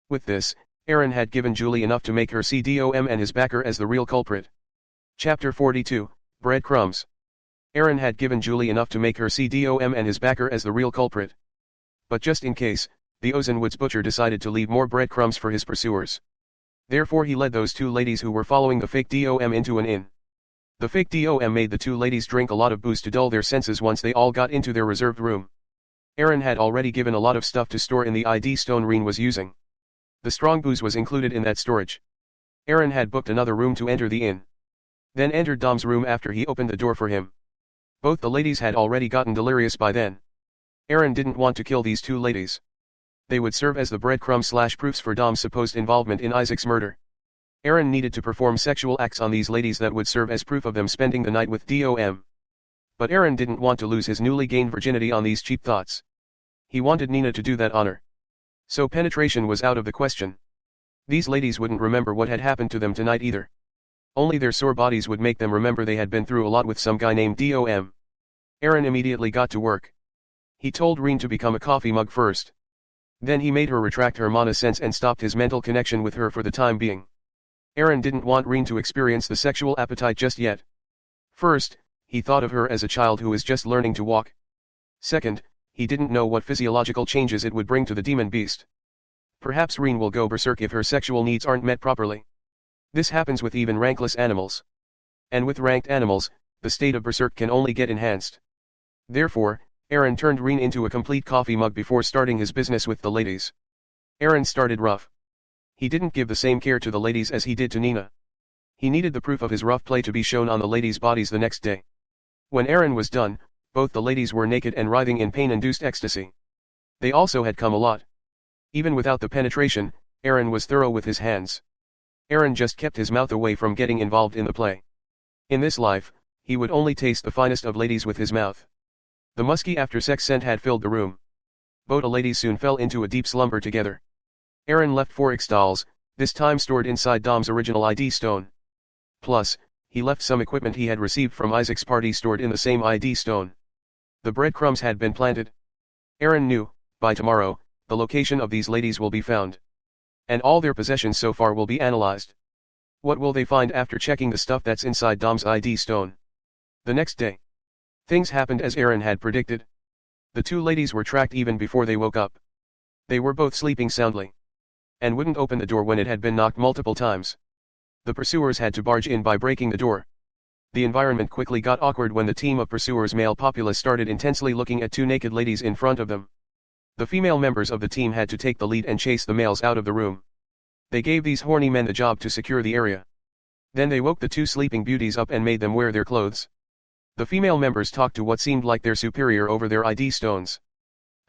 With this, Aaron had given Julie enough to make her see Dom and his backer as the real culprit. Chapter 42, Breadcrumbs. Aaron had given Julie enough to make her see Dom and his backer as the real culprit. But just in case, the Ozone Woods butcher decided to leave more breadcrumbs for his pursuers. Therefore he led those 2 ladies who were following the fake Dom into an inn. The fake Dom made the 2 ladies drink a lot of booze to dull their senses once they all got into their reserved room. Aaron had already given a lot of stuff to store in the ID stone Reen was using. The strong booze was included in that storage. Aaron had booked another room to enter the inn. Then entered Dom's room after he opened the door for him. Both the ladies had already gotten delirious by then. Aaron didn't want to kill these 2 ladies. They would serve as the breadcrumb/proofs for Dom's supposed involvement in Isaac's murder. Aaron needed to perform sexual acts on these ladies that would serve as proof of them spending the night with Dom. But Aaron didn't want to lose his newly gained virginity on these cheap thoughts. He wanted Nina to do that honor. So penetration was out of the question. These ladies wouldn't remember what had happened to them tonight either. Only their sore bodies would make them remember they had been through a lot with some guy named Dom. Aaron immediately got to work. He told Reen to become a coffee mug first. Then he made her retract her mana sense and stopped his mental connection with her for the time being. Aaron didn't want Reen to experience the sexual appetite just yet. First, he thought of her as a child who is just learning to walk. Second, he didn't know what physiological changes it would bring to the demon beast. Perhaps Reen will go berserk if her sexual needs aren't met properly. This happens with even rankless animals. And with ranked animals, the state of berserk can only get enhanced. Therefore, Aaron turned Reen into a complete coffee mug before starting his business with the ladies. Aaron started rough. He didn't give the same care to the ladies as he did to Nina. He needed the proof of his rough play to be shown on the ladies' bodies the next day. When Aaron was done, both the ladies were naked and writhing in pain-induced ecstasy. They also had come a lot. Even without the penetration, Aaron was thorough with his hands. Aaron just kept his mouth away from getting involved in the play. In this life, he would only taste the finest of ladies with his mouth. The musky after-sex scent had filled the room. Both ladies soon fell into a deep slumber together. Aaron left 4 Ixtals, this time stored inside Dom's original ID stone. Plus, he left some equipment he had received from Isaac's party stored in the same ID stone. The breadcrumbs had been planted. Aaron knew, by tomorrow, the location of these ladies will be found. And all their possessions so far will be analyzed. What will they find after checking the stuff that's inside Dom's ID stone? The next day. Things happened as Aaron had predicted. The 2 ladies were tracked even before they woke up. They were both sleeping soundly. And wouldn't open the door when it had been knocked multiple times. The pursuers had to barge in by breaking the door. The environment quickly got awkward when the team of pursuers' male populace started intensely looking at 2 naked ladies in front of them. The female members of the team had to take the lead and chase the males out of the room. They gave these horny men the job to secure the area. Then they woke the two sleeping beauties up and made them wear their clothes. The female members talked to what seemed like their superior over their ID stones.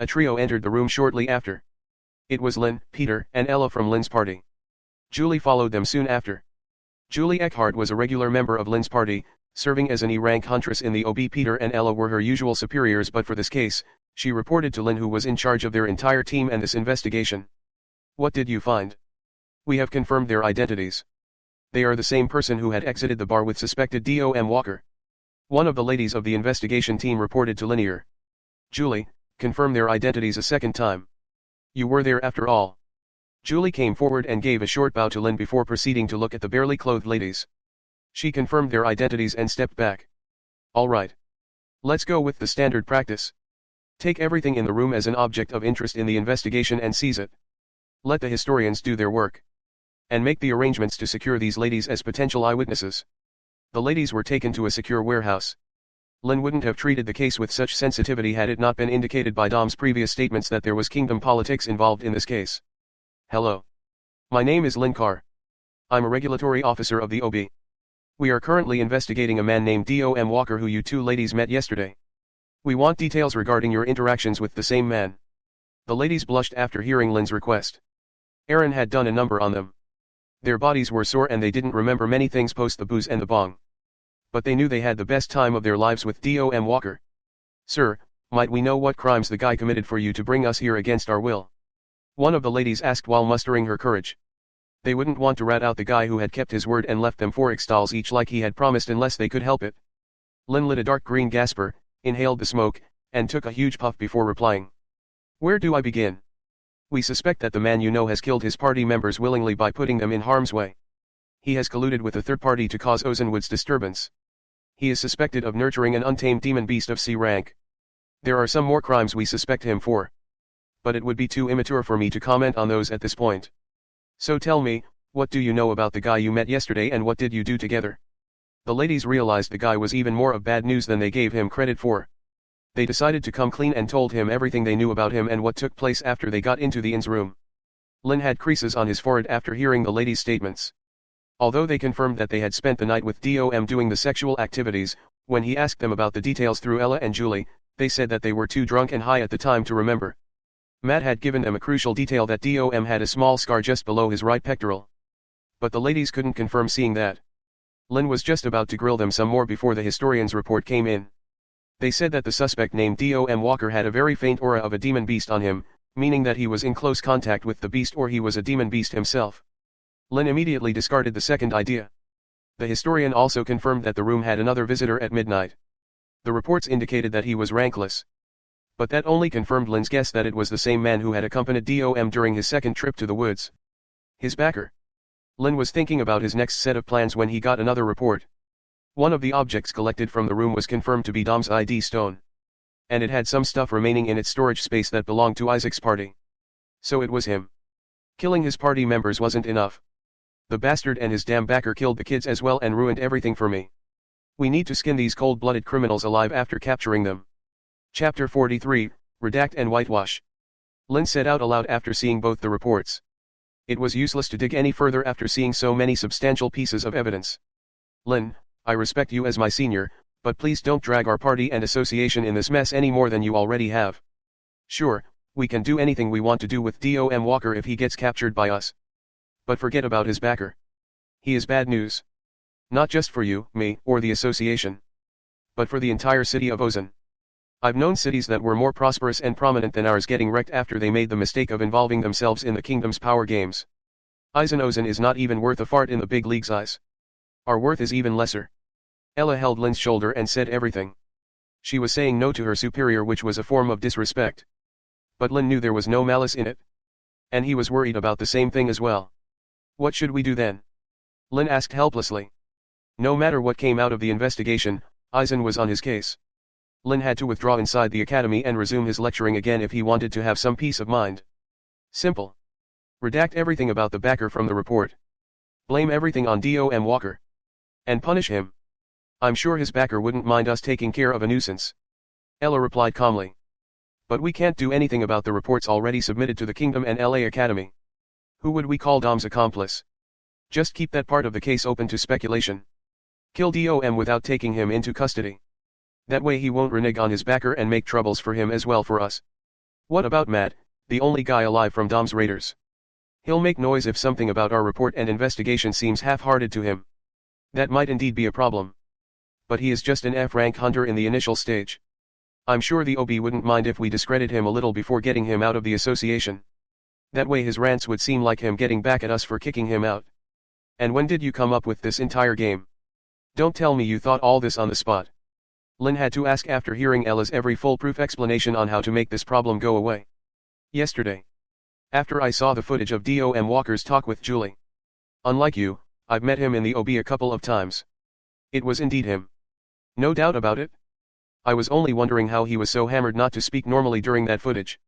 A trio entered the room shortly after. It was Lynn, Peter, and Ella from Lynn's party. Julie followed them soon after. Julie Eckhart was a regular member of Lynn's party, serving as an E-rank huntress in the OB. Peter and Ella were her usual superiors, but for this case, she reported to Lynn, who was in charge of their entire team and this investigation. What did you find? We have confirmed their identities. They are the same person who had exited the bar with suspected DOM Walker. One of the ladies of the investigation team reported to Linear. Julie, confirm their identities a second time. You were there after all. Julie came forward and gave a short bow to Lynn before proceeding to look at the barely clothed ladies. She confirmed their identities and stepped back. All right. Let's go with the standard practice. Take everything in the room as an object of interest in the investigation and seize it. Let the historians do their work. And make the arrangements to secure these ladies as potential eyewitnesses. The ladies were taken to a secure warehouse. Lynn wouldn't have treated the case with such sensitivity had it not been indicated by Dom's previous statements that there was kingdom politics involved in this case. Hello. My name is Lynn Carr. I'm a regulatory officer of the OB. We are currently investigating a man named DOM Walker who you two ladies met yesterday. We want details regarding your interactions with the same man. The ladies blushed after hearing Lynn's request. Aaron had done a number on them. Their bodies were sore and they didn't remember many things post the booze and the bong. But they knew they had the best time of their lives with DOM Walker. Sir, might we know what crimes the guy committed for you to bring us here against our will? One of the ladies asked while mustering her courage. They wouldn't want to rat out the guy who had kept his word and left them 4 XTALs each like he had promised unless they could help it. Lynn lit a dark green gasper, inhaled the smoke, and took a huge puff before replying. Where do I begin? We suspect that the man you know has killed his party members willingly by putting them in harm's way. He has colluded with a third party to cause Ozenwood's disturbance. He is suspected of nurturing an untamed demon beast of C rank. There are some more crimes we suspect him for. But it would be too immature for me to comment on those at this point. So tell me, what do you know about the guy you met yesterday and what did you do together? The ladies realized the guy was even more of bad news than they gave him credit for. They decided to come clean and told him everything they knew about him and what took place after they got into the inn's room. Lynn had creases on his forehead after hearing the ladies' statements. Although they confirmed that they had spent the night with DOM doing the sexual activities, when he asked them about the details through Ella and Julie, they said that they were too drunk and high at the time to remember. Matt had given them a crucial detail that DOM had a small scar just below his right pectoral. But the ladies couldn't confirm seeing that. Lynn was just about to grill them some more before the historian's report came in. They said that the suspect named DOM Walker had a very faint aura of a demon beast on him, meaning that he was in close contact with the beast or he was a demon beast himself. Lynn immediately discarded the second idea. The historian also confirmed that the room had another visitor at midnight. The reports indicated that he was rankless. But that only confirmed Lynn's guess that it was the same man who had accompanied DOM during his second trip to the woods. His backer. Lynn was thinking about his next set of plans when he got another report. One of the objects collected from the room was confirmed to be Dom's ID stone. And it had some stuff remaining in its storage space that belonged to Isaac's party. So it was him. Killing his party members wasn't enough. The bastard and his damn backer killed the kids as well and ruined everything for me. We need to skin these cold-blooded criminals alive after capturing them. Chapter 43, Redact and Whitewash. Lynn said out aloud after seeing both the reports. It was useless to dig any further after seeing so many substantial pieces of evidence. Lynn, I respect you as my senior, but please don't drag our party and association in this mess any more than you already have. Sure, we can do anything we want to do with DOM Walker if he gets captured by us. But forget about his backer. He is bad news. Not just for you, me, or the association. But for the entire city of Ozen. I've known cities that were more prosperous and prominent than ours getting wrecked after they made the mistake of involving themselves in the kingdom's power games. Ozen is not even worth a fart in the big league's eyes. Our worth is even lesser. Ella held Lynn's shoulder and said everything. She was saying no to her superior, which was a form of disrespect. But Lynn knew there was no malice in it. And he was worried about the same thing as well. What should we do then? Lynn asked helplessly. No matter what came out of the investigation, Eisen was on his case. Lynn had to withdraw inside the academy and resume his lecturing again if he wanted to have some peace of mind. Simple. Redact everything about the backer from the report. Blame everything on DOM Walker. And punish him. I'm sure his backer wouldn't mind us taking care of a nuisance. Ella replied calmly. But we can't do anything about the reports already submitted to the Kingdom and LA Academy. Who would we call Dom's accomplice? Just keep that part of the case open to speculation. Kill Dom without taking him into custody. That way he won't renege on his backer and make troubles for him as well for us. What about Matt, the only guy alive from Dom's raiders? He'll make noise if something about our report and investigation seems half-hearted to him. That might indeed be a problem. But he is just an F-rank hunter in the initial stage. I'm sure the OB wouldn't mind if we discredit him a little before getting him out of the association. That way his rants would seem like him getting back at us for kicking him out. And when did you come up with this entire game? Don't tell me you thought all this on the spot. Lynn had to ask after hearing Ella's every foolproof explanation on how to make this problem go away. Yesterday. After I saw the footage of Dom Walker's talk with Julie. Unlike you, I've met him in the OB a couple of times. It was indeed him. No doubt about it. I was only wondering how he was so hammered not to speak normally during that footage.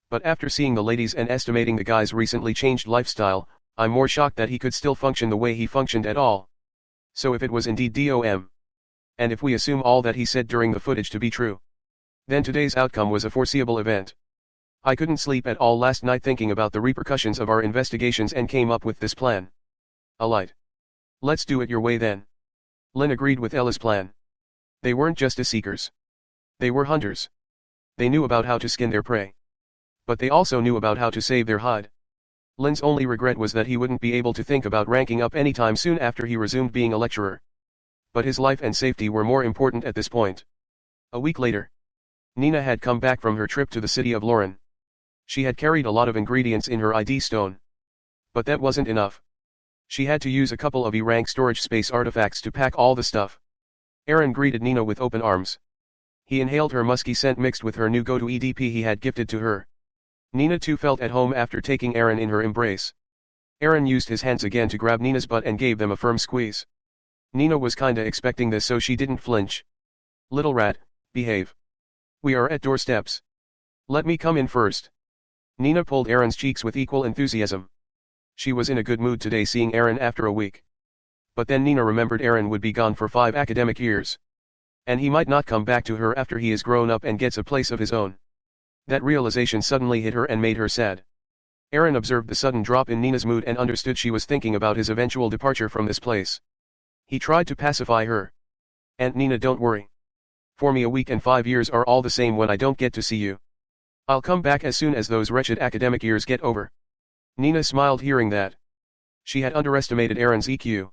But after seeing the ladies and estimating the guy's recently changed lifestyle, I'm more shocked that he could still function the way he functioned at all. So if it was indeed Dom, and if we assume all that he said during the footage to be true, then today's outcome was a foreseeable event. I couldn't sleep at all last night thinking about the repercussions of our investigations and came up with this plan. Alight. Let's do it your way then. Lynn agreed with Ella's plan. They weren't just seekers. They were hunters. They knew about how to skin their prey. But they also knew about how to save their hide. Lynn's only regret was that he wouldn't be able to think about ranking up anytime soon after he resumed being a lecturer. But his life and safety were more important at this point. A week later, Nina had come back from her trip to the city of Lauren. She had carried a lot of ingredients in her ID stone. But that wasn't enough. She had to use a couple of E-rank storage space artifacts to pack all the stuff. Aaron greeted Nina with open arms. He inhaled her musky scent mixed with her new go-to EDP he had gifted to her. Nina too felt at home after taking Aaron in her embrace. Aaron used his hands again to grab Nina's butt and gave them a firm squeeze. Nina was kinda expecting this so she didn't flinch. Little rat, behave. We are at doorsteps. Let me come in first. Nina pulled Aaron's cheeks with equal enthusiasm. She was in a good mood today seeing Aaron after a week. But then Nina remembered Aaron would be gone for 5 academic years. And he might not come back to her after he is grown up and gets a place of his own. That realization suddenly hit her and made her sad. Aaron observed the sudden drop in Nina's mood and understood she was thinking about his eventual departure from this place. He tried to pacify her. Aunt Nina, don't worry. For me a week and 5 years are all the same when I don't get to see you. I'll come back as soon as those wretched academic years get over. Nina smiled hearing that. She had underestimated Aaron's EQ.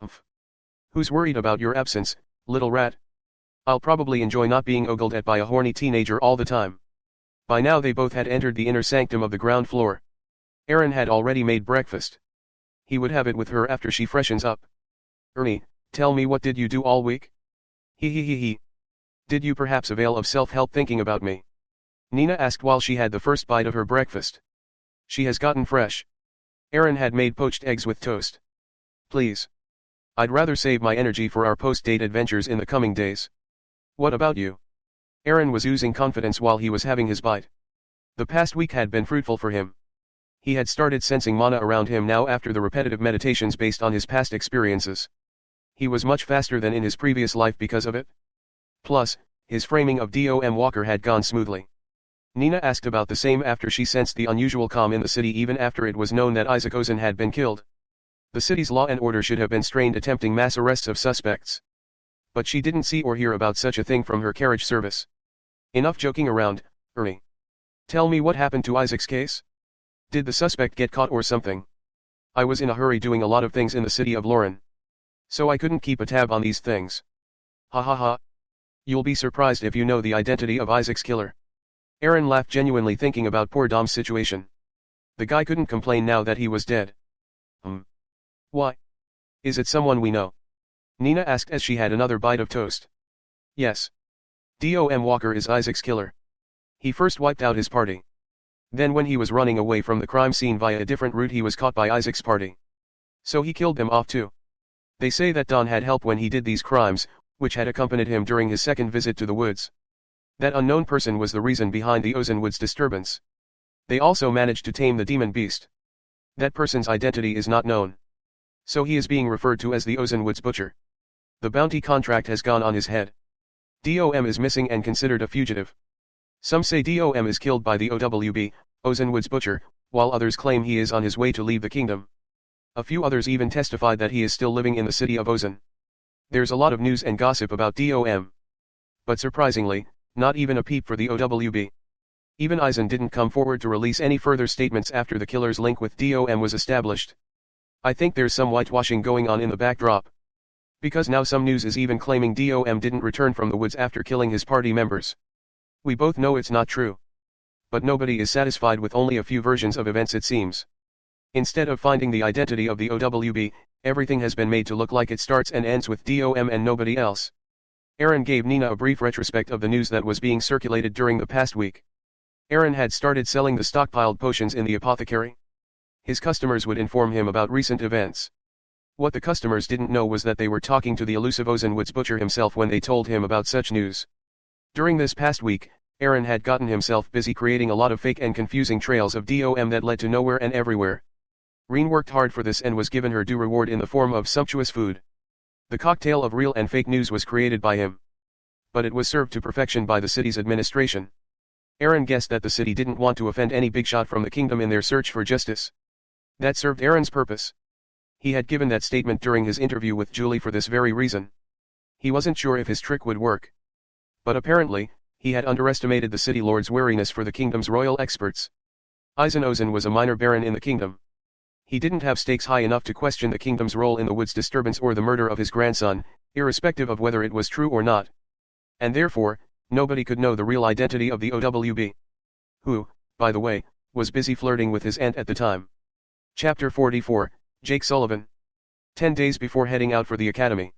Umph. Who's worried about your absence, little rat? I'll probably enjoy not being ogled at by a horny teenager all the time. By now they both had entered the inner sanctum of the ground floor. Aaron had already made breakfast. He would have it with her after she freshens up. Ernie, tell me, what did you do all week? He. Did you perhaps avail of self-help thinking about me? Nina asked while she had the first bite of her breakfast. She has gotten fresh. Aaron had made poached eggs with toast. Please. I'd rather save my energy for our post-date adventures in the coming days. What about you? Aaron was oozing confidence while he was having his bite. The past week had been fruitful for him. He had started sensing mana around him now after the repetitive meditations based on his past experiences. He was much faster than in his previous life because of it. Plus, his framing of Dom Walker had gone smoothly. Nina asked about the same after she sensed the unusual calm in the city even after it was known that Isaac Ozan had been killed. The city's law and order should have been strained attempting mass arrests of suspects. But she didn't see or hear about such a thing from her carriage service. Enough joking around, Ernie. Tell me what happened to Isaac's case? Did the suspect get caught or something? I was in a hurry doing a lot of things in the city of Lauren. So I couldn't keep a tab on these things. Ha ha ha. You'll be surprised if you know the identity of Isaac's killer. Aaron laughed, genuinely thinking about poor Dom's situation. The guy couldn't complain now that he was dead. Why? Is it someone we know? Nina asked as she had another bite of toast. Yes. Dom Walker is Isaac's killer. He first wiped out his party. Then when he was running away from the crime scene via a different route he was caught by Isaac's party. So he killed them off too. They say that Don had help when he did these crimes, which had accompanied him during his second visit to the woods. That unknown person was the reason behind the Ozan Woods disturbance. They also managed to tame the demon beast. That person's identity is not known. So he is being referred to as the Ozan Woods Butcher. The bounty contract has gone on his head. Dom is missing and considered a fugitive. Some say DOM is killed by the OWB, Ozenwood's butcher, while others claim he is on his way to leave the kingdom. A few others even testified that he is still living in the city of Ozen. There's a lot of news and gossip about DOM. But surprisingly, not even a peep for the OWB. Even Eisen didn't come forward to release any further statements after the killer's link with DOM was established. I think there's some whitewashing going on in the backdrop. Because now some news is even claiming DOM didn't return from the woods after killing his party members. We both know it's not true. But nobody is satisfied with only a few versions of events, it seems. Instead of finding the identity of the OWB, everything has been made to look like it starts and ends with DOM and nobody else. Aaron gave Nina a brief retrospect of the news that was being circulated during the past week. Aaron had started selling the stockpiled potions in the apothecary. His customers would inform him about recent events. What the customers didn't know was that they were talking to the elusive Ozenwood's butcher himself when they told him about such news. During this past week, Aaron had gotten himself busy creating a lot of fake and confusing trails of DOM that led to nowhere and everywhere. Reen worked hard for this and was given her due reward in the form of sumptuous food. The cocktail of real and fake news was created by him. But it was served to perfection by the city's administration. Aaron guessed that the city didn't want to offend any big shot from the kingdom in their search for justice. That served Aaron's purpose. He had given that statement during his interview with Julie for this very reason. He wasn't sure if his trick would work. But apparently, he had underestimated the city lord's wariness for the kingdom's royal experts. Eisen Ozen was a minor baron in the kingdom. He didn't have stakes high enough to question the kingdom's role in the Woods disturbance or the murder of his grandson, irrespective of whether it was true or not. And therefore, nobody could know the real identity of the OWB. Who, by the way, was busy flirting with his aunt at the time. Chapter 44, Jake Sullivan. 10 days before heading out for the academy.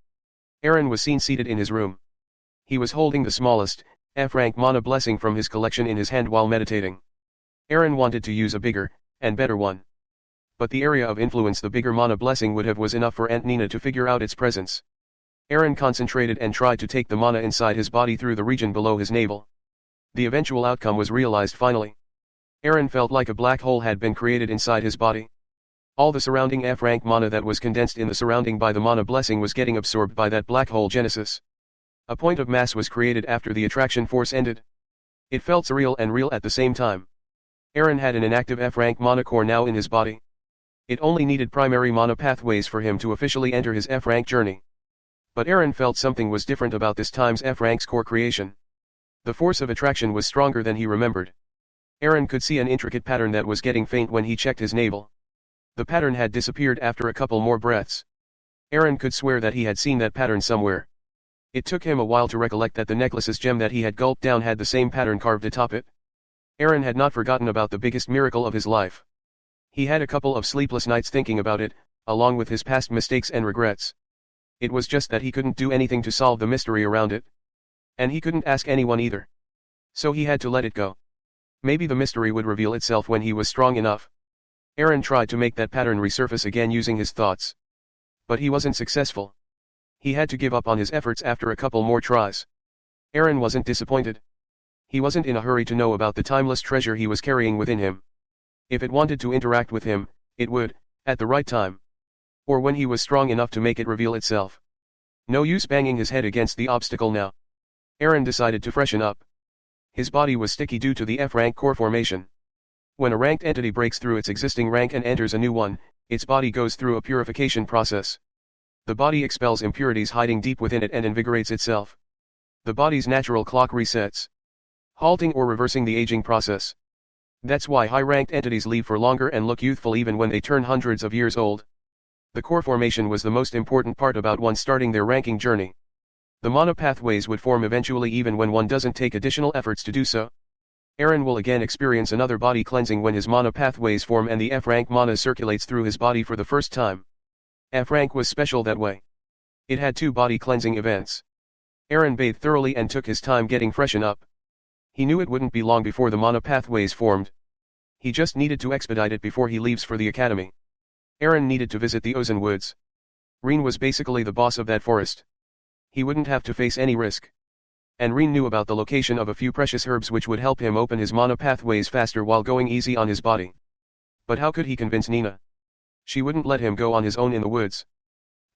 Aaron was seen seated in his room. He was holding the smallest, F-rank mana blessing from his collection in his hand while meditating. Aaron wanted to use a bigger, and better one. But the area of influence the bigger mana blessing would have was enough for Aunt Nina to figure out its presence. Aaron concentrated and tried to take the mana inside his body through the region below his navel. The eventual outcome was realized finally. Aaron felt like a black hole had been created inside his body. All the surrounding F-rank mana that was condensed in the surrounding by the mana blessing was getting absorbed by that black hole genesis. A point of mass was created after the attraction force ended. It felt surreal and real at the same time. Aaron had an inactive F-rank mana core now in his body. It only needed primary mana pathways for him to officially enter his F-rank journey. But Aaron felt something was different about this time's F-rank's core creation. The force of attraction was stronger than he remembered. Aaron could see an intricate pattern that was getting faint when he checked his navel. The pattern had disappeared after a couple more breaths. Aaron could swear that he had seen that pattern somewhere. It took him a while to recollect that the necklace's gem that he had gulped down had the same pattern carved atop it. Aaron had not forgotten about the biggest miracle of his life. He had a couple of sleepless nights thinking about it, along with his past mistakes and regrets. It was just that he couldn't do anything to solve the mystery around it. And he couldn't ask anyone either. So he had to let it go. Maybe the mystery would reveal itself when he was strong enough. Aaron tried to make that pattern resurface again using his thoughts. But he wasn't successful. He had to give up on his efforts after a couple more tries. Aaron wasn't disappointed. He wasn't in a hurry to know about the timeless treasure he was carrying within him. If it wanted to interact with him, it would, at the right time. Or when he was strong enough to make it reveal itself. No use banging his head against the obstacle now. Aaron decided to freshen up. His body was sticky due to the F-rank core formation. When a ranked entity breaks through its existing rank and enters a new one, its body goes through a purification process. The body expels impurities hiding deep within it and invigorates itself. The body's natural clock resets, halting or reversing the aging process. That's why high-ranked entities live for longer and look youthful even when they turn hundreds of years old. The core formation was the most important part about one starting their ranking journey. The mana pathways would form eventually even when one doesn't take additional efforts to do so. Aaron will again experience another body cleansing when his mana pathways form and the F-rank mana circulates through his body for the first time. F-rank was special that way. It had 2 body cleansing events. Aaron bathed thoroughly and took his time getting freshen up. He knew it wouldn't be long before the mana pathways formed. He just needed to expedite it before he leaves for the academy. Aaron needed to visit the Ozen Woods. Reen was basically the boss of that forest. He wouldn't have to face any risk. And Reen knew about the location of a few precious herbs which would help him open his mana pathways faster while going easy on his body. But how could he convince Nina? She wouldn't let him go on his own in the woods.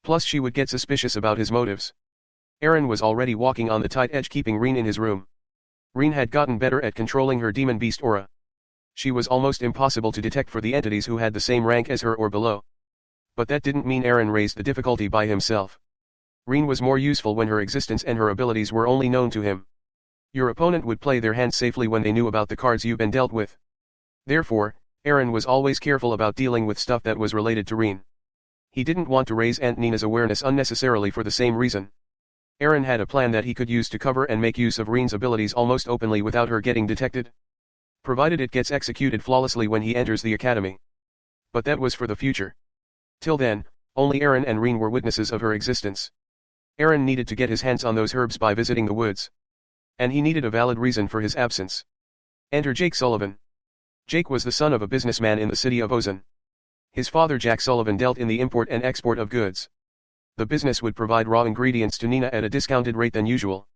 Plus she would get suspicious about his motives. Aaron was already walking on the tight edge keeping Reen in his room. Reen had gotten better at controlling her demon beast aura. She was almost impossible to detect for the entities who had the same rank as her or below. But that didn't mean Aaron raised the difficulty by himself. Reen was more useful when her existence and her abilities were only known to him. Your opponent would play their hand safely when they knew about the cards you've been dealt with. Therefore, Aaron was always careful about dealing with stuff that was related to Reen. He didn't want to raise Aunt Nina's awareness unnecessarily for the same reason. Aaron had a plan that he could use to cover and make use of Reen's abilities almost openly without her getting detected. Provided it gets executed flawlessly when he enters the academy. But that was for the future. Till then, only Aaron and Reen were witnesses of her existence. Aaron needed to get his hands on those herbs by visiting the woods. And he needed a valid reason for his absence. Enter Jake Sullivan. Jake was the son of a businessman in the city of Ozan. His father Jack Sullivan dealt in the import and export of goods. The business would provide raw ingredients to Nina at a discounted rate than usual.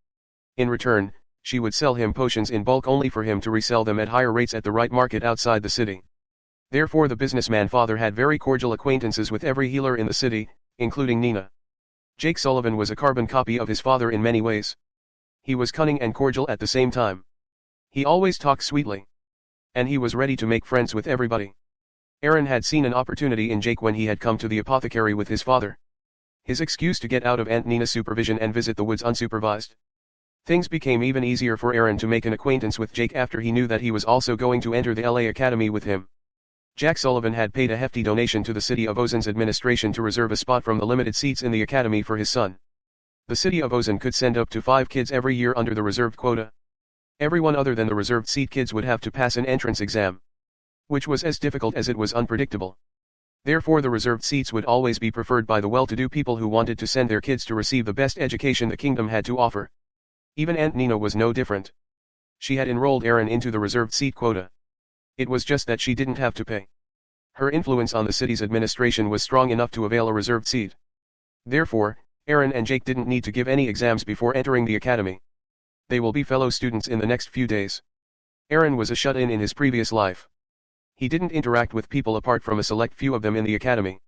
In return, she would sell him potions in bulk only for him to resell them at higher rates at the right market outside the city. Therefore the businessman father had very cordial acquaintances with every healer in the city, including Nina. Jake Sullivan was a carbon copy of his father in many ways. He was cunning and cordial at the same time. He always talked sweetly. And he was ready to make friends with everybody. Aaron had seen an opportunity in Jake when he had come to the apothecary with his father. His excuse to get out of Aunt Nina's supervision and visit the woods unsupervised. Things became even easier for Aaron to make an acquaintance with Jake after he knew that he was also going to enter the LA Academy with him. Jack Sullivan had paid a hefty donation to the city of Ozan's administration to reserve a spot from the limited seats in the academy for his son. The city of Ozan could send up to 5 kids every year under the reserved quota. Everyone other than the reserved seat kids would have to pass an entrance exam, which was as difficult as it was unpredictable. Therefore the reserved seats would always be preferred by the well-to-do people who wanted to send their kids to receive the best education the kingdom had to offer. Even Aunt Nina was no different. She had enrolled Aaron into the reserved seat quota. It was just that she didn't have to pay. Her influence on the city's administration was strong enough to avail a reserved seat. Therefore, Aaron and Jake didn't need to give any exams before entering the academy. They will be fellow students in the next few days. Aaron was a shut-in in his previous life. He didn't interact with people apart from a select few of them in the academy.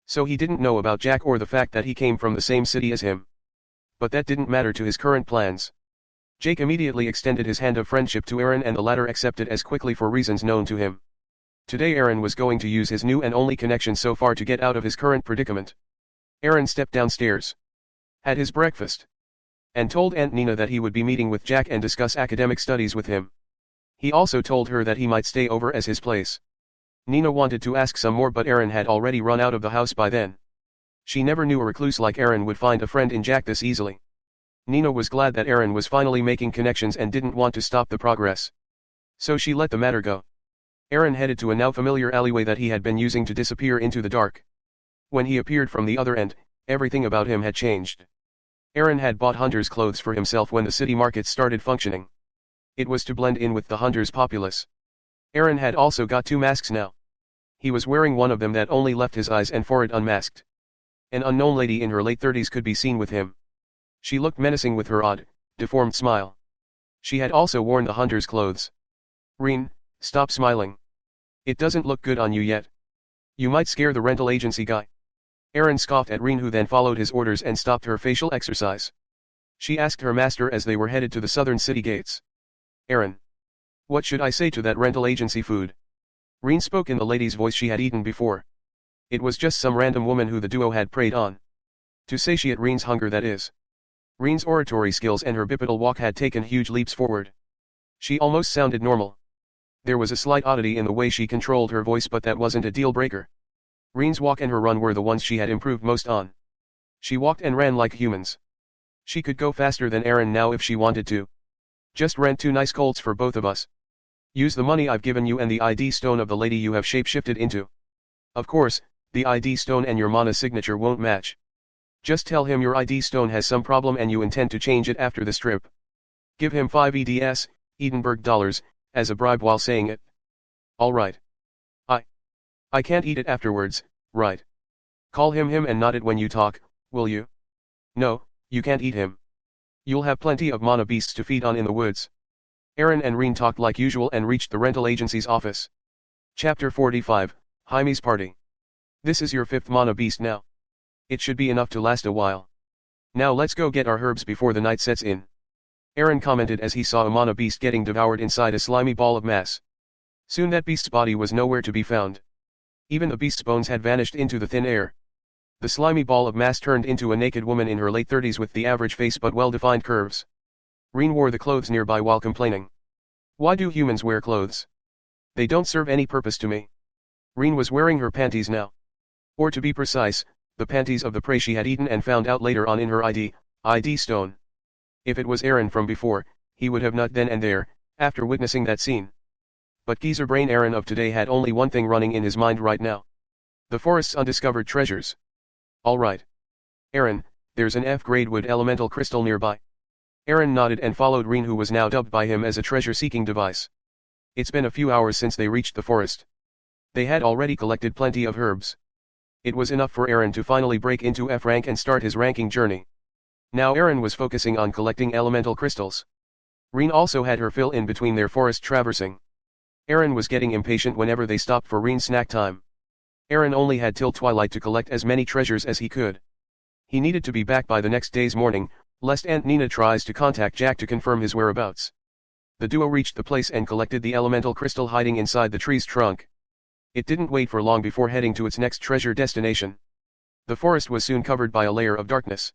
So he didn't know about Jack or the fact that he came from the same city as him. But that didn't matter to his current plans. Jake immediately extended his hand of friendship to Aaron and the latter accepted as quickly for reasons known to him. Today Aaron was going to use his new and only connection so far to get out of his current predicament. Aaron stepped downstairs, had his breakfast, and told Aunt Nina that he would be meeting with Jack and discuss academic studies with him. He also told her that he might stay over as his place. Nina wanted to ask some more but Aaron had already run out of the house by then. She never knew a recluse like Aaron would find a friend in Jack this easily. Nina was glad that Aaron was finally making connections and didn't want to stop the progress. So she let the matter go. Aaron headed to a now familiar alleyway that he had been using to disappear into the dark. When he appeared from the other end, everything about him had changed. Aaron had bought hunter's clothes for himself when the city markets started functioning. It was to blend in with the hunter's populace. Aaron had also got 2 masks now. He was wearing one of them that only left his eyes and forehead unmasked. An unknown lady in her late 30s could be seen with him. She looked menacing with her odd, deformed smile. She had also worn the hunter's clothes. Reen, stop smiling. It doesn't look good on you yet. You might scare the rental agency guy. Aaron scoffed at Reen, who then followed his orders and stopped her facial exercise. She asked her master as they were headed to the southern city gates. Aaron, what should I say to that rental agency food? Reen spoke in the lady's voice she had eaten before. It was just some random woman who the duo had preyed on. To satiate Reen's hunger, that is. Reen's oratory skills and her bipedal walk had taken huge leaps forward. She almost sounded normal. There was a slight oddity in the way she controlled her voice, but that wasn't a deal breaker. Reen's walk and her run were the ones she had improved most on. She walked and ran like humans. She could go faster than Aaron now if she wanted to. Just rent 2 nice colts for both of us. Use the money I've given you and the ID stone of the lady you have shapeshifted into. Of course, the ID stone and your mana signature won't match. Just tell him your ID stone has some problem and you intend to change it after the strip. Give him 5 EDS, Edinburgh dollars, as a bribe while saying it. Alright. I can't eat it afterwards, right? Call him and not it when you talk, will you? No, you can't eat him. You'll have plenty of mana beasts to feed on in the woods. Aaron and Reen talked like usual and reached the rental agency's office. Chapter 45, Jaime's Party. This is your 5th mana beast now. It should be enough to last a while. Now let's go get our herbs before the night sets in. Aaron commented as he saw a mana beast getting devoured inside a slimy ball of mass. Soon that beast's body was nowhere to be found. Even the beast's bones had vanished into the thin air. The slimy ball of mass turned into a naked woman in her late 30s with the average face but well-defined curves. Reen wore the clothes nearby while complaining. Why do humans wear clothes? They don't serve any purpose to me. Reen was wearing her panties now. Or to be precise, the panties of the prey she had eaten and found out later on in her ID stone. If it was Aaron from before, he would have nut then and there, after witnessing that scene. But geezer brain Aaron of today had only one thing running in his mind right now. The forest's undiscovered treasures. Alright. Aaron, there's an F-grade wood elemental crystal nearby. Aaron nodded and followed Reen, who was now dubbed by him as a treasure-seeking device. It's been a few hours since they reached the forest. They had already collected plenty of herbs. It was enough for Aaron to finally break into F rank and start his ranking journey. Now Aaron was focusing on collecting elemental crystals. Reen also had her fill in between their forest traversing. Aaron was getting impatient whenever they stopped for Reen's snack time. Aaron only had till twilight to collect as many treasures as he could. He needed to be back by the next day's morning, lest Aunt Nina tries to contact Jack to confirm his whereabouts. The duo reached the place and collected the elemental crystal hiding inside the tree's trunk. It didn't wait for long before heading to its next treasure destination. The forest was soon covered by a layer of darkness.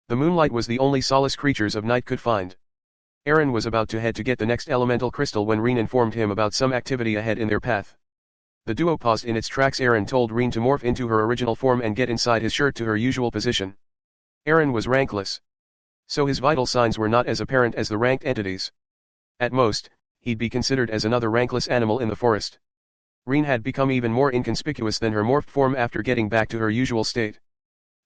The moonlight was the only solace creatures of night could find. Aaron was about to head to get the next elemental crystal when Reen informed him about some activity ahead in their path. The duo paused in its tracks. Aaron told Reen to morph into her original form and get inside his shirt to her usual position. Aaron was rankless. So his vital signs were not as apparent as the ranked entities. At most, he'd be considered as another rankless animal in the forest. Reen had become even more inconspicuous than her morphed form after getting back to her usual state.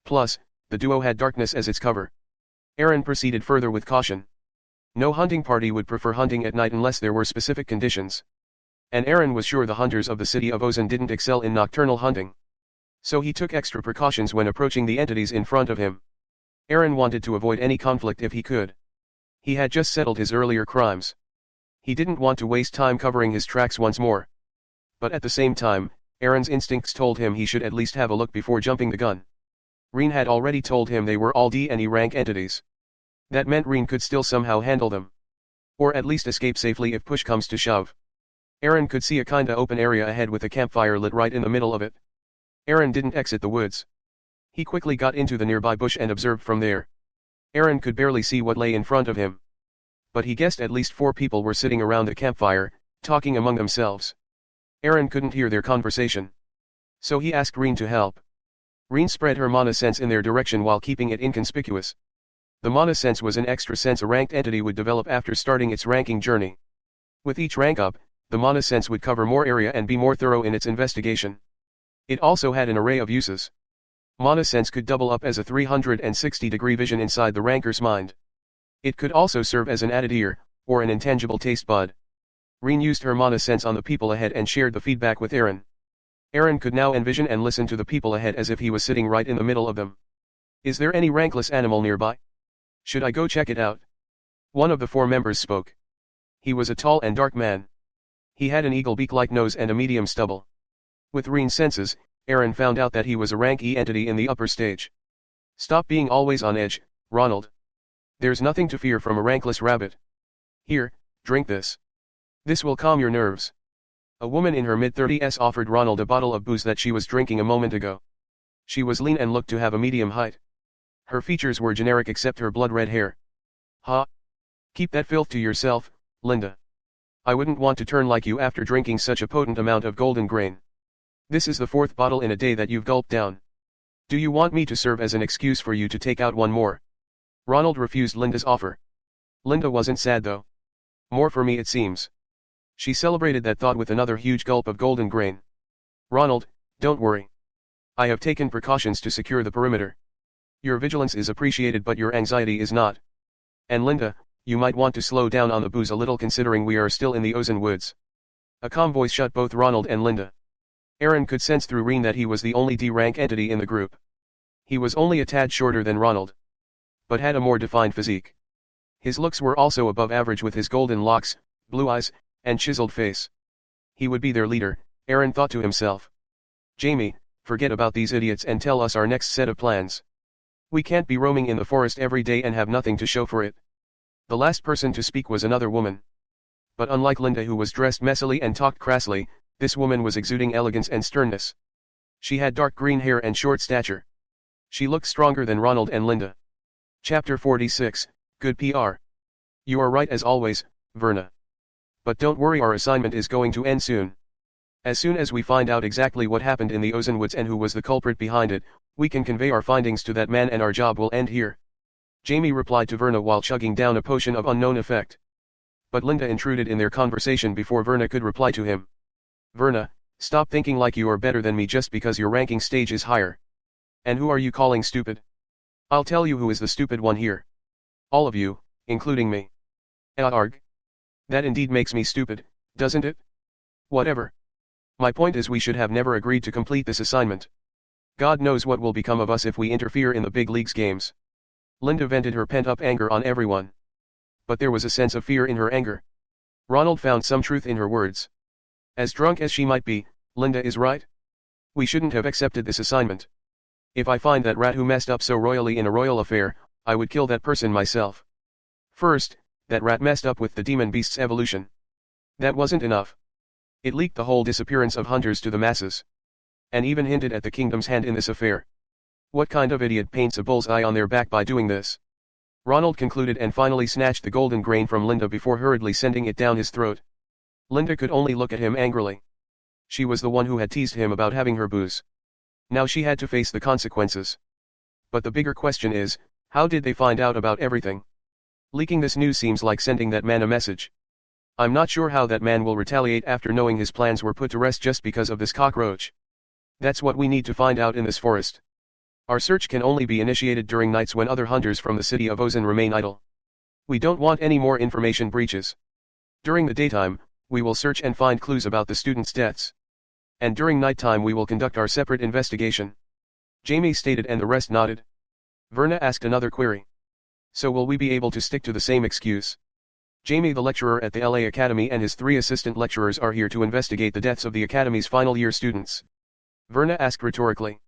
Plus, the duo had darkness as its cover. Aaron proceeded further with caution. No hunting party would prefer hunting at night unless there were specific conditions. And Aaron was sure the hunters of the city of Ozan didn't excel in nocturnal hunting. So he took extra precautions when approaching the entities in front of him. Aaron wanted to avoid any conflict if he could. He had just settled his earlier crimes. He didn't want to waste time covering his tracks once more. But at the same time, Aaron's instincts told him he should at least have a look before jumping the gun. Reen had already told him they were all D and E rank entities. That meant Reen could still somehow handle them. Or at least escape safely if push comes to shove. Aaron could see a kinda open area ahead with a campfire lit right in the middle of it. Aaron didn't exit the woods. He quickly got into the nearby bush and observed from there. Aaron could barely see what lay in front of him. But he guessed at least 4 people were sitting around a campfire, talking among themselves. Aaron couldn't hear their conversation. So he asked Reen to help. Reen spread her mana sense in their direction while keeping it inconspicuous. The mana sense was an extra sense a ranked entity would develop after starting its ranking journey. With each rank up, the mana sense would cover more area and be more thorough in its investigation. It also had an array of uses. Mana sense could double up as a 360-degree vision inside the ranker's mind. It could also serve as an added ear, or an intangible taste bud. Reen used her mana sense on the people ahead and shared the feedback with Aaron. Aaron could now envision and listen to the people ahead as if he was sitting right in the middle of them. Is there any rankless animal nearby? Should I go check it out? One of the 4 members spoke. He was a tall and dark man. He had an eagle beak-like nose and a medium stubble. With Reen's senses, Aaron found out that he was a rank E entity in the upper stage. Stop being always on edge, Ronald. There's nothing to fear from a rankless rabbit. Here, drink this. This will calm your nerves. A woman in her mid-30s offered Ronald a bottle of booze that she was drinking a moment ago. She was lean and looked to have a medium height. Her features were generic except her blood-red hair. Ha! Keep that filth to yourself, Linda. I wouldn't want to turn like you after drinking such a potent amount of golden grain. This is the 4th bottle in a day that you've gulped down. Do you want me to serve as an excuse for you to take out one more? Ronald refused Linda's offer. Linda wasn't sad though. More for me it seems. She celebrated that thought with another huge gulp of golden grain. Ronald, don't worry. I have taken precautions to secure the perimeter. Your vigilance is appreciated but your anxiety is not. And Linda, you might want to slow down on the booze a little considering we are still in the Ozan woods. A calm voice shut both Ronald and Linda. Aaron could sense through Reen that he was the only D-rank entity in the group. He was only a tad shorter than Ronald, but had a more defined physique. His looks were also above average with his golden locks, blue eyes, and chiseled face. He would be their leader, Aaron thought to himself. Jamie, forget about these idiots and tell us our next set of plans. We can't be roaming in the forest every day and have nothing to show for it. The last person to speak was another woman. But unlike Linda, who was dressed messily and talked crassly, this woman was exuding elegance and sternness. She had dark green hair and short stature. She looked stronger than Ronald and Linda. Chapter 46, Good PR. You are right as always, Verna. But don't worry, our assignment is going to end soon. As soon as we find out exactly what happened in the Ozone Woods and who was the culprit behind it, we can convey our findings to that man and our job will end here. Jamie replied to Verna while chugging down a potion of unknown effect. But Linda intruded in their conversation before Verna could reply to him. Verna, stop thinking like you are better than me just because your ranking stage is higher. And who are you calling stupid? I'll tell you who is the stupid one here. All of you, including me. Arg. That indeed makes me stupid, doesn't it? Whatever. My point is we should have never agreed to complete this assignment. God knows what will become of us if we interfere in the big leagues games. Linda vented her pent-up anger on everyone. But there was a sense of fear in her anger. Ronald found some truth in her words. As drunk as she might be, Linda is right. We shouldn't have accepted this assignment. If I find that rat who messed up so royally in a royal affair, I would kill that person myself. First, that rat messed up with the demon beast's evolution. That wasn't enough. It leaked the whole disappearance of hunters to the masses. And even hinted at the kingdom's hand in this affair. What kind of idiot paints a bull's eye on their back by doing this? Ronald concluded and finally snatched the golden grain from Linda before hurriedly sending it down his throat. Linda could only look at him angrily. She was the one who had teased him about having her booze. Now she had to face the consequences. But the bigger question is, how did they find out about everything? Leaking this news seems like sending that man a message. I'm not sure how that man will retaliate after knowing his plans were put to rest just because of this cockroach. That's what we need to find out in this forest. Our search can only be initiated during nights when other hunters from the city of Ozone remain idle. We don't want any more information breaches. During the daytime, we will search and find clues about the students' deaths. And during nighttime we will conduct our separate investigation. Jamie stated and the rest nodded. Verna asked another query. So will we be able to stick to the same excuse? Jamie, the lecturer at the LA Academy, and his 3 assistant lecturers are here to investigate the deaths of the Academy's final year students. Verna asked rhetorically.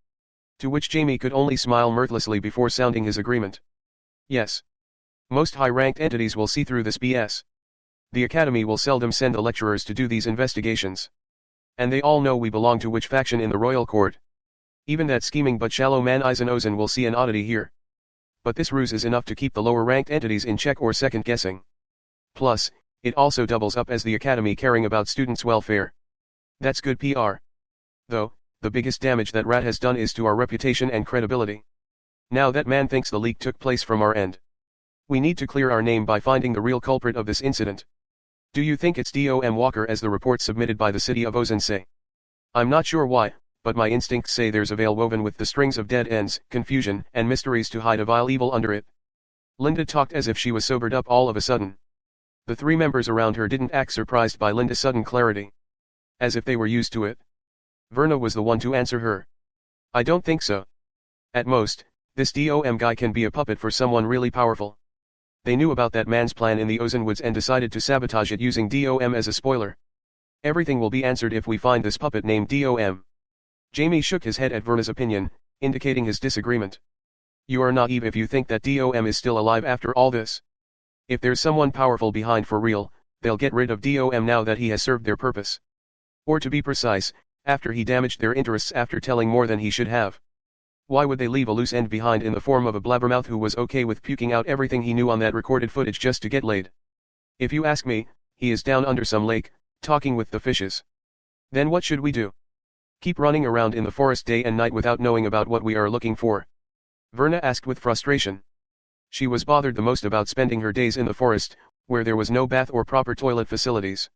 To which Jamie could only smile mirthlessly before sounding his agreement. Yes. Most high-ranked entities will see through this BS. The Academy will seldom send the lecturers to do these investigations. And they all know we belong to which faction in the royal court. Even that scheming but shallow man Ozone will see an oddity here. But this ruse is enough to keep the lower-ranked entities in check or second-guessing. Plus, it also doubles up as the Academy caring about students' welfare. That's good PR. Though, the biggest damage that rat has done is to our reputation and credibility. Now that man thinks the leak took place from our end. We need to clear our name by finding the real culprit of this incident. Do you think it's Dom Walker as the reports submitted by the city of Ozone say? I'm not sure why, but my instincts say there's a veil woven with the strings of dead ends, confusion, and mysteries to hide a vile evil under it. Linda talked as if she was sobered up all of a sudden. The 3 members around her didn't act surprised by Linda's sudden clarity. As if they were used to it. Verna was the one to answer her. I don't think so. At most, this Dom guy can be a puppet for someone really powerful. They knew about that man's plan in the Ozone Woods and decided to sabotage it using Dom as a spoiler. Everything will be answered if we find this puppet named Dom. Jamie shook his head at Verna's opinion, indicating his disagreement. You are naive if you think that Dom is still alive after all this. If there's someone powerful behind for real, they'll get rid of Dom now that he has served their purpose. Or to be precise, after he damaged their interests after telling more than he should have. Why would they leave a loose end behind in the form of a blabbermouth who was okay with puking out everything he knew on that recorded footage just to get laid? If you ask me, he is down under some lake, talking with the fishes. Then what should we do? Keep running around in the forest day and night without knowing about what we are looking for? Verna asked with frustration. She was bothered the most about spending her days in the forest, where there was no bath or proper toilet facilities.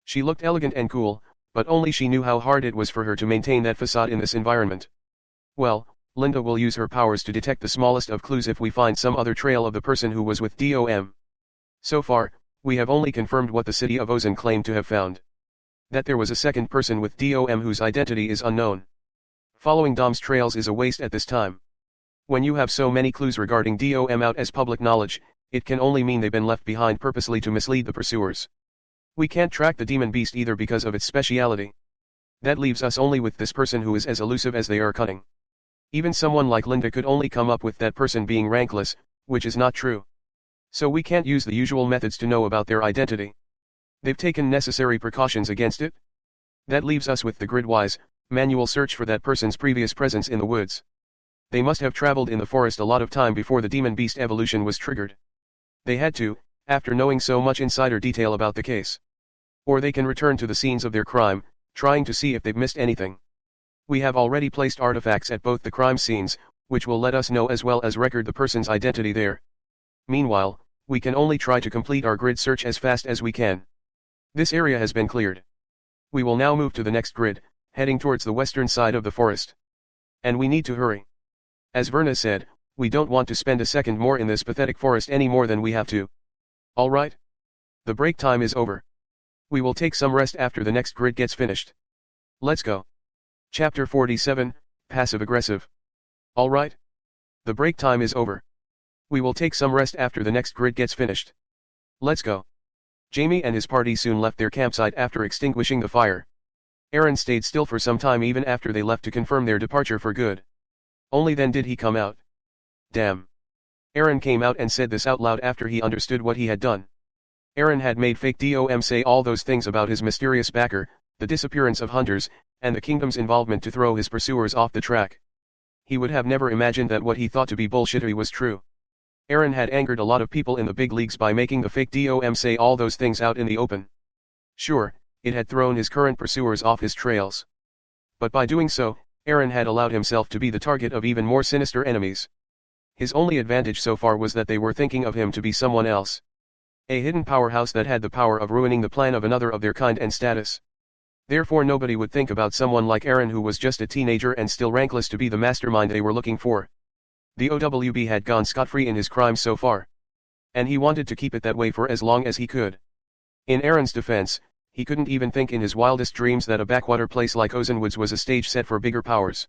She looked elegant and cool, but only she knew how hard it was for her to maintain that facade in this environment. Well, Linda will use her powers to detect the smallest of clues if we find some other trail of the person who was with Dom. So far, we have only confirmed what the city of Ozone claimed to have found. That there was a second person with Dom whose identity is unknown. Following Dom's trails is a waste at this time. When you have so many clues regarding Dom out as public knowledge, it can only mean they've been left behind purposely to mislead the pursuers. We can't track the demon beast either because of its speciality. That leaves us only with this person who is as elusive as they are cunning. Even someone like Linda could only come up with that person being rankless, which is not true. So we can't use the usual methods to know about their identity. They've taken necessary precautions against it. That leaves us with the grid-wise, manual search for that person's previous presence in the woods. They must have traveled in the forest a lot of time before the demon beast evolution was triggered. They had to, after knowing so much insider detail about the case. Or they can return to the scenes of their crime, trying to see if they've missed anything. We have already placed artifacts at both the crime scenes, which will let us know as well as record the person's identity there. Meanwhile, we can only try to complete our grid search as fast as we can. This area has been cleared. We will now move to the next grid, heading towards the western side of the forest. And we need to hurry. As Verna said, we don't want to spend a second more in this pathetic forest any more than we have to. Alright? The break time is over. We will take some rest after the next grid gets finished. Let's go. Chapter 47, Passive-Aggressive. Alright? The break time is over. We will take some rest after the next grid gets finished. Let's go. Jamie and his party soon left their campsite after extinguishing the fire. Aaron stayed still for some time even after they left to confirm their departure for good. Only then did he come out. Damn. Aaron came out and said this out loud after he understood what he had done. Aaron had made fake DOM say all those things about his mysterious backer, the disappearance of hunters, and the kingdom's involvement to throw his pursuers off the track. He would have never imagined that what he thought to be bullshittery was true. Aaron had angered a lot of people in the big leagues by making the fake DOM say all those things out in the open. Sure, it had thrown his current pursuers off his trails. But by doing so, Aaron had allowed himself to be the target of even more sinister enemies. His only advantage so far was that they were thinking of him to be someone else. A hidden powerhouse that had the power of ruining the plan of another of their kind and status. Therefore nobody would think about someone like Aaron who was just a teenager and still rankless to be the mastermind they were looking for. The OWB had gone scot-free in his crimes so far. And he wanted to keep it that way for as long as he could. In Aaron's defense, he couldn't even think in his wildest dreams that a backwater place like Ozenwoods was a stage set for bigger powers.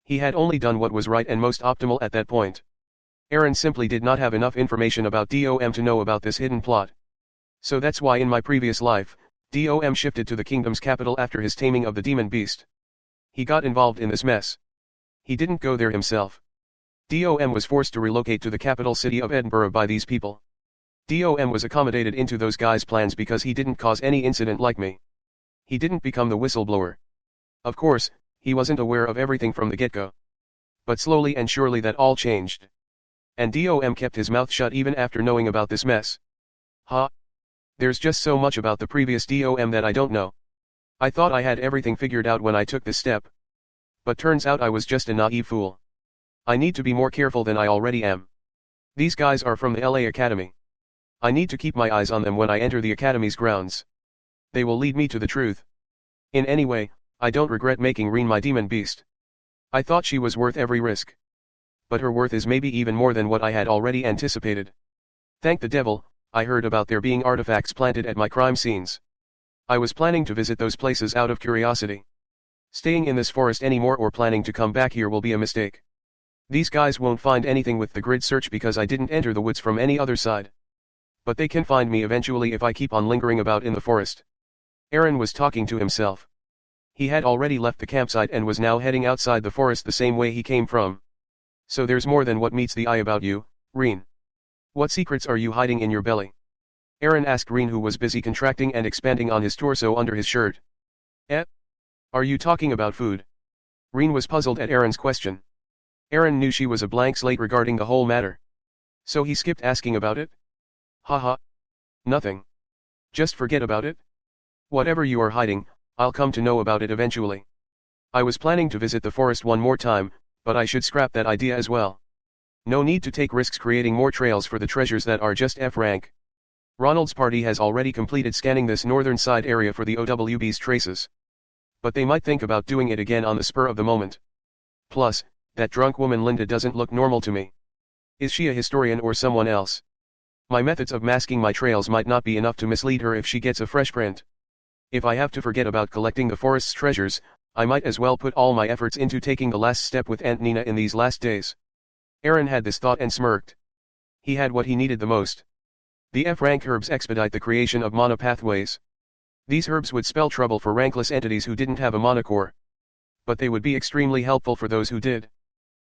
He had only done what was right and most optimal at that point. Aaron simply did not have enough information about DOM to know about this hidden plot. So that's why in my previous life, DOM shifted to the kingdom's capital after his taming of the demon beast. He got involved in this mess. He didn't go there himself. DOM was forced to relocate to the capital city of Edinburgh by these people. DOM was accommodated into those guys' plans because he didn't cause any incident like me. He didn't become the whistleblower. Of course, he wasn't aware of everything from the get-go. But slowly and surely that all changed. And DOM kept his mouth shut even after knowing about this mess. Huh? There's just so much about the previous DOM that I don't know. I thought I had everything figured out when I took this step. But turns out I was just a naive fool. I need to be more careful than I already am. These guys are from the LA Academy. I need to keep my eyes on them when I enter the Academy's grounds. They will lead me to the truth. In any way, I don't regret making Reen my demon beast. I thought she was worth every risk. But her worth is maybe even more than what I had already anticipated. Thank the devil, I heard about there being artifacts planted at my crime scenes. I was planning to visit those places out of curiosity. Staying in this forest anymore or planning to come back here will be a mistake. These guys won't find anything with the grid search because I didn't enter the woods from any other side. But they can find me eventually if I keep on lingering about in the forest. Aaron was talking to himself. He had already left the campsite and was now heading outside the forest the same way he came from. So there's more than what meets the eye about you, Reen. What secrets are you hiding in your belly? Aaron asked Reen, who was busy contracting and expanding on his torso under his shirt. Are you talking about food? Reen was puzzled at Aaron's question. Aaron knew she was a blank slate regarding the whole matter. So he skipped asking about it. Haha. Nothing. Just forget about it. Whatever you are hiding, I'll come to know about it eventually. I was planning to visit the forest one more time, but I should scrap that idea as well. No need to take risks creating more trails for the treasures that are just F rank. Ronald's party has already completed scanning this northern side area for the OWB's traces. But they might think about doing it again on the spur of the moment. Plus, that drunk woman Linda doesn't look normal to me. Is she a historian or someone else? My methods of masking my trails might not be enough to mislead her if she gets a fresh print. If I have to forget about collecting the forest's treasures, I might as well put all my efforts into taking the last step with Aunt Nina in these last days. Aaron had this thought and smirked. He had what he needed the most. The F-rank herbs expedite the creation of mana pathways. These herbs would spell trouble for rankless entities who didn't have a mana core. But they would be extremely helpful for those who did.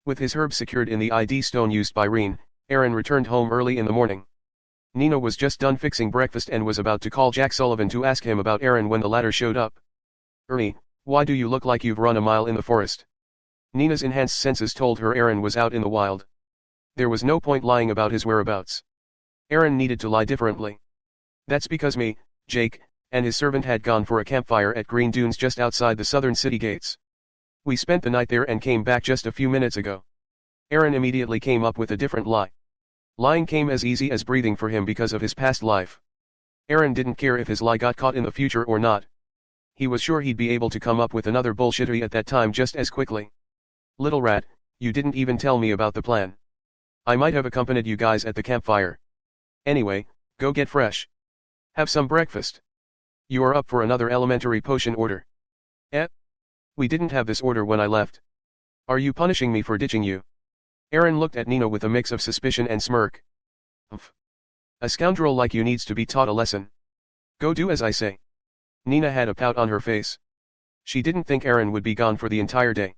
With his herbs secured in the ID stone used by Reen, Aaron returned home early in the morning. Nina was just done fixing breakfast and was about to call Jack Sullivan to ask him about Aaron when the latter showed up. "Ernie, why do you look like you've run a mile in the forest?" Nina's enhanced senses told her Aaron was out in the wild. There was no point lying about his whereabouts. Aaron needed to lie differently. "That's because me, Jake, and his servant had gone for a campfire at Green Dunes just outside the southern city gates. We spent the night there and came back just a few minutes ago." Aaron immediately came up with a different lie. Lying came as easy as breathing for him because of his past life. Aaron didn't care if his lie got caught in the future or not. He was sure he'd be able to come up with another bullshittery at that time just as quickly. "Little rat, you didn't even tell me about the plan. I might have accompanied you guys at the campfire. Anyway, go get fresh. Have some breakfast. You are up for another elementary potion order." "Eh? We didn't have this order when I left. Are you punishing me for ditching you?" Aaron looked at Nina with a mix of suspicion and smirk. "Umph. A scoundrel like you needs to be taught a lesson. Go do as I say." Nina had a pout on her face. She didn't think Aaron would be gone for the entire day.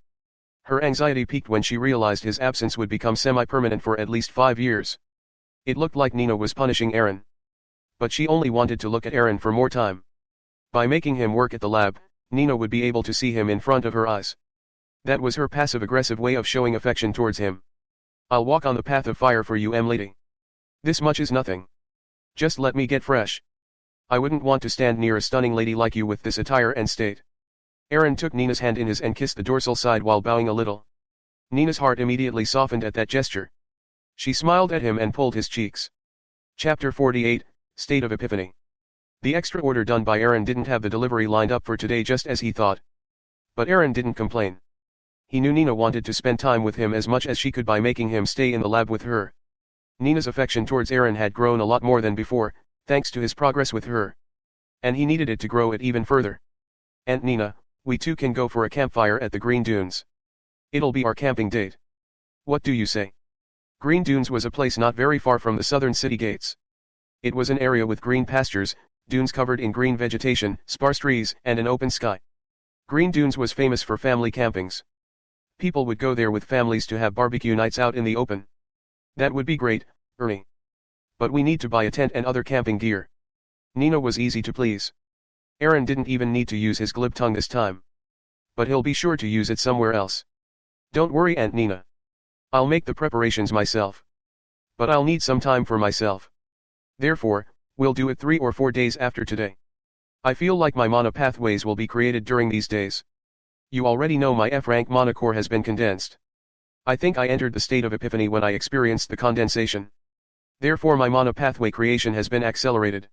Her anxiety peaked when she realized his absence would become semi-permanent for at least 5 years. It looked like Nina was punishing Aaron. But she only wanted to look at Aaron for more time. By making him work at the lab, Nina would be able to see him in front of her eyes. That was her passive-aggressive way of showing affection towards him. "I'll walk on the path of fire for you, lady. This much is nothing. Just let me get fresh. I wouldn't want to stand near a stunning lady like you with this attire and state." Aaron took Nina's hand in his and kissed the dorsal side while bowing a little. Nina's heart immediately softened at that gesture. She smiled at him and pulled his cheeks. Chapter 48, State of Epiphany. The extra order done by Aaron didn't have the delivery lined up for today just as he thought. But Aaron didn't complain. He knew Nina wanted to spend time with him as much as she could by making him stay in the lab with her. Nina's affection towards Aaron had grown a lot more than before, thanks to his progress with her. And he needed it to grow it even further. "Aunt Nina, we two can go for a campfire at the Green Dunes. It'll be our camping date. What do you say?" Green Dunes was a place not very far from the southern city gates. It was an area with green pastures, dunes covered in green vegetation, sparse trees, and an open sky. Green Dunes was famous for family campings. People would go there with families to have barbecue nights out in the open. "That would be great, Ernie. But we need to buy a tent and other camping gear." Nina was easy to please. Aaron didn't even need to use his glib tongue this time. But he'll be sure to use it somewhere else. "Don't worry, Aunt Nina. I'll make the preparations myself. But I'll need some time for myself. Therefore, we'll do it 3 or 4 days after today. I feel like my mana pathways will be created during these days. You already know my F-rank mana core has been condensed. I think I entered the state of epiphany when I experienced the condensation. Therefore my mana pathway creation has been accelerated.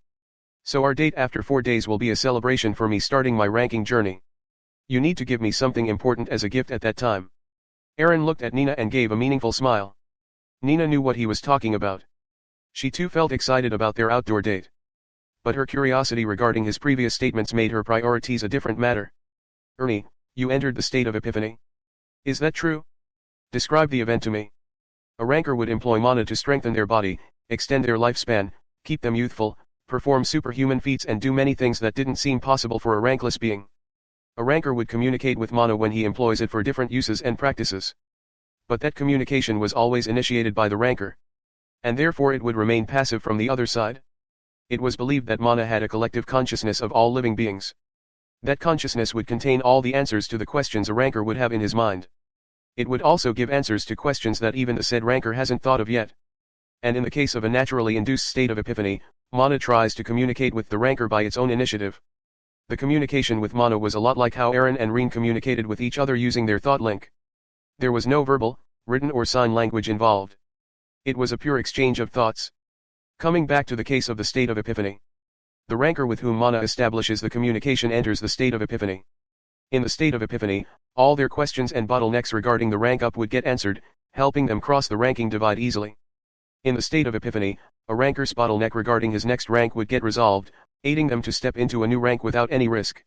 So our date after 4 days will be a celebration for me starting my ranking journey. You need to give me something important as a gift at that time." Aaron looked at Nina and gave a meaningful smile. Nina knew what he was talking about. She too felt excited about their outdoor date. But her curiosity regarding his previous statements made her priorities a different matter. "Ernie, you entered the state of epiphany. Is that true? Describe the event to me." A ranker would employ mana to strengthen their body, extend their lifespan, keep them youthful, perform superhuman feats and do many things that didn't seem possible for a rankless being. A ranker would communicate with mana when he employs it for different uses and practices. But that communication was always initiated by the ranker. And therefore it would remain passive from the other side. It was believed that mana had a collective consciousness of all living beings. That consciousness would contain all the answers to the questions a ranker would have in his mind. It would also give answers to questions that even the said ranker hasn't thought of yet. And in the case of a naturally induced state of epiphany, mana tries to communicate with the ranker by its own initiative. The communication with mana was a lot like how Aaron and Reen communicated with each other using their thought link. There was no verbal, written or sign language involved. It was a pure exchange of thoughts. Coming back to the case of the state of epiphany. The ranker with whom mana establishes the communication enters the state of epiphany. In the state of epiphany, all their questions and bottlenecks regarding the rank up would get answered, helping them cross the ranking divide easily. In the state of epiphany, a ranker's bottleneck regarding his next rank would get resolved, aiding them to step into a new rank without any risk.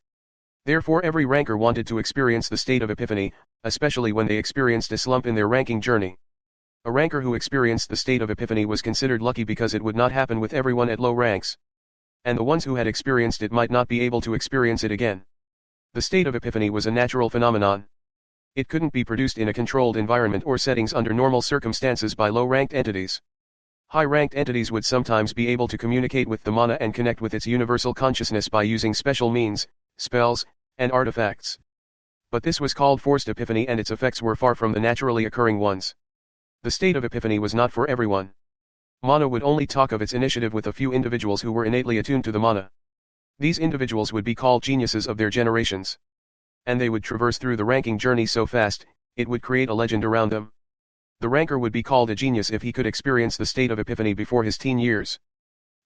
Therefore every ranker wanted to experience the state of epiphany, especially when they experienced a slump in their ranking journey. A ranker who experienced the state of epiphany was considered lucky because it would not happen with everyone at low ranks. And the ones who had experienced it might not be able to experience it again. The state of epiphany was a natural phenomenon. It couldn't be produced in a controlled environment or settings under normal circumstances by low-ranked entities. High-ranked entities would sometimes be able to communicate with the mana and connect with its universal consciousness by using special means, spells, and artifacts. But this was called forced epiphany, and its effects were far from the naturally occurring ones. The state of epiphany was not for everyone. Mana would only talk of its initiative with a few individuals who were innately attuned to the mana. These individuals would be called geniuses of their generations. And they would traverse through the ranking journey so fast, it would create a legend around them. The ranker would be called a genius if he could experience the state of epiphany before his teen years.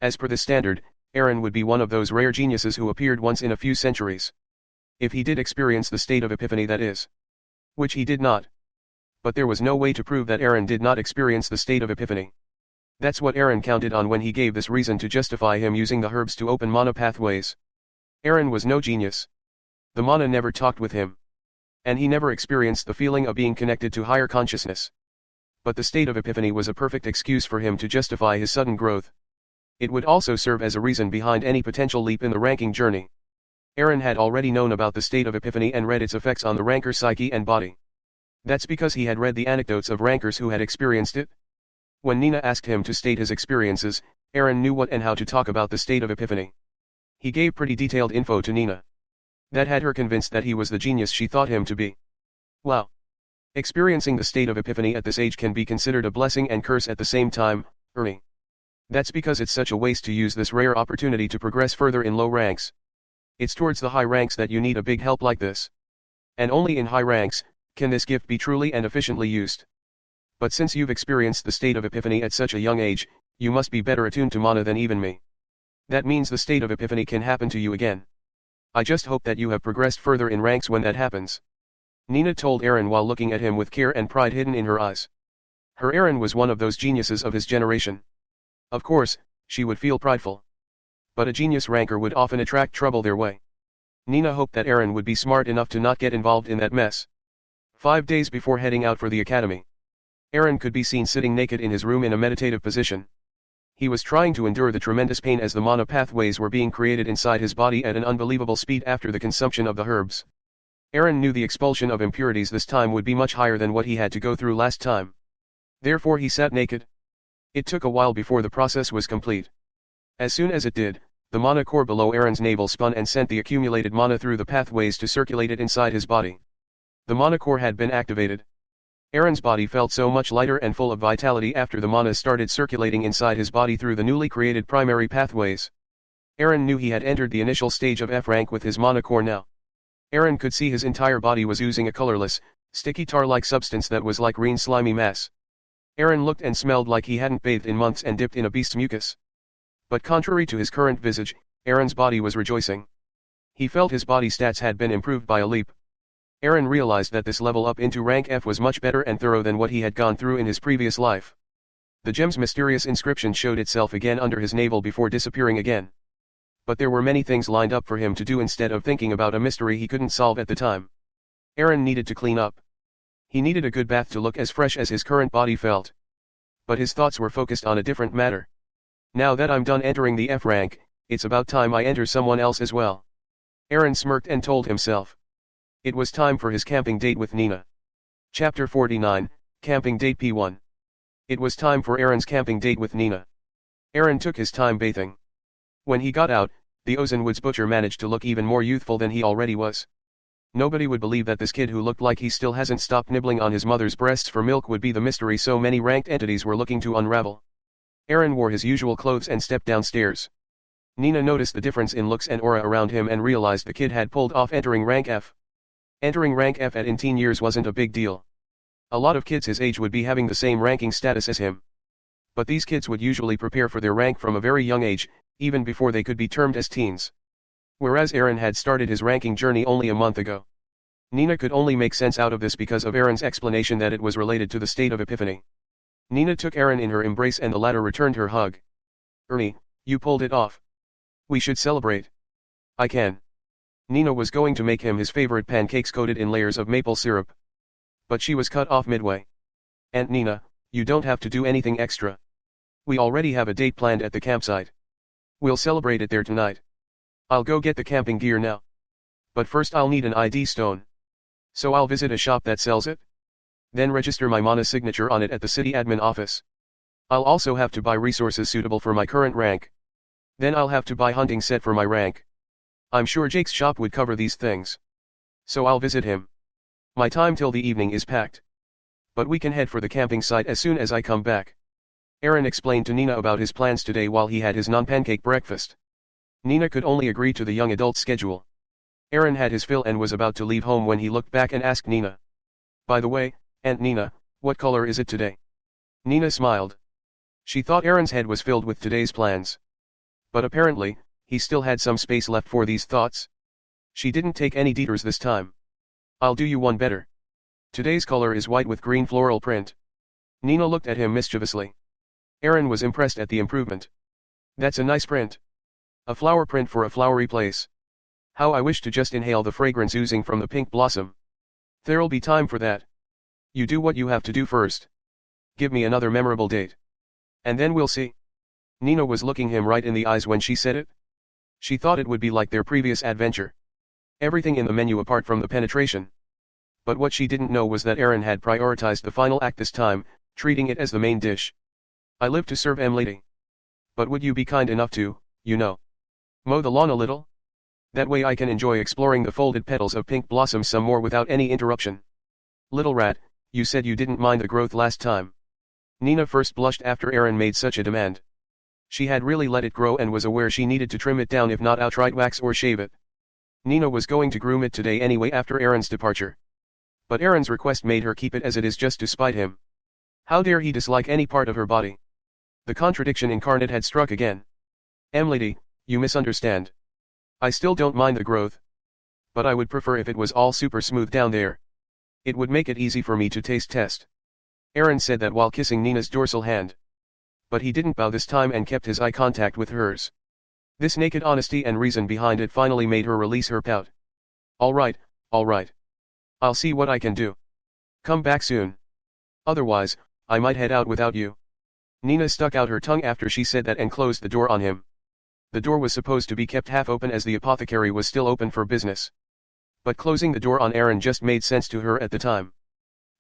As per this standard, Aaron would be one of those rare geniuses who appeared once in a few centuries. If he did experience the state of epiphany, that is. Which he did not. But there was no way to prove that Aaron did not experience the state of epiphany. That's what Aaron counted on when he gave this reason to justify him using the herbs to open mana pathways. Aaron was no genius. The mana never talked with him. And he never experienced the feeling of being connected to higher consciousness. But the state of epiphany was a perfect excuse for him to justify his sudden growth. It would also serve as a reason behind any potential leap in the ranking journey. Aaron had already known about the state of epiphany and read its effects on the ranker's psyche and body. That's because he had read the anecdotes of rankers who had experienced it. When Nina asked him to state his experiences, Aaron knew what and how to talk about the state of epiphany. He gave pretty detailed info to Nina. That had her convinced that he was the genius she thought him to be. Wow. Experiencing the state of epiphany at this age can be considered a blessing and curse at the same time, Ernie. That's because it's such a waste to use this rare opportunity to progress further in low ranks. It's towards the high ranks that you need a big help like this. And only in high ranks can this gift be truly and efficiently used. But since you've experienced the state of epiphany at such a young age, you must be better attuned to mana than even me. That means the state of epiphany can happen to you again. I just hope that you have progressed further in ranks when that happens. Nina told Aaron while looking at him with care and pride hidden in her eyes. Her Aaron was one of those geniuses of his generation. Of course, she would feel prideful. But a genius ranker would often attract trouble their way. Nina hoped that Aaron would be smart enough to not get involved in that mess. 5 days before heading out for the academy, Aaron could be seen sitting naked in his room in a meditative position. He was trying to endure the tremendous pain as the mana pathways were being created inside his body at an unbelievable speed after the consumption of the herbs. Aaron knew the expulsion of impurities this time would be much higher than what he had to go through last time. Therefore he sat naked. It took a while before the process was complete. As soon as it did, the mana core below Aaron's navel spun and sent the accumulated mana through the pathways to circulate it inside his body. The mana core had been activated. Aaron's body felt so much lighter and full of vitality after the mana started circulating inside his body through the newly created primary pathways. Aaron knew he had entered the initial stage of F rank with his mana core now. Aaron could see his entire body was oozing a colorless, sticky tar-like substance that was like green slimy mass. Aaron looked and smelled like he hadn't bathed in months and dipped in a beast's mucus. But contrary to his current visage, Aaron's body was rejoicing. He felt his body stats had been improved by a leap. Aaron realized that this level up into rank F was much better and thorough than what he had gone through in his previous life. The gem's mysterious inscription showed itself again under his navel before disappearing again. But there were many things lined up for him to do instead of thinking about a mystery he couldn't solve at the time. Aaron needed to clean up. He needed a good bath to look as fresh as his current body felt. But his thoughts were focused on a different matter. Now that I'm done entering the F rank, it's about time I enter someone else as well. Aaron smirked and told himself. It was time for his camping date with Nina. Chapter 49, Camping Date P1. It was time for Aaron's camping date with Nina. Aaron took his time bathing. When he got out, the Ozenwood's butcher managed to look even more youthful than he already was. Nobody would believe that this kid who looked like he still hasn't stopped nibbling on his mother's breasts for milk would be the mystery so many ranked entities were looking to unravel. Aaron wore his usual clothes and stepped downstairs. Nina noticed the difference in looks and aura around him and realized the kid had pulled off entering rank F. Entering rank F at in teen years wasn't a big deal. A lot of kids his age would be having the same ranking status as him. But these kids would usually prepare for their rank from a very young age, even before they could be termed as teens. Whereas Aaron had started his ranking journey only a month ago. Nina could only make sense out of this because of Aaron's explanation that it was related to the state of epiphany. Nina took Aaron in her embrace and the latter returned her hug. Ernie, you pulled it off. We should celebrate. I can. Nina was going to make him his favorite pancakes coated in layers of maple syrup. But she was cut off midway. Aunt Nina, you don't have to do anything extra. We already have a date planned at the campsite. We'll celebrate it there tonight. I'll go get the camping gear now. But first I'll need an ID stone. So I'll visit a shop that sells it. Then register my mana signature on it at the city admin office. I'll also have to buy resources suitable for my current rank. Then I'll have to buy hunting set for my rank. I'm sure Jake's shop would cover these things. So I'll visit him. My time till the evening is packed. But we can head for the camping site as soon as I come back. Aaron explained to Nina about his plans today while he had his non-pancake breakfast. Nina could only agree to the young adult's schedule. Aaron had his fill and was about to leave home when he looked back and asked Nina. By the way, Aunt Nina, what color is it today? Nina smiled. She thought Aaron's head was filled with today's plans. But apparently, he still had some space left for these thoughts. She didn't take any detours this time. I'll do you one better. Today's color is white with green floral print. Nina looked at him mischievously. Aaron was impressed at the improvement. That's a nice print. A flower print for a flowery place. How I wish to just inhale the fragrance oozing from the pink blossom. There'll be time for that. You do what you have to do first. Give me another memorable date. And then we'll see. Nina was looking him right in the eyes when she said it. She thought it would be like their previous adventure. Everything in the menu apart from the penetration. But what she didn't know was that Aaron had prioritized the final act this time, treating it as the main dish. I live to serve, lady. But would you be kind enough to, mow the lawn a little? That way I can enjoy exploring the folded petals of pink blossoms some more without any interruption. Little rat, you said you didn't mind the growth last time. Nina first blushed after Aaron made such a demand. She had really let it grow and was aware she needed to trim it down, if not outright wax or shave it. Nina was going to groom it today anyway after Aaron's departure. But Aaron's request made her keep it as it is just to spite him. How dare he dislike any part of her body? The contradiction incarnate had struck again. Lady, you misunderstand. I still don't mind the growth. But I would prefer if it was all super smooth down there. It would make it easy for me to taste test. Aaron said that while kissing Nina's dorsal hand. But he didn't bow this time and kept his eye contact with hers. This naked honesty and reason behind it finally made her release her pout. All right. I'll see what I can do. Come back soon. Otherwise, I might head out without you. Nina stuck out her tongue after she said that and closed the door on him. The door was supposed to be kept half open as the apothecary was still open for business. But closing the door on Aaron just made sense to her at the time.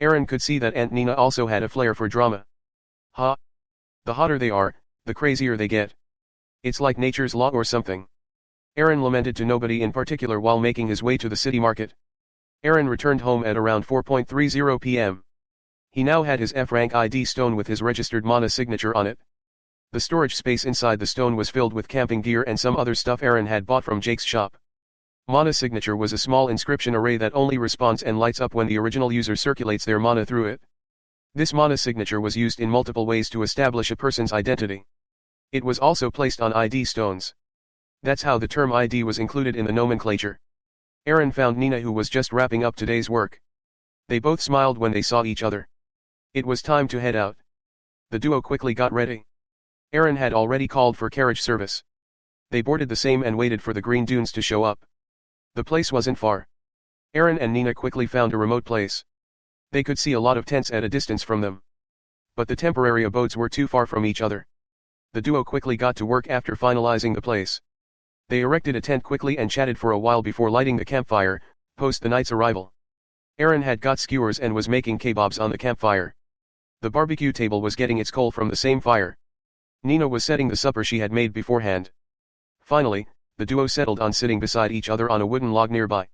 Aaron could see that Aunt Nina also had a flair for drama. The hotter they are, the crazier they get. It's like nature's law or something. Aaron lamented to nobody in particular while making his way to the city market. Aaron returned home at around 4:30 p.m. He now had his F-rank ID stone with his registered mana signature on it. The storage space inside the stone was filled with camping gear and some other stuff Aaron had bought from Jake's shop. Mana signature was a small inscription array that only responds and lights up when the original user circulates their mana through it. This mana signature was used in multiple ways to establish a person's identity. It was also placed on ID stones. That's how the term ID was included in the nomenclature. Aaron found Nina, who was just wrapping up today's work. They both smiled when they saw each other. It was time to head out. The duo quickly got ready. Aaron had already called for carriage service. They boarded the same and waited for the green dunes to show up. The place wasn't far. Aaron and Nina quickly found a remote place. They could see a lot of tents at a distance from them. But the temporary abodes were too far from each other. The duo quickly got to work after finalizing the place. They erected a tent quickly and chatted for a while before lighting the campfire, post the night's arrival. Aaron had got skewers and was making kebabs on the campfire. The barbecue table was getting its coal from the same fire. Nina was setting the supper she had made beforehand. Finally, the duo settled on sitting beside each other on a wooden log nearby.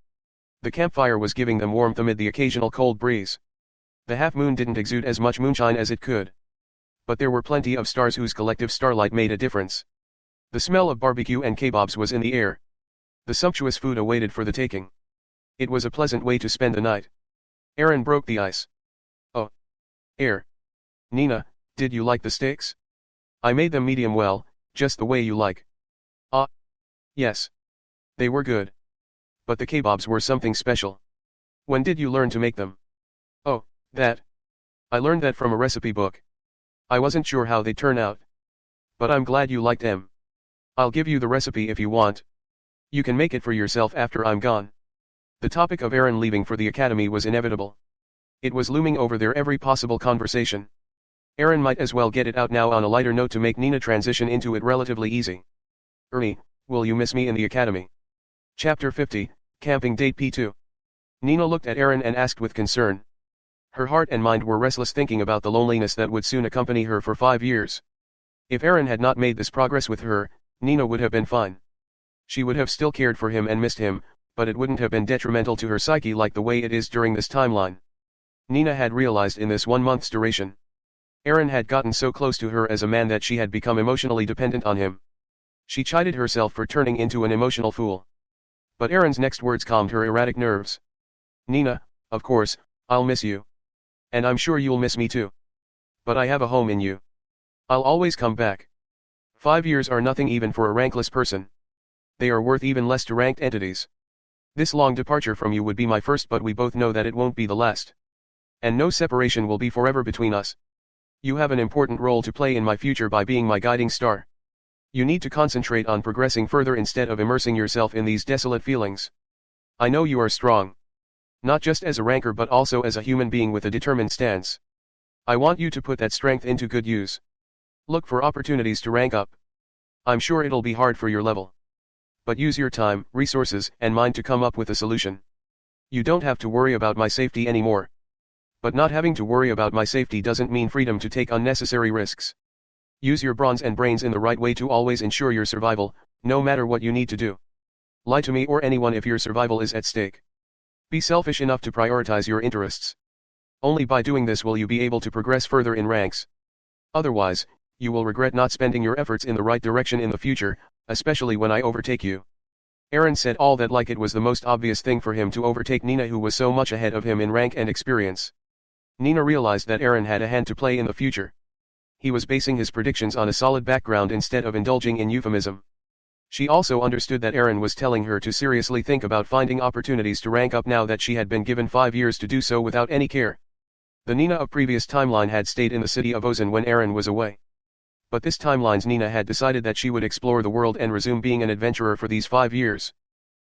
The campfire was giving them warmth amid the occasional cold breeze. The half-moon didn't exude as much moonshine as it could. But there were plenty of stars whose collective starlight made a difference. The smell of barbecue and kebabs was in the air. The sumptuous food awaited for the taking. It was a pleasant way to spend the night. Aaron broke the ice. Oh. Nina, did you like the steaks? I made them medium well, just the way you like. Ah. Yes. They were good. But the kebabs were something special. When did you learn to make them? Oh, that. I learned that from a recipe book. I wasn't sure how they'd turn out. But I'm glad you liked them. I'll give you the recipe if you want. You can make it for yourself after I'm gone. The topic of Aaron leaving for the academy was inevitable. It was looming over their every possible conversation. Aaron might as well get it out now on a lighter note to make Nina transition into it relatively easy. Ernie, will you miss me in the academy? Chapter 50, Camping Date P2. Nina looked at Aaron and asked with concern. Her heart and mind were restless, thinking about the loneliness that would soon accompany her for 5 years. If Aaron had not made this progress with her, Nina would have been fine. She would have still cared for him and missed him, but it wouldn't have been detrimental to her psyche like the way it is during this timeline. Nina had realized in this 1 month's duration, Aaron had gotten so close to her as a man that she had become emotionally dependent on him. She chided herself for turning into an emotional fool. But Aaron's next words calmed her erratic nerves. Nina, of course, I'll miss you. And I'm sure you'll miss me too. But I have a home in you. I'll always come back. 5 years are nothing even for a rankless person. They are worth even less to ranked entities. This long departure from you would be my first, but we both know that it won't be the last. And no separation will be forever between us. You have an important role to play in my future by being my guiding star. You need to concentrate on progressing further instead of immersing yourself in these desolate feelings. I know you are strong. Not just as a ranker but also as a human being with a determined stance. I want you to put that strength into good use. Look for opportunities to rank up. I'm sure it'll be hard for your level. But use your time, resources, and mind to come up with a solution. You don't have to worry about my safety anymore. But not having to worry about my safety doesn't mean freedom to take unnecessary risks. Use your bronze and brains in the right way to always ensure your survival, no matter what you need to do. Lie to me or anyone if your survival is at stake. Be selfish enough to prioritize your interests. Only by doing this will you be able to progress further in ranks. Otherwise, you will regret not spending your efforts in the right direction in the future, especially when I overtake you. Aaron said all that like it was the most obvious thing for him to overtake Nina, who was so much ahead of him in rank and experience. Nina realized that Aaron had a hand to play in the future. He was basing his predictions on a solid background instead of indulging in euphemism. She also understood that Aaron was telling her to seriously think about finding opportunities to rank up now that she had been given 5 years to do so without any care. The Nina of previous timeline had stayed in the city of Ozan when Aaron was away. But this timeline's Nina had decided that she would explore the world and resume being an adventurer for these 5 years.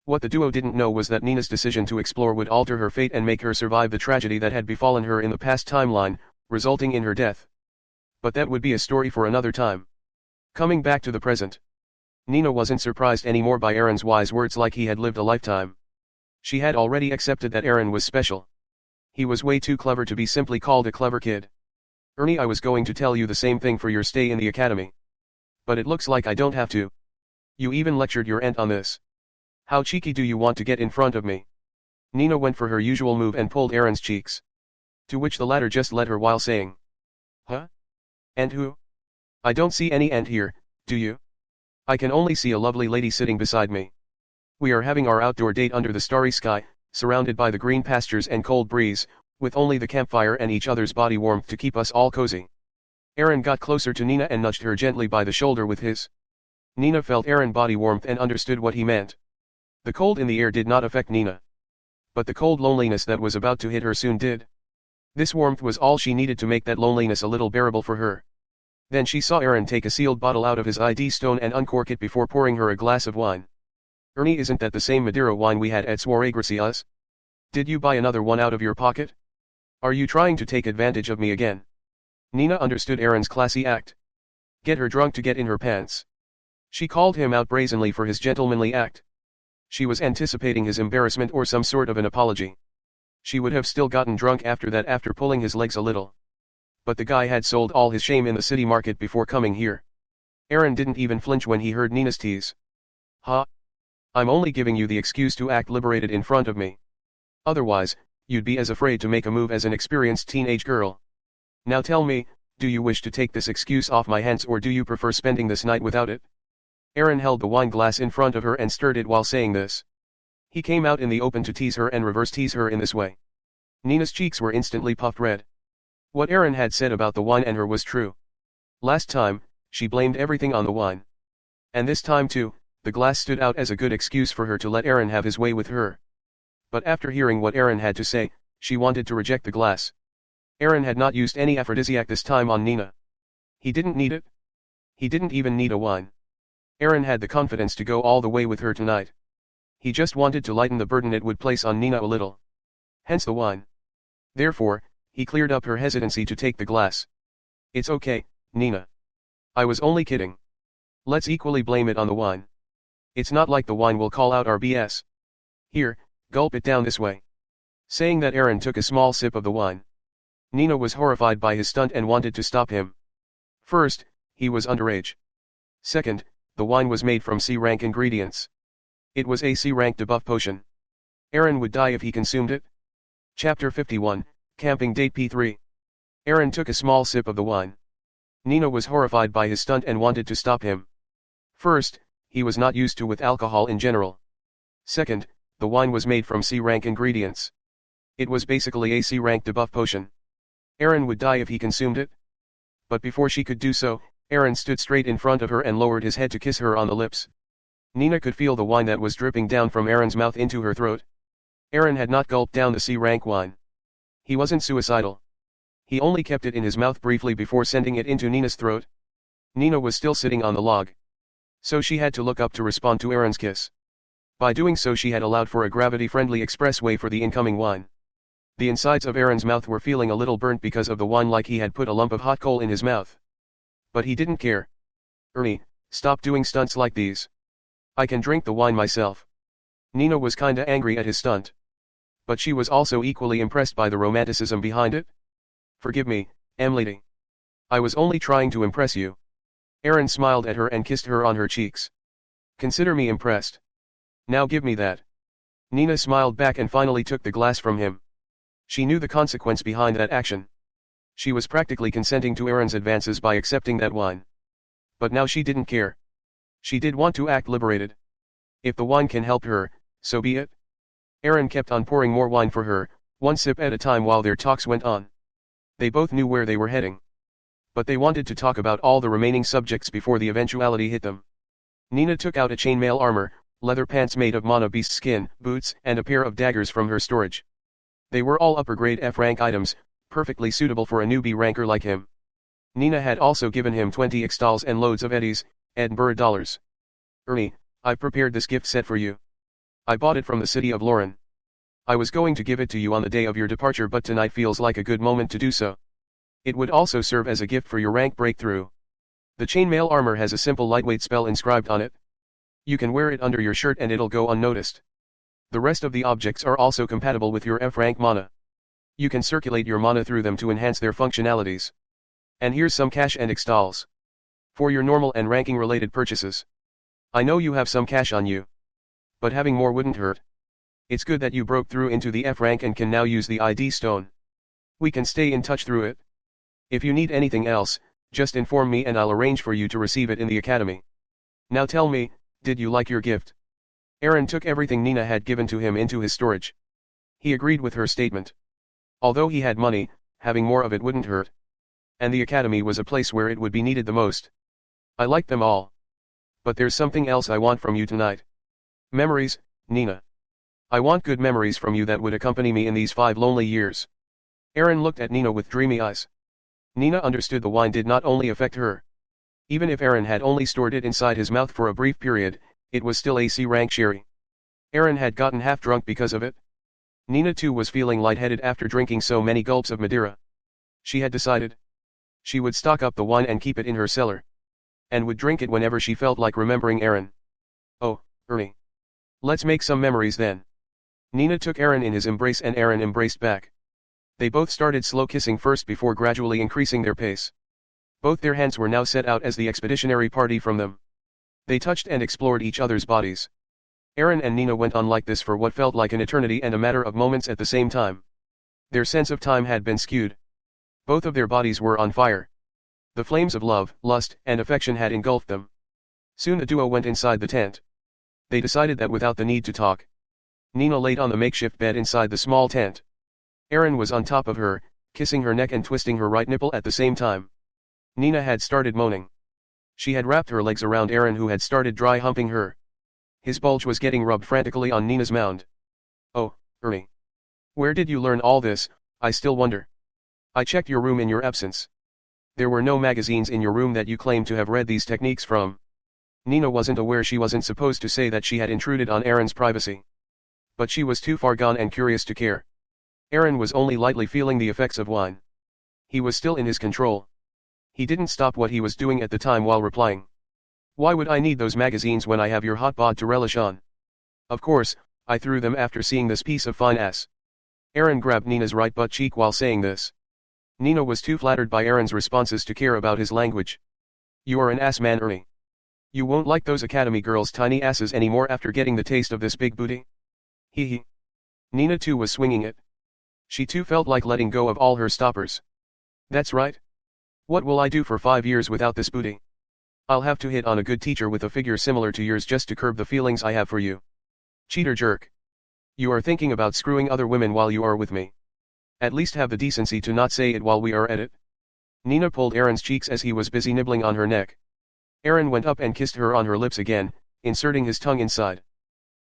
What the duo didn't know was that Nina's decision to explore would alter her fate and make her survive the tragedy that had befallen her in the past timeline, resulting in her death. But that would be a story for another time. Coming back to the present. Nina wasn't surprised anymore by Aaron's wise words like he had lived a lifetime. She had already accepted that Aaron was special. He was way too clever to be simply called a clever kid. Ernie, I was going to tell you the same thing for your stay in the academy. But it looks like I don't have to. You even lectured your aunt on this. How cheeky do you want to get in front of me? Nina went for her usual move and pulled Aaron's cheeks. To which the latter just led her while saying, Huh? And who? I don't see any aunt here, do you? I can only see a lovely lady sitting beside me. We are having our outdoor date under the starry sky, surrounded by the green pastures and cold breeze, with only the campfire and each other's body warmth to keep us all cozy. Aaron got closer to Nina and nudged her gently by the shoulder with his. Nina felt Aaron's body warmth and understood what he meant. The cold in the air did not affect Nina. But the cold loneliness that was about to hit her soon did. This warmth was all she needed to make that loneliness a little bearable for her. Then she saw Aaron take a sealed bottle out of his ID stone and uncork it before pouring her a glass of wine. Ernie, isn't that the same Madeira wine we had at Soirée Gracias? Did you buy another one out of your pocket? Are you trying to take advantage of me again? Nina understood Aaron's classy act. Get her drunk to get in her pants. She called him out brazenly for his gentlemanly act. She was anticipating his embarrassment or some sort of an apology. She would have still gotten drunk after that after pulling his legs a little. But the guy had sold all his shame in the city market before coming here. Aaron didn't even flinch when he heard Nina's tease. Ha! I'm only giving you the excuse to act liberated in front of me. Otherwise, you'd be as afraid to make a move as an experienced teenage girl. Now tell me, do you wish to take this excuse off my hands or do you prefer spending this night without it? Aaron held the wine glass in front of her and stirred it while saying this. He came out in the open to tease her and reverse tease her in this way. Nina's cheeks were instantly puffed red. What Aaron had said about the wine and her was true. Last time, she blamed everything on the wine. And this time too, the glass stood out as a good excuse for her to let Aaron have his way with her. But after hearing what Aaron had to say, she wanted to reject the glass. Aaron had not used any aphrodisiac this time on Nina. He didn't need it. He didn't even need a wine. Aaron had the confidence to go all the way with her tonight. He just wanted to lighten the burden it would place on Nina a little. Hence the wine. Therefore, he cleared up her hesitancy to take the glass. It's okay, Nina. I was only kidding. Let's equally blame it on the wine. It's not like the wine will call out our BS. Here, gulp it down this way. Saying that, Aaron took a small sip of the wine. Nina was horrified by his stunt and wanted to stop him. First, he was underage. Second, the wine was made from C-rank ingredients. It was a C-rank debuff potion. Aaron would die if he consumed it. Chapter 51, Camping Date P3. Aaron took a small sip of the wine. Nina was horrified by his stunt and wanted to stop him. First, he was not used to with alcohol in general. Second, the wine was made from C-rank ingredients. It was basically a C-rank debuff potion. Aaron would die if he consumed it. But before she could do so, Aaron stood straight in front of her and lowered his head to kiss her on the lips. Nina could feel the wine that was dripping down from Aaron's mouth into her throat. Aaron had not gulped down the C-rank wine. He wasn't suicidal. He only kept it in his mouth briefly before sending it into Nina's throat. Nina was still sitting on the log. So she had to look up to respond to Aaron's kiss. By doing so she had allowed for a gravity-friendly expressway for the incoming wine. The insides of Aaron's mouth were feeling a little burnt because of the wine, like he had put a lump of hot coal in his mouth. But he didn't care. "Ernie, stop doing stunts like these. I can drink the wine myself." Nina was kinda angry at his stunt. But she was also equally impressed by the romanticism behind it. "Forgive me, Emily. I was only trying to impress you." Aaron smiled at her and kissed her on her cheeks. "Consider me impressed. Now give me that." Nina smiled back and finally took the glass from him. She knew the consequence behind that action. She was practically consenting to Aaron's advances by accepting that wine. But now she didn't care. She did want to act liberated. If the wine can help her, so be it. Aaron kept on pouring more wine for her, one sip at a time while their talks went on. They both knew where they were heading. But they wanted to talk about all the remaining subjects before the eventuality hit them. Nina took out a chainmail armor, leather pants made of mana beast skin, boots, and a pair of daggers from her storage. They were all upper-grade F-rank items, perfectly suitable for a newbie ranker like him. Nina had also given him 20 extals and loads of eddies, Edinburgh dollars. "Ernie, I've prepared this gift set for you. I bought it from the city of Lauren. I was going to give it to you on the day of your departure, but tonight feels like a good moment to do so. It would also serve as a gift for your rank breakthrough. The chainmail armor has a simple lightweight spell inscribed on it. You can wear it under your shirt and it'll go unnoticed. The rest of the objects are also compatible with your F-rank mana. You can circulate your mana through them to enhance their functionalities. And here's some cash and extals for your normal and ranking related purchases. I know you have some cash on you. But having more wouldn't hurt. It's good that you broke through into the F-rank and can now use the ID stone. We can stay in touch through it. If you need anything else, just inform me and I'll arrange for you to receive it in the academy. Now tell me, did you like your gift?" Aaron took everything Nina had given to him into his storage. He agreed with her statement. Although he had money, having more of it wouldn't hurt. And the academy was a place where it would be needed the most. "I liked them all. But there's something else I want from you tonight. Memories, Nina. I want good memories from you that would accompany me in these 5 lonely years." Aaron looked at Nina with dreamy eyes. Nina understood the wine did not only affect her. Even if Aaron had only stored it inside his mouth for a brief period, it was still a C-rank sherry. Aaron had gotten half drunk because of it. Nina too was feeling lightheaded after drinking so many gulps of Madeira. She had decided she would stock up the wine and keep it in her cellar. And would drink it whenever she felt like remembering Aaron. "Oh, Ernie. Let's make some memories then." Nina took Aaron in his embrace and Aaron embraced back. They both started slow kissing first before gradually increasing their pace. Both their hands were now set out as the expeditionary party from them. They touched and explored each other's bodies. Aaron and Nina went on like this for what felt like an eternity and a matter of moments at the same time. Their sense of time had been skewed. Both of their bodies were on fire. The flames of love, lust, and affection had engulfed them. Soon the duo went inside the tent. They decided that without the need to talk. Nina laid on the makeshift bed inside the small tent. Aaron was on top of her, kissing her neck and twisting her right nipple at the same time. Nina had started moaning. She had wrapped her legs around Aaron, who had started dry humping her. His bulge was getting rubbed frantically on Nina's mound. "Oh, Ernie. Where did you learn all this, I still wonder. I checked your room in your absence. There were no magazines in your room that you claimed to have read these techniques from." Nina wasn't aware she wasn't supposed to say that she had intruded on Aaron's privacy. But she was too far gone and curious to care. Aaron was only lightly feeling the effects of wine. He was still in his control. He didn't stop what he was doing at the time while replying. "Why would I need those magazines when I have your hot bod to relish on? Of course, I threw them after seeing this piece of fine ass." Aaron grabbed Nina's right butt cheek while saying this. Nina was too flattered by Aaron's responses to care about his language. You are an ass man, Ernie. You won't like those academy girls' tiny asses anymore after getting the taste of this big booty? Hee hee. Nina too was swinging it. She too felt like letting go of all her stoppers. That's right. What will I do for 5 years without this booty? I'll have to hit on a good teacher with a figure similar to yours just to curb the feelings I have for you. Cheater jerk. You are thinking about screwing other women while you are with me. At least have the decency to not say it while we are at it. Nina pulled Aaron's cheeks as he was busy nibbling on her neck. Aaron went up and kissed her on her lips again, inserting his tongue inside.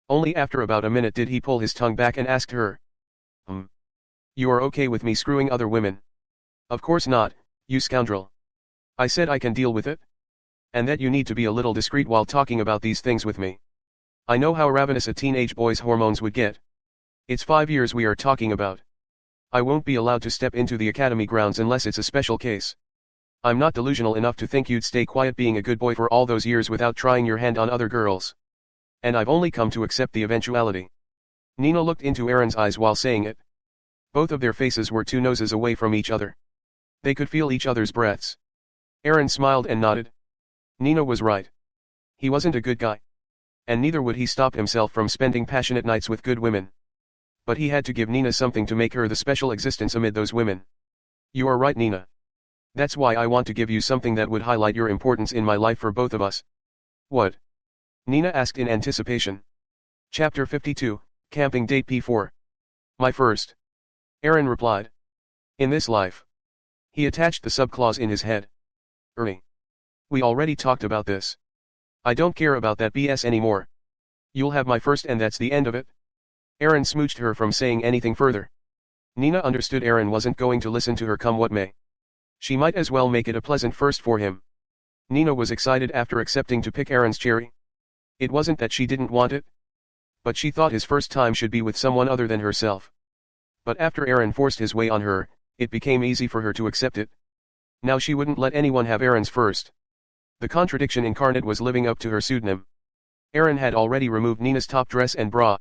Only after about a minute did he pull his tongue back and asked her. You are okay with me screwing other women? Of course not, you scoundrel. I said I can deal with it. And that you need to be a little discreet while talking about these things with me. I know how ravenous a teenage boy's hormones would get. It's 5 years we are talking about. I won't be allowed to step into the academy grounds unless it's a special case. I'm not delusional enough to think you'd stay quiet being a good boy for all those years without trying your hand on other girls. And I've only come to accept the eventuality. Nina looked into Aaron's eyes while saying it. Both of their faces were 2 noses away from each other. They could feel each other's breaths. Aaron smiled and nodded. Nina was right. He wasn't a good guy. And neither would he stop himself from spending passionate nights with good women. But he had to give Nina something to make her the special existence amid those women. You are right, Nina. That's why I want to give you something that would highlight your importance in my life for both of us. What? Nina asked in anticipation. Chapter 52, Camping Date P4. My first. Aaron replied. In this life. He attached the subclause in his head. Ernie. We already talked about this. I don't care about that BS anymore. You'll have my first and that's the end of it. Aaron smooched her from saying anything further. Nina understood Aaron wasn't going to listen to her come what may. She might as well make it a pleasant first for him. Nina was excited after accepting to pick Aaron's cherry. It wasn't that she didn't want it. But she thought his first time should be with someone other than herself. But after Aaron forced his way on her, it became easy for her to accept it. Now she wouldn't let anyone have Aaron's first. The contradiction incarnate was living up to her pseudonym. Aaron had already removed Nina's top dress and bra.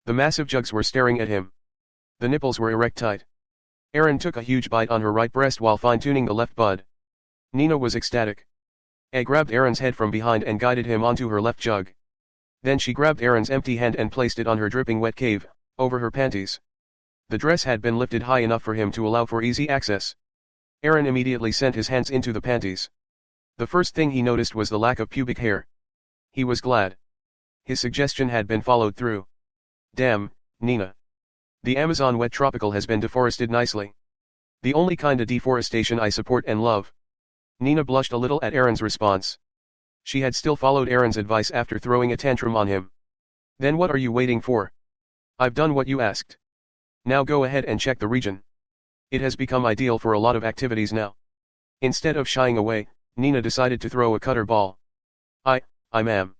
The massive jugs were staring at him. The nipples were erect tight. Aaron took a huge bite on her right breast while fine-tuning the left bud. Nina was ecstatic. A grabbed Aaron's head from behind and guided him onto her left jug. Then she grabbed Aaron's empty hand and placed it on her dripping wet cave, over her panties. The dress had been lifted high enough for him to allow for easy access. Aaron immediately sent his hands into the panties. The first thing he noticed was the lack of pubic hair. He was glad. His suggestion had been followed through. Damn, Nina. The Amazon wet tropical has been deforested nicely. The only kind of deforestation I support and love. Nina blushed a little at Aaron's response. She had still followed Aaron's advice after throwing a tantrum on him. Then what are you waiting for? I've done what you asked. Now go ahead and check the region. It has become ideal for a lot of activities now. Instead of shying away, Nina decided to throw a cutter ball. I ma'am.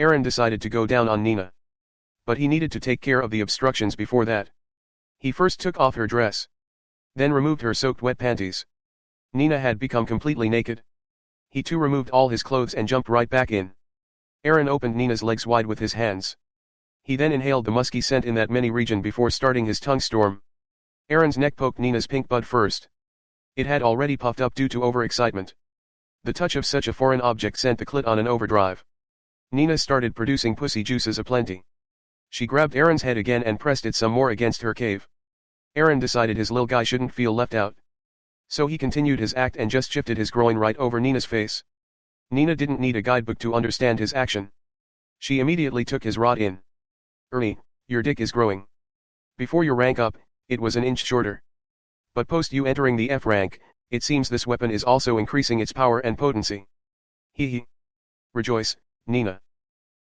Aaron decided to go down on Nina. But he needed to take care of the obstructions before that. He first took off her dress. Then removed her soaked wet panties. Nina had become completely naked. He too removed all his clothes and jumped right back in. Aaron opened Nina's legs wide with his hands. He then inhaled the musky scent in that many region before starting his tongue storm. Aaron's neck poked Nina's pink bud first. It had already puffed up due to overexcitement. The touch of such a foreign object sent the clit on an overdrive. Nina started producing pussy juices aplenty. She grabbed Aaron's head again and pressed it some more against her cave. Aaron decided his lil guy shouldn't feel left out. So he continued his act and just shifted his groin right over Nina's face. Nina didn't need a guidebook to understand his action. She immediately took his rod in. Ernie, your dick is growing. Before your rank up, it was an inch shorter. But post you entering the F rank, it seems this weapon is also increasing its power and potency. Hee hee. Rejoice, Nina.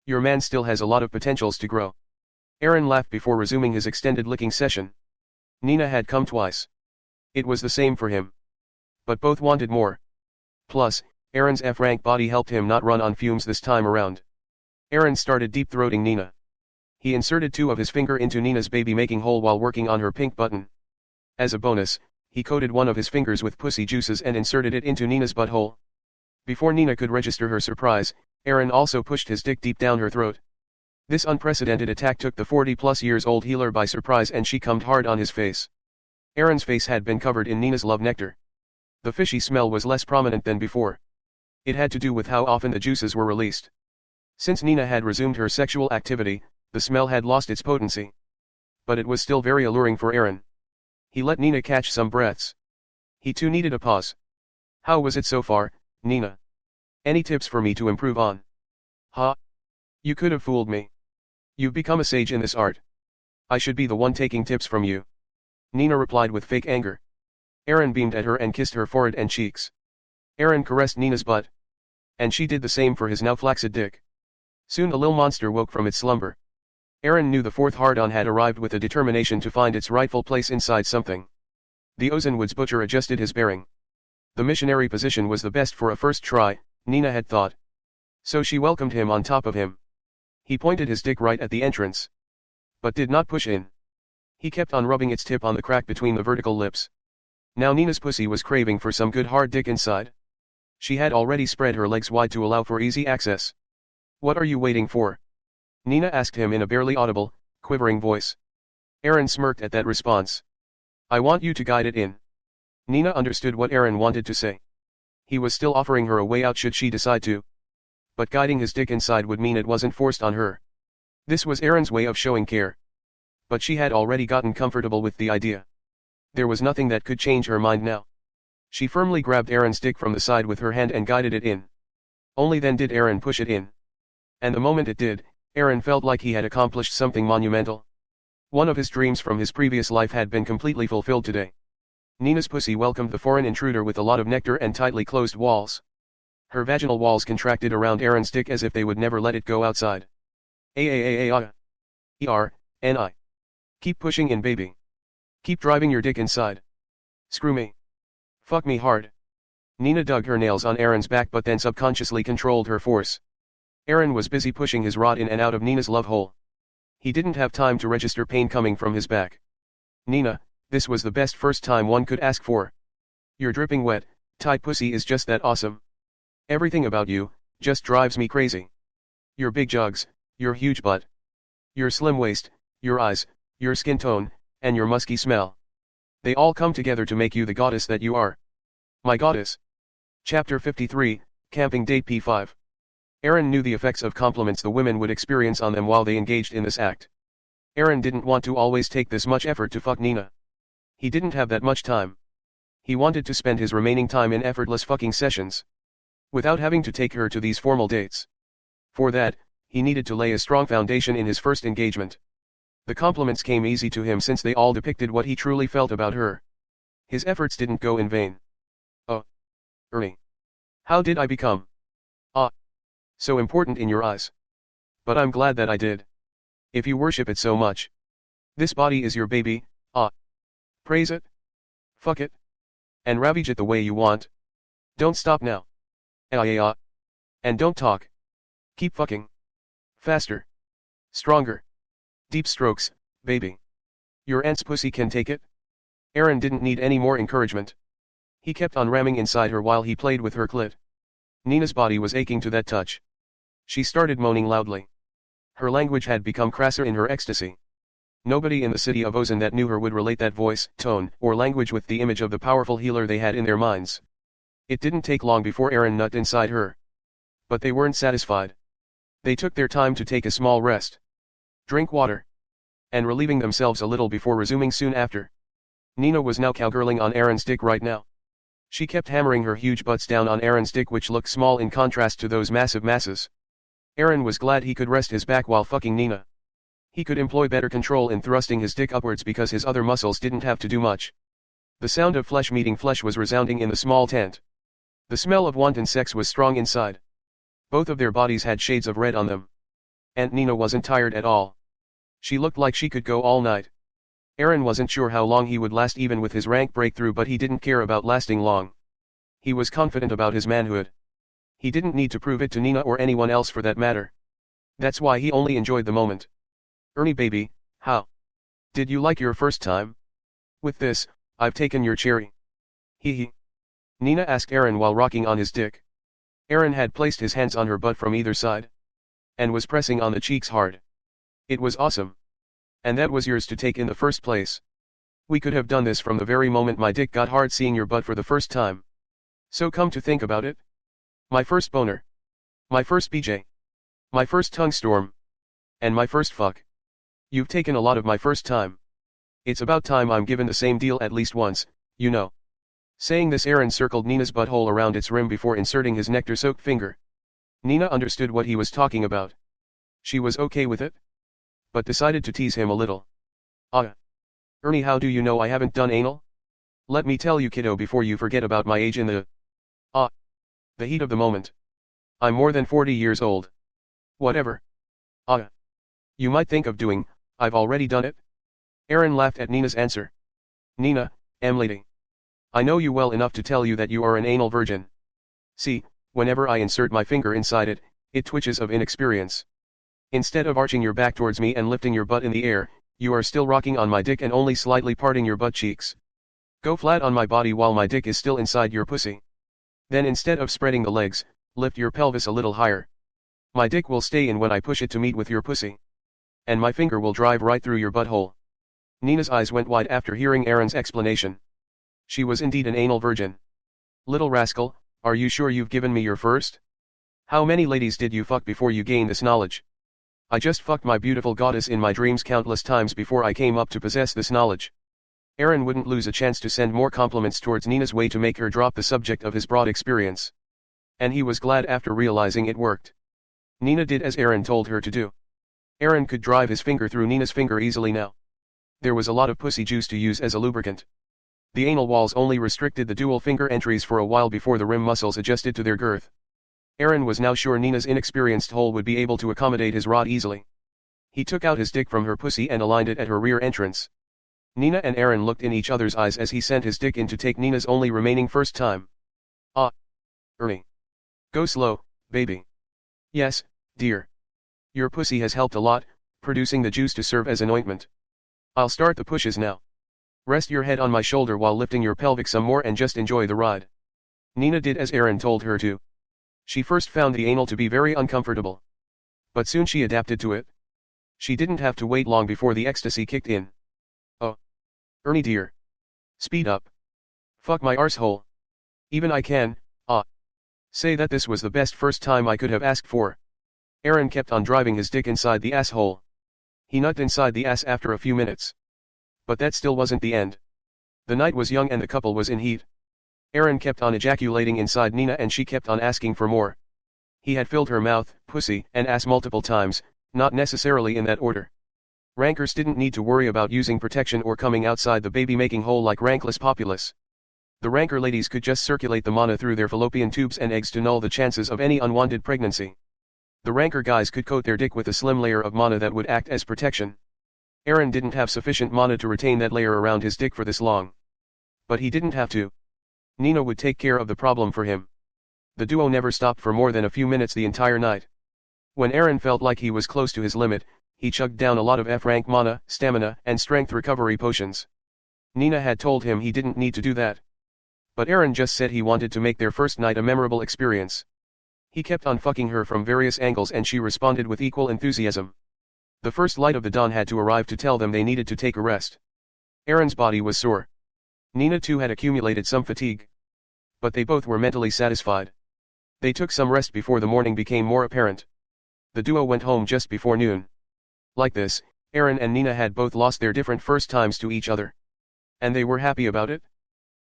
Your man still has a lot of potentials to grow. Aaron laughed before resuming his extended licking session. Nina had come twice. It was the same for him. But both wanted more. Plus, Aaron's F-rank body helped him not run on fumes this time around. Aaron started deep-throating Nina. He inserted 2 of his finger into Nina's baby-making hole while working on her pink button. As a bonus, he coated one of his fingers with pussy juices and inserted it into Nina's butthole. Before Nina could register her surprise, Aaron also pushed his dick deep down her throat. This unprecedented attack took the 40-plus-years-old healer by surprise and she cummed hard on his face. Aaron's face had been covered in Nina's love nectar. The fishy smell was less prominent than before. It had to do with how often the juices were released. Since Nina had resumed her sexual activity, the smell had lost its potency. But it was still very alluring for Aaron. He let Nina catch some breaths. He too needed a pause. How was it so far, Nina? Any tips for me to improve on? Huh? You could have fooled me. You've become a sage in this art. I should be the one taking tips from you. Nina replied with fake anger. Aaron beamed at her and kissed her forehead and cheeks. Aaron caressed Nina's butt. And she did the same for his now flaccid dick. Soon the little monster woke from its slumber. Aaron knew the fourth hard-on had arrived with a determination to find its rightful place inside something. The Ozenwood's butcher adjusted his bearing. The missionary position was the best for a first try, Nina had thought. So she welcomed him on top of him. He pointed his dick right at the entrance. But did not push in. He kept on rubbing its tip on the crack between the vertical lips. Now Nina's pussy was craving for some good hard dick inside. She had already spread her legs wide to allow for easy access. What are you waiting for? Nina asked him in a barely audible, quivering voice. Aaron smirked at that response. I want you to guide it in. Nina understood what Aaron wanted to say. He was still offering her a way out should she decide to. But guiding his dick inside would mean it wasn't forced on her. This was Aaron's way of showing care. But she had already gotten comfortable with the idea. There was nothing that could change her mind now. She firmly grabbed Aaron's dick from the side with her hand and guided it in. Only then did Aaron push it in. And the moment it did, Aaron felt like he had accomplished something monumental. One of his dreams from his previous life had been completely fulfilled today. Nina's pussy welcomed the foreign intruder with a lot of nectar and tightly closed walls. Her vaginal walls contracted around Aaron's dick as if they would never let it go outside. E-R-N-I. Keep pushing in, baby. Keep driving your dick inside. Screw me. Fuck me hard. Nina dug her nails on Aaron's back but then subconsciously controlled her force. Aaron was busy pushing his rod in and out of Nina's love hole. He didn't have time to register pain coming from his back. Nina, this was the best first time one could ask for. Your dripping wet, tight pussy is just that awesome. Everything about you, just drives me crazy. Your big jugs, your huge butt. Your slim waist, your eyes, your skin tone, and your musky smell. They all come together to make you the goddess that you are. My goddess. Chapter 53, Camping Date P5. Aaron knew the effects of compliments the women would experience on them while they engaged in this act. Aaron didn't want to always take this much effort to fuck Nina. He didn't have that much time. He wanted to spend his remaining time in effortless fucking sessions. Without having to take her to these formal dates. For that, he needed to lay a strong foundation in his first engagement. The compliments came easy to him since they all depicted what he truly felt about her. His efforts didn't go in vain. Oh. Ernie. How did I become? So important in your eyes. But I'm glad that I did. If you worship it so much. This body is your baby, praise it. Fuck it. And ravage it the way you want. Don't stop now. And don't talk. Keep fucking. Faster. Stronger. Deep strokes, baby. Your aunt's pussy can take it. Aaron didn't need any more encouragement. He kept on ramming inside her while he played with her clit. Nina's body was aching to that touch. She started moaning loudly. Her language had become crasser in her ecstasy. Nobody in the city of Ozen that knew her would relate that voice, tone, or language with the image of the powerful healer they had in their minds. It didn't take long before Aaron nut inside her. But they weren't satisfied. They took their time to take a small rest. Drink water. And relieving themselves a little before resuming soon after. Nina was now cowgirling on Aaron's dick right now. She kept hammering her huge butts down on Aaron's dick which looked small in contrast to those massive masses. Aaron was glad he could rest his back while fucking Nina. He could employ better control in thrusting his dick upwards because his other muscles didn't have to do much. The sound of flesh meeting flesh was resounding in the small tent. The smell of wanton sex was strong inside. Both of their bodies had shades of red on them. And Nina wasn't tired at all. She looked like she could go all night. Aaron wasn't sure how long he would last even with his rank breakthrough, but he didn't care about lasting long. He was confident about his manhood. He didn't need to prove it to Nina or anyone else for that matter. That's why he only enjoyed the moment. Ernie baby, how did you like your first time? With this, I've taken your cherry. Hee. Nina asked Aaron while rocking on his dick. Aaron had placed his hands on her butt from either side. And was pressing on the cheeks hard. It was awesome. And that was yours to take in the first place. We could have done this from the very moment my dick got hard seeing your butt for the first time. So come to think about it. My first boner. My first BJ. My first tongue storm. And my first fuck. You've taken a lot of my first time. It's about time I'm given the same deal at least once, you know. Saying this, Aaron circled Nina's butthole around its rim before inserting his nectar-soaked finger. Nina understood what he was talking about. She was okay with it, but decided to tease him a little. Ernie, how do you know I haven't done anal? Let me tell you, kiddo, before you forget about my age in the heat of the moment. I'm more than 40 years old. Whatever. You might think of doing, I've already done it. Aaron laughed at Nina's answer. Nina, lady. I know you well enough to tell you that you are an anal virgin. See, whenever I insert my finger inside it, it twitches of inexperience. Instead of arching your back towards me and lifting your butt in the air, you are still rocking on my dick and only slightly parting your butt cheeks. Go flat on my body while my dick is still inside your pussy. Then instead of spreading the legs, lift your pelvis a little higher. My dick will stay in when I push it to meet with your pussy. And my finger will drive right through your butthole. Nina's eyes went wide after hearing Aaron's explanation. She was indeed an anal virgin. Little rascal, are you sure you've given me your first? How many ladies did you fuck before you gained this knowledge? I just fucked my beautiful goddess in my dreams countless times before I came up to possess this knowledge. Aaron wouldn't lose a chance to send more compliments towards Nina's way to make her drop the subject of his broad experience. And he was glad after realizing it worked. Nina did as Aaron told her to do. Aaron could drive his finger through Nina's finger easily now. There was a lot of pussy juice to use as a lubricant. The anal walls only restricted the dual finger entries for a while before the rim muscles adjusted to their girth. Aaron was now sure Nina's inexperienced hole would be able to accommodate his rod easily. He took out his dick from her pussy and aligned it at her rear entrance. Nina and Aaron looked in each other's eyes as he sent his dick in to take Nina's only remaining first time. Ernie. Go slow, baby. Yes, dear. Your pussy has helped a lot, producing the juice to serve as an ointment. I'll start the pushes now. Rest your head on my shoulder while lifting your pelvic some more and just enjoy the ride. Nina did as Aaron told her to. She first found the anal to be very uncomfortable. But soon she adapted to it. She didn't have to wait long before the ecstasy kicked in. Oh. Ernie dear. Speed up. Fuck my arsehole. Even I can, say that this was the best first time I could have asked for. Aaron kept on driving his dick inside the asshole. He nutted inside the ass after a few minutes. But that still wasn't the end. The night was young and the couple was in heat. Aaron kept on ejaculating inside Nina and she kept on asking for more. He had filled her mouth, pussy, and ass multiple times, not necessarily in that order. Rankers didn't need to worry about using protection or coming outside the baby-making hole like rankless populace. The ranker ladies could just circulate the mana through their fallopian tubes and eggs to null the chances of any unwanted pregnancy. The ranker guys could coat their dick with a slim layer of mana that would act as protection. Aaron didn't have sufficient mana to retain that layer around his dick for this long. But he didn't have to. Nina would take care of the problem for him. The duo never stopped for more than a few minutes the entire night. When Aaron felt like he was close to his limit, he chugged down a lot of F-rank mana, stamina, and strength recovery potions. Nina had told him he didn't need to do that. But Aaron just said he wanted to make their first night a memorable experience. He kept on fucking her from various angles and she responded with equal enthusiasm. The first light of the dawn had to arrive to tell them they needed to take a rest. Aaron's body was sore. Nina too had accumulated some fatigue. But they both were mentally satisfied. They took some rest before the morning became more apparent. The duo went home just before noon. Like this, Aaron and Nina had both lost their different first times to each other. And they were happy about it.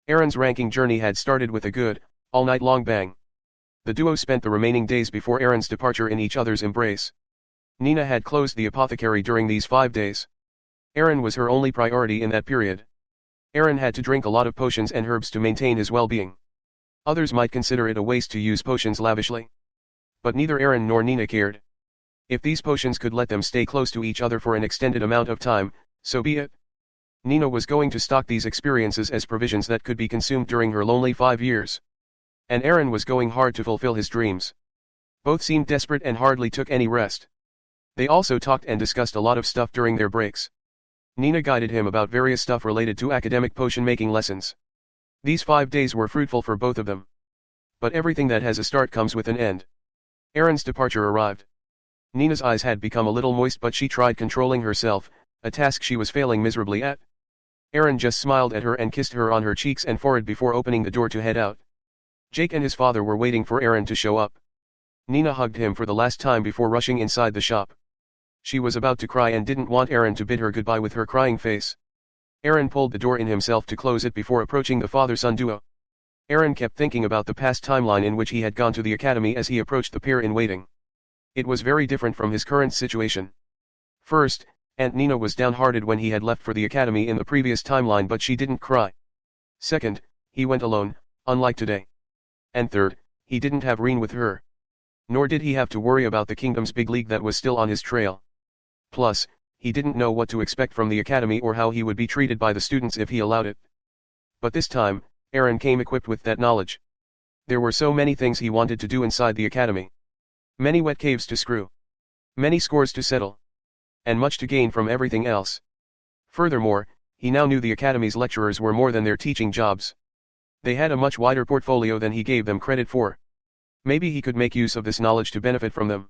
Aaron's ranking journey had started with a good, all-night-long bang. The duo spent the remaining days before Aaron's departure in each other's embrace. Nina had closed the apothecary during these 5 days. Aaron was her only priority in that period. Aaron had to drink a lot of potions and herbs to maintain his well-being. Others might consider it a waste to use potions lavishly. But neither Aaron nor Nina cared. If these potions could let them stay close to each other for an extended amount of time, so be it. Nina was going to stock these experiences as provisions that could be consumed during her lonely 5 years. And Aaron was going hard to fulfill his dreams. Both seemed desperate and hardly took any rest. They also talked and discussed a lot of stuff during their breaks. Nina guided him about various stuff related to academic potion-making lessons. These 5 days were fruitful for both of them. But everything that has a start comes with an end. Aaron's departure arrived. Nina's eyes had become a little moist but she tried controlling herself, a task she was failing miserably at. Aaron just smiled at her and kissed her on her cheeks and forehead before opening the door to head out. Jake and his father were waiting for Aaron to show up. Nina hugged him for the last time before rushing inside the shop. She was about to cry and didn't want Aaron to bid her goodbye with her crying face. Aaron pulled the door in himself to close it before approaching the father-son duo. Aaron kept thinking about the past timeline in which he had gone to the academy as he approached the pair in waiting. It was very different from his current situation. First, Aunt Nina was downhearted when he had left for the academy in the previous timeline, but she didn't cry. Second, he went alone, unlike today. And third, he didn't have Reen with her. Nor did he have to worry about the kingdom's big league that was still on his trail. Plus, he didn't know what to expect from the academy or how he would be treated by the students if he allowed it. But this time, Aaron came equipped with that knowledge. There were so many things he wanted to do inside the academy. Many wet caves to screw. Many scores to settle. And much to gain from everything else. Furthermore, he now knew the academy's lecturers were more than their teaching jobs. They had a much wider portfolio than he gave them credit for. Maybe he could make use of this knowledge to benefit from them.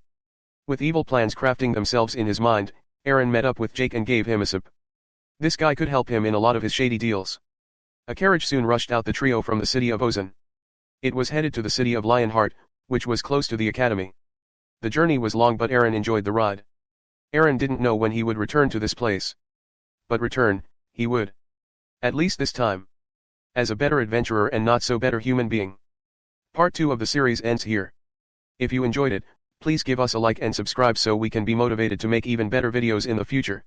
With evil plans crafting themselves in his mind, Aaron met up with Jake and gave him a sip. This guy could help him in a lot of his shady deals. A carriage soon rushed out the trio from the city of Ozan. It was headed to the city of Lionheart, which was close to the academy. The journey was long, but Aaron enjoyed the ride. Aaron didn't know when he would return to this place. But return, he would. At least this time. As a better adventurer and not so better human being. Part 2 of the series ends here. If you enjoyed it, please give us a like and subscribe so we can be motivated to make even better videos in the future.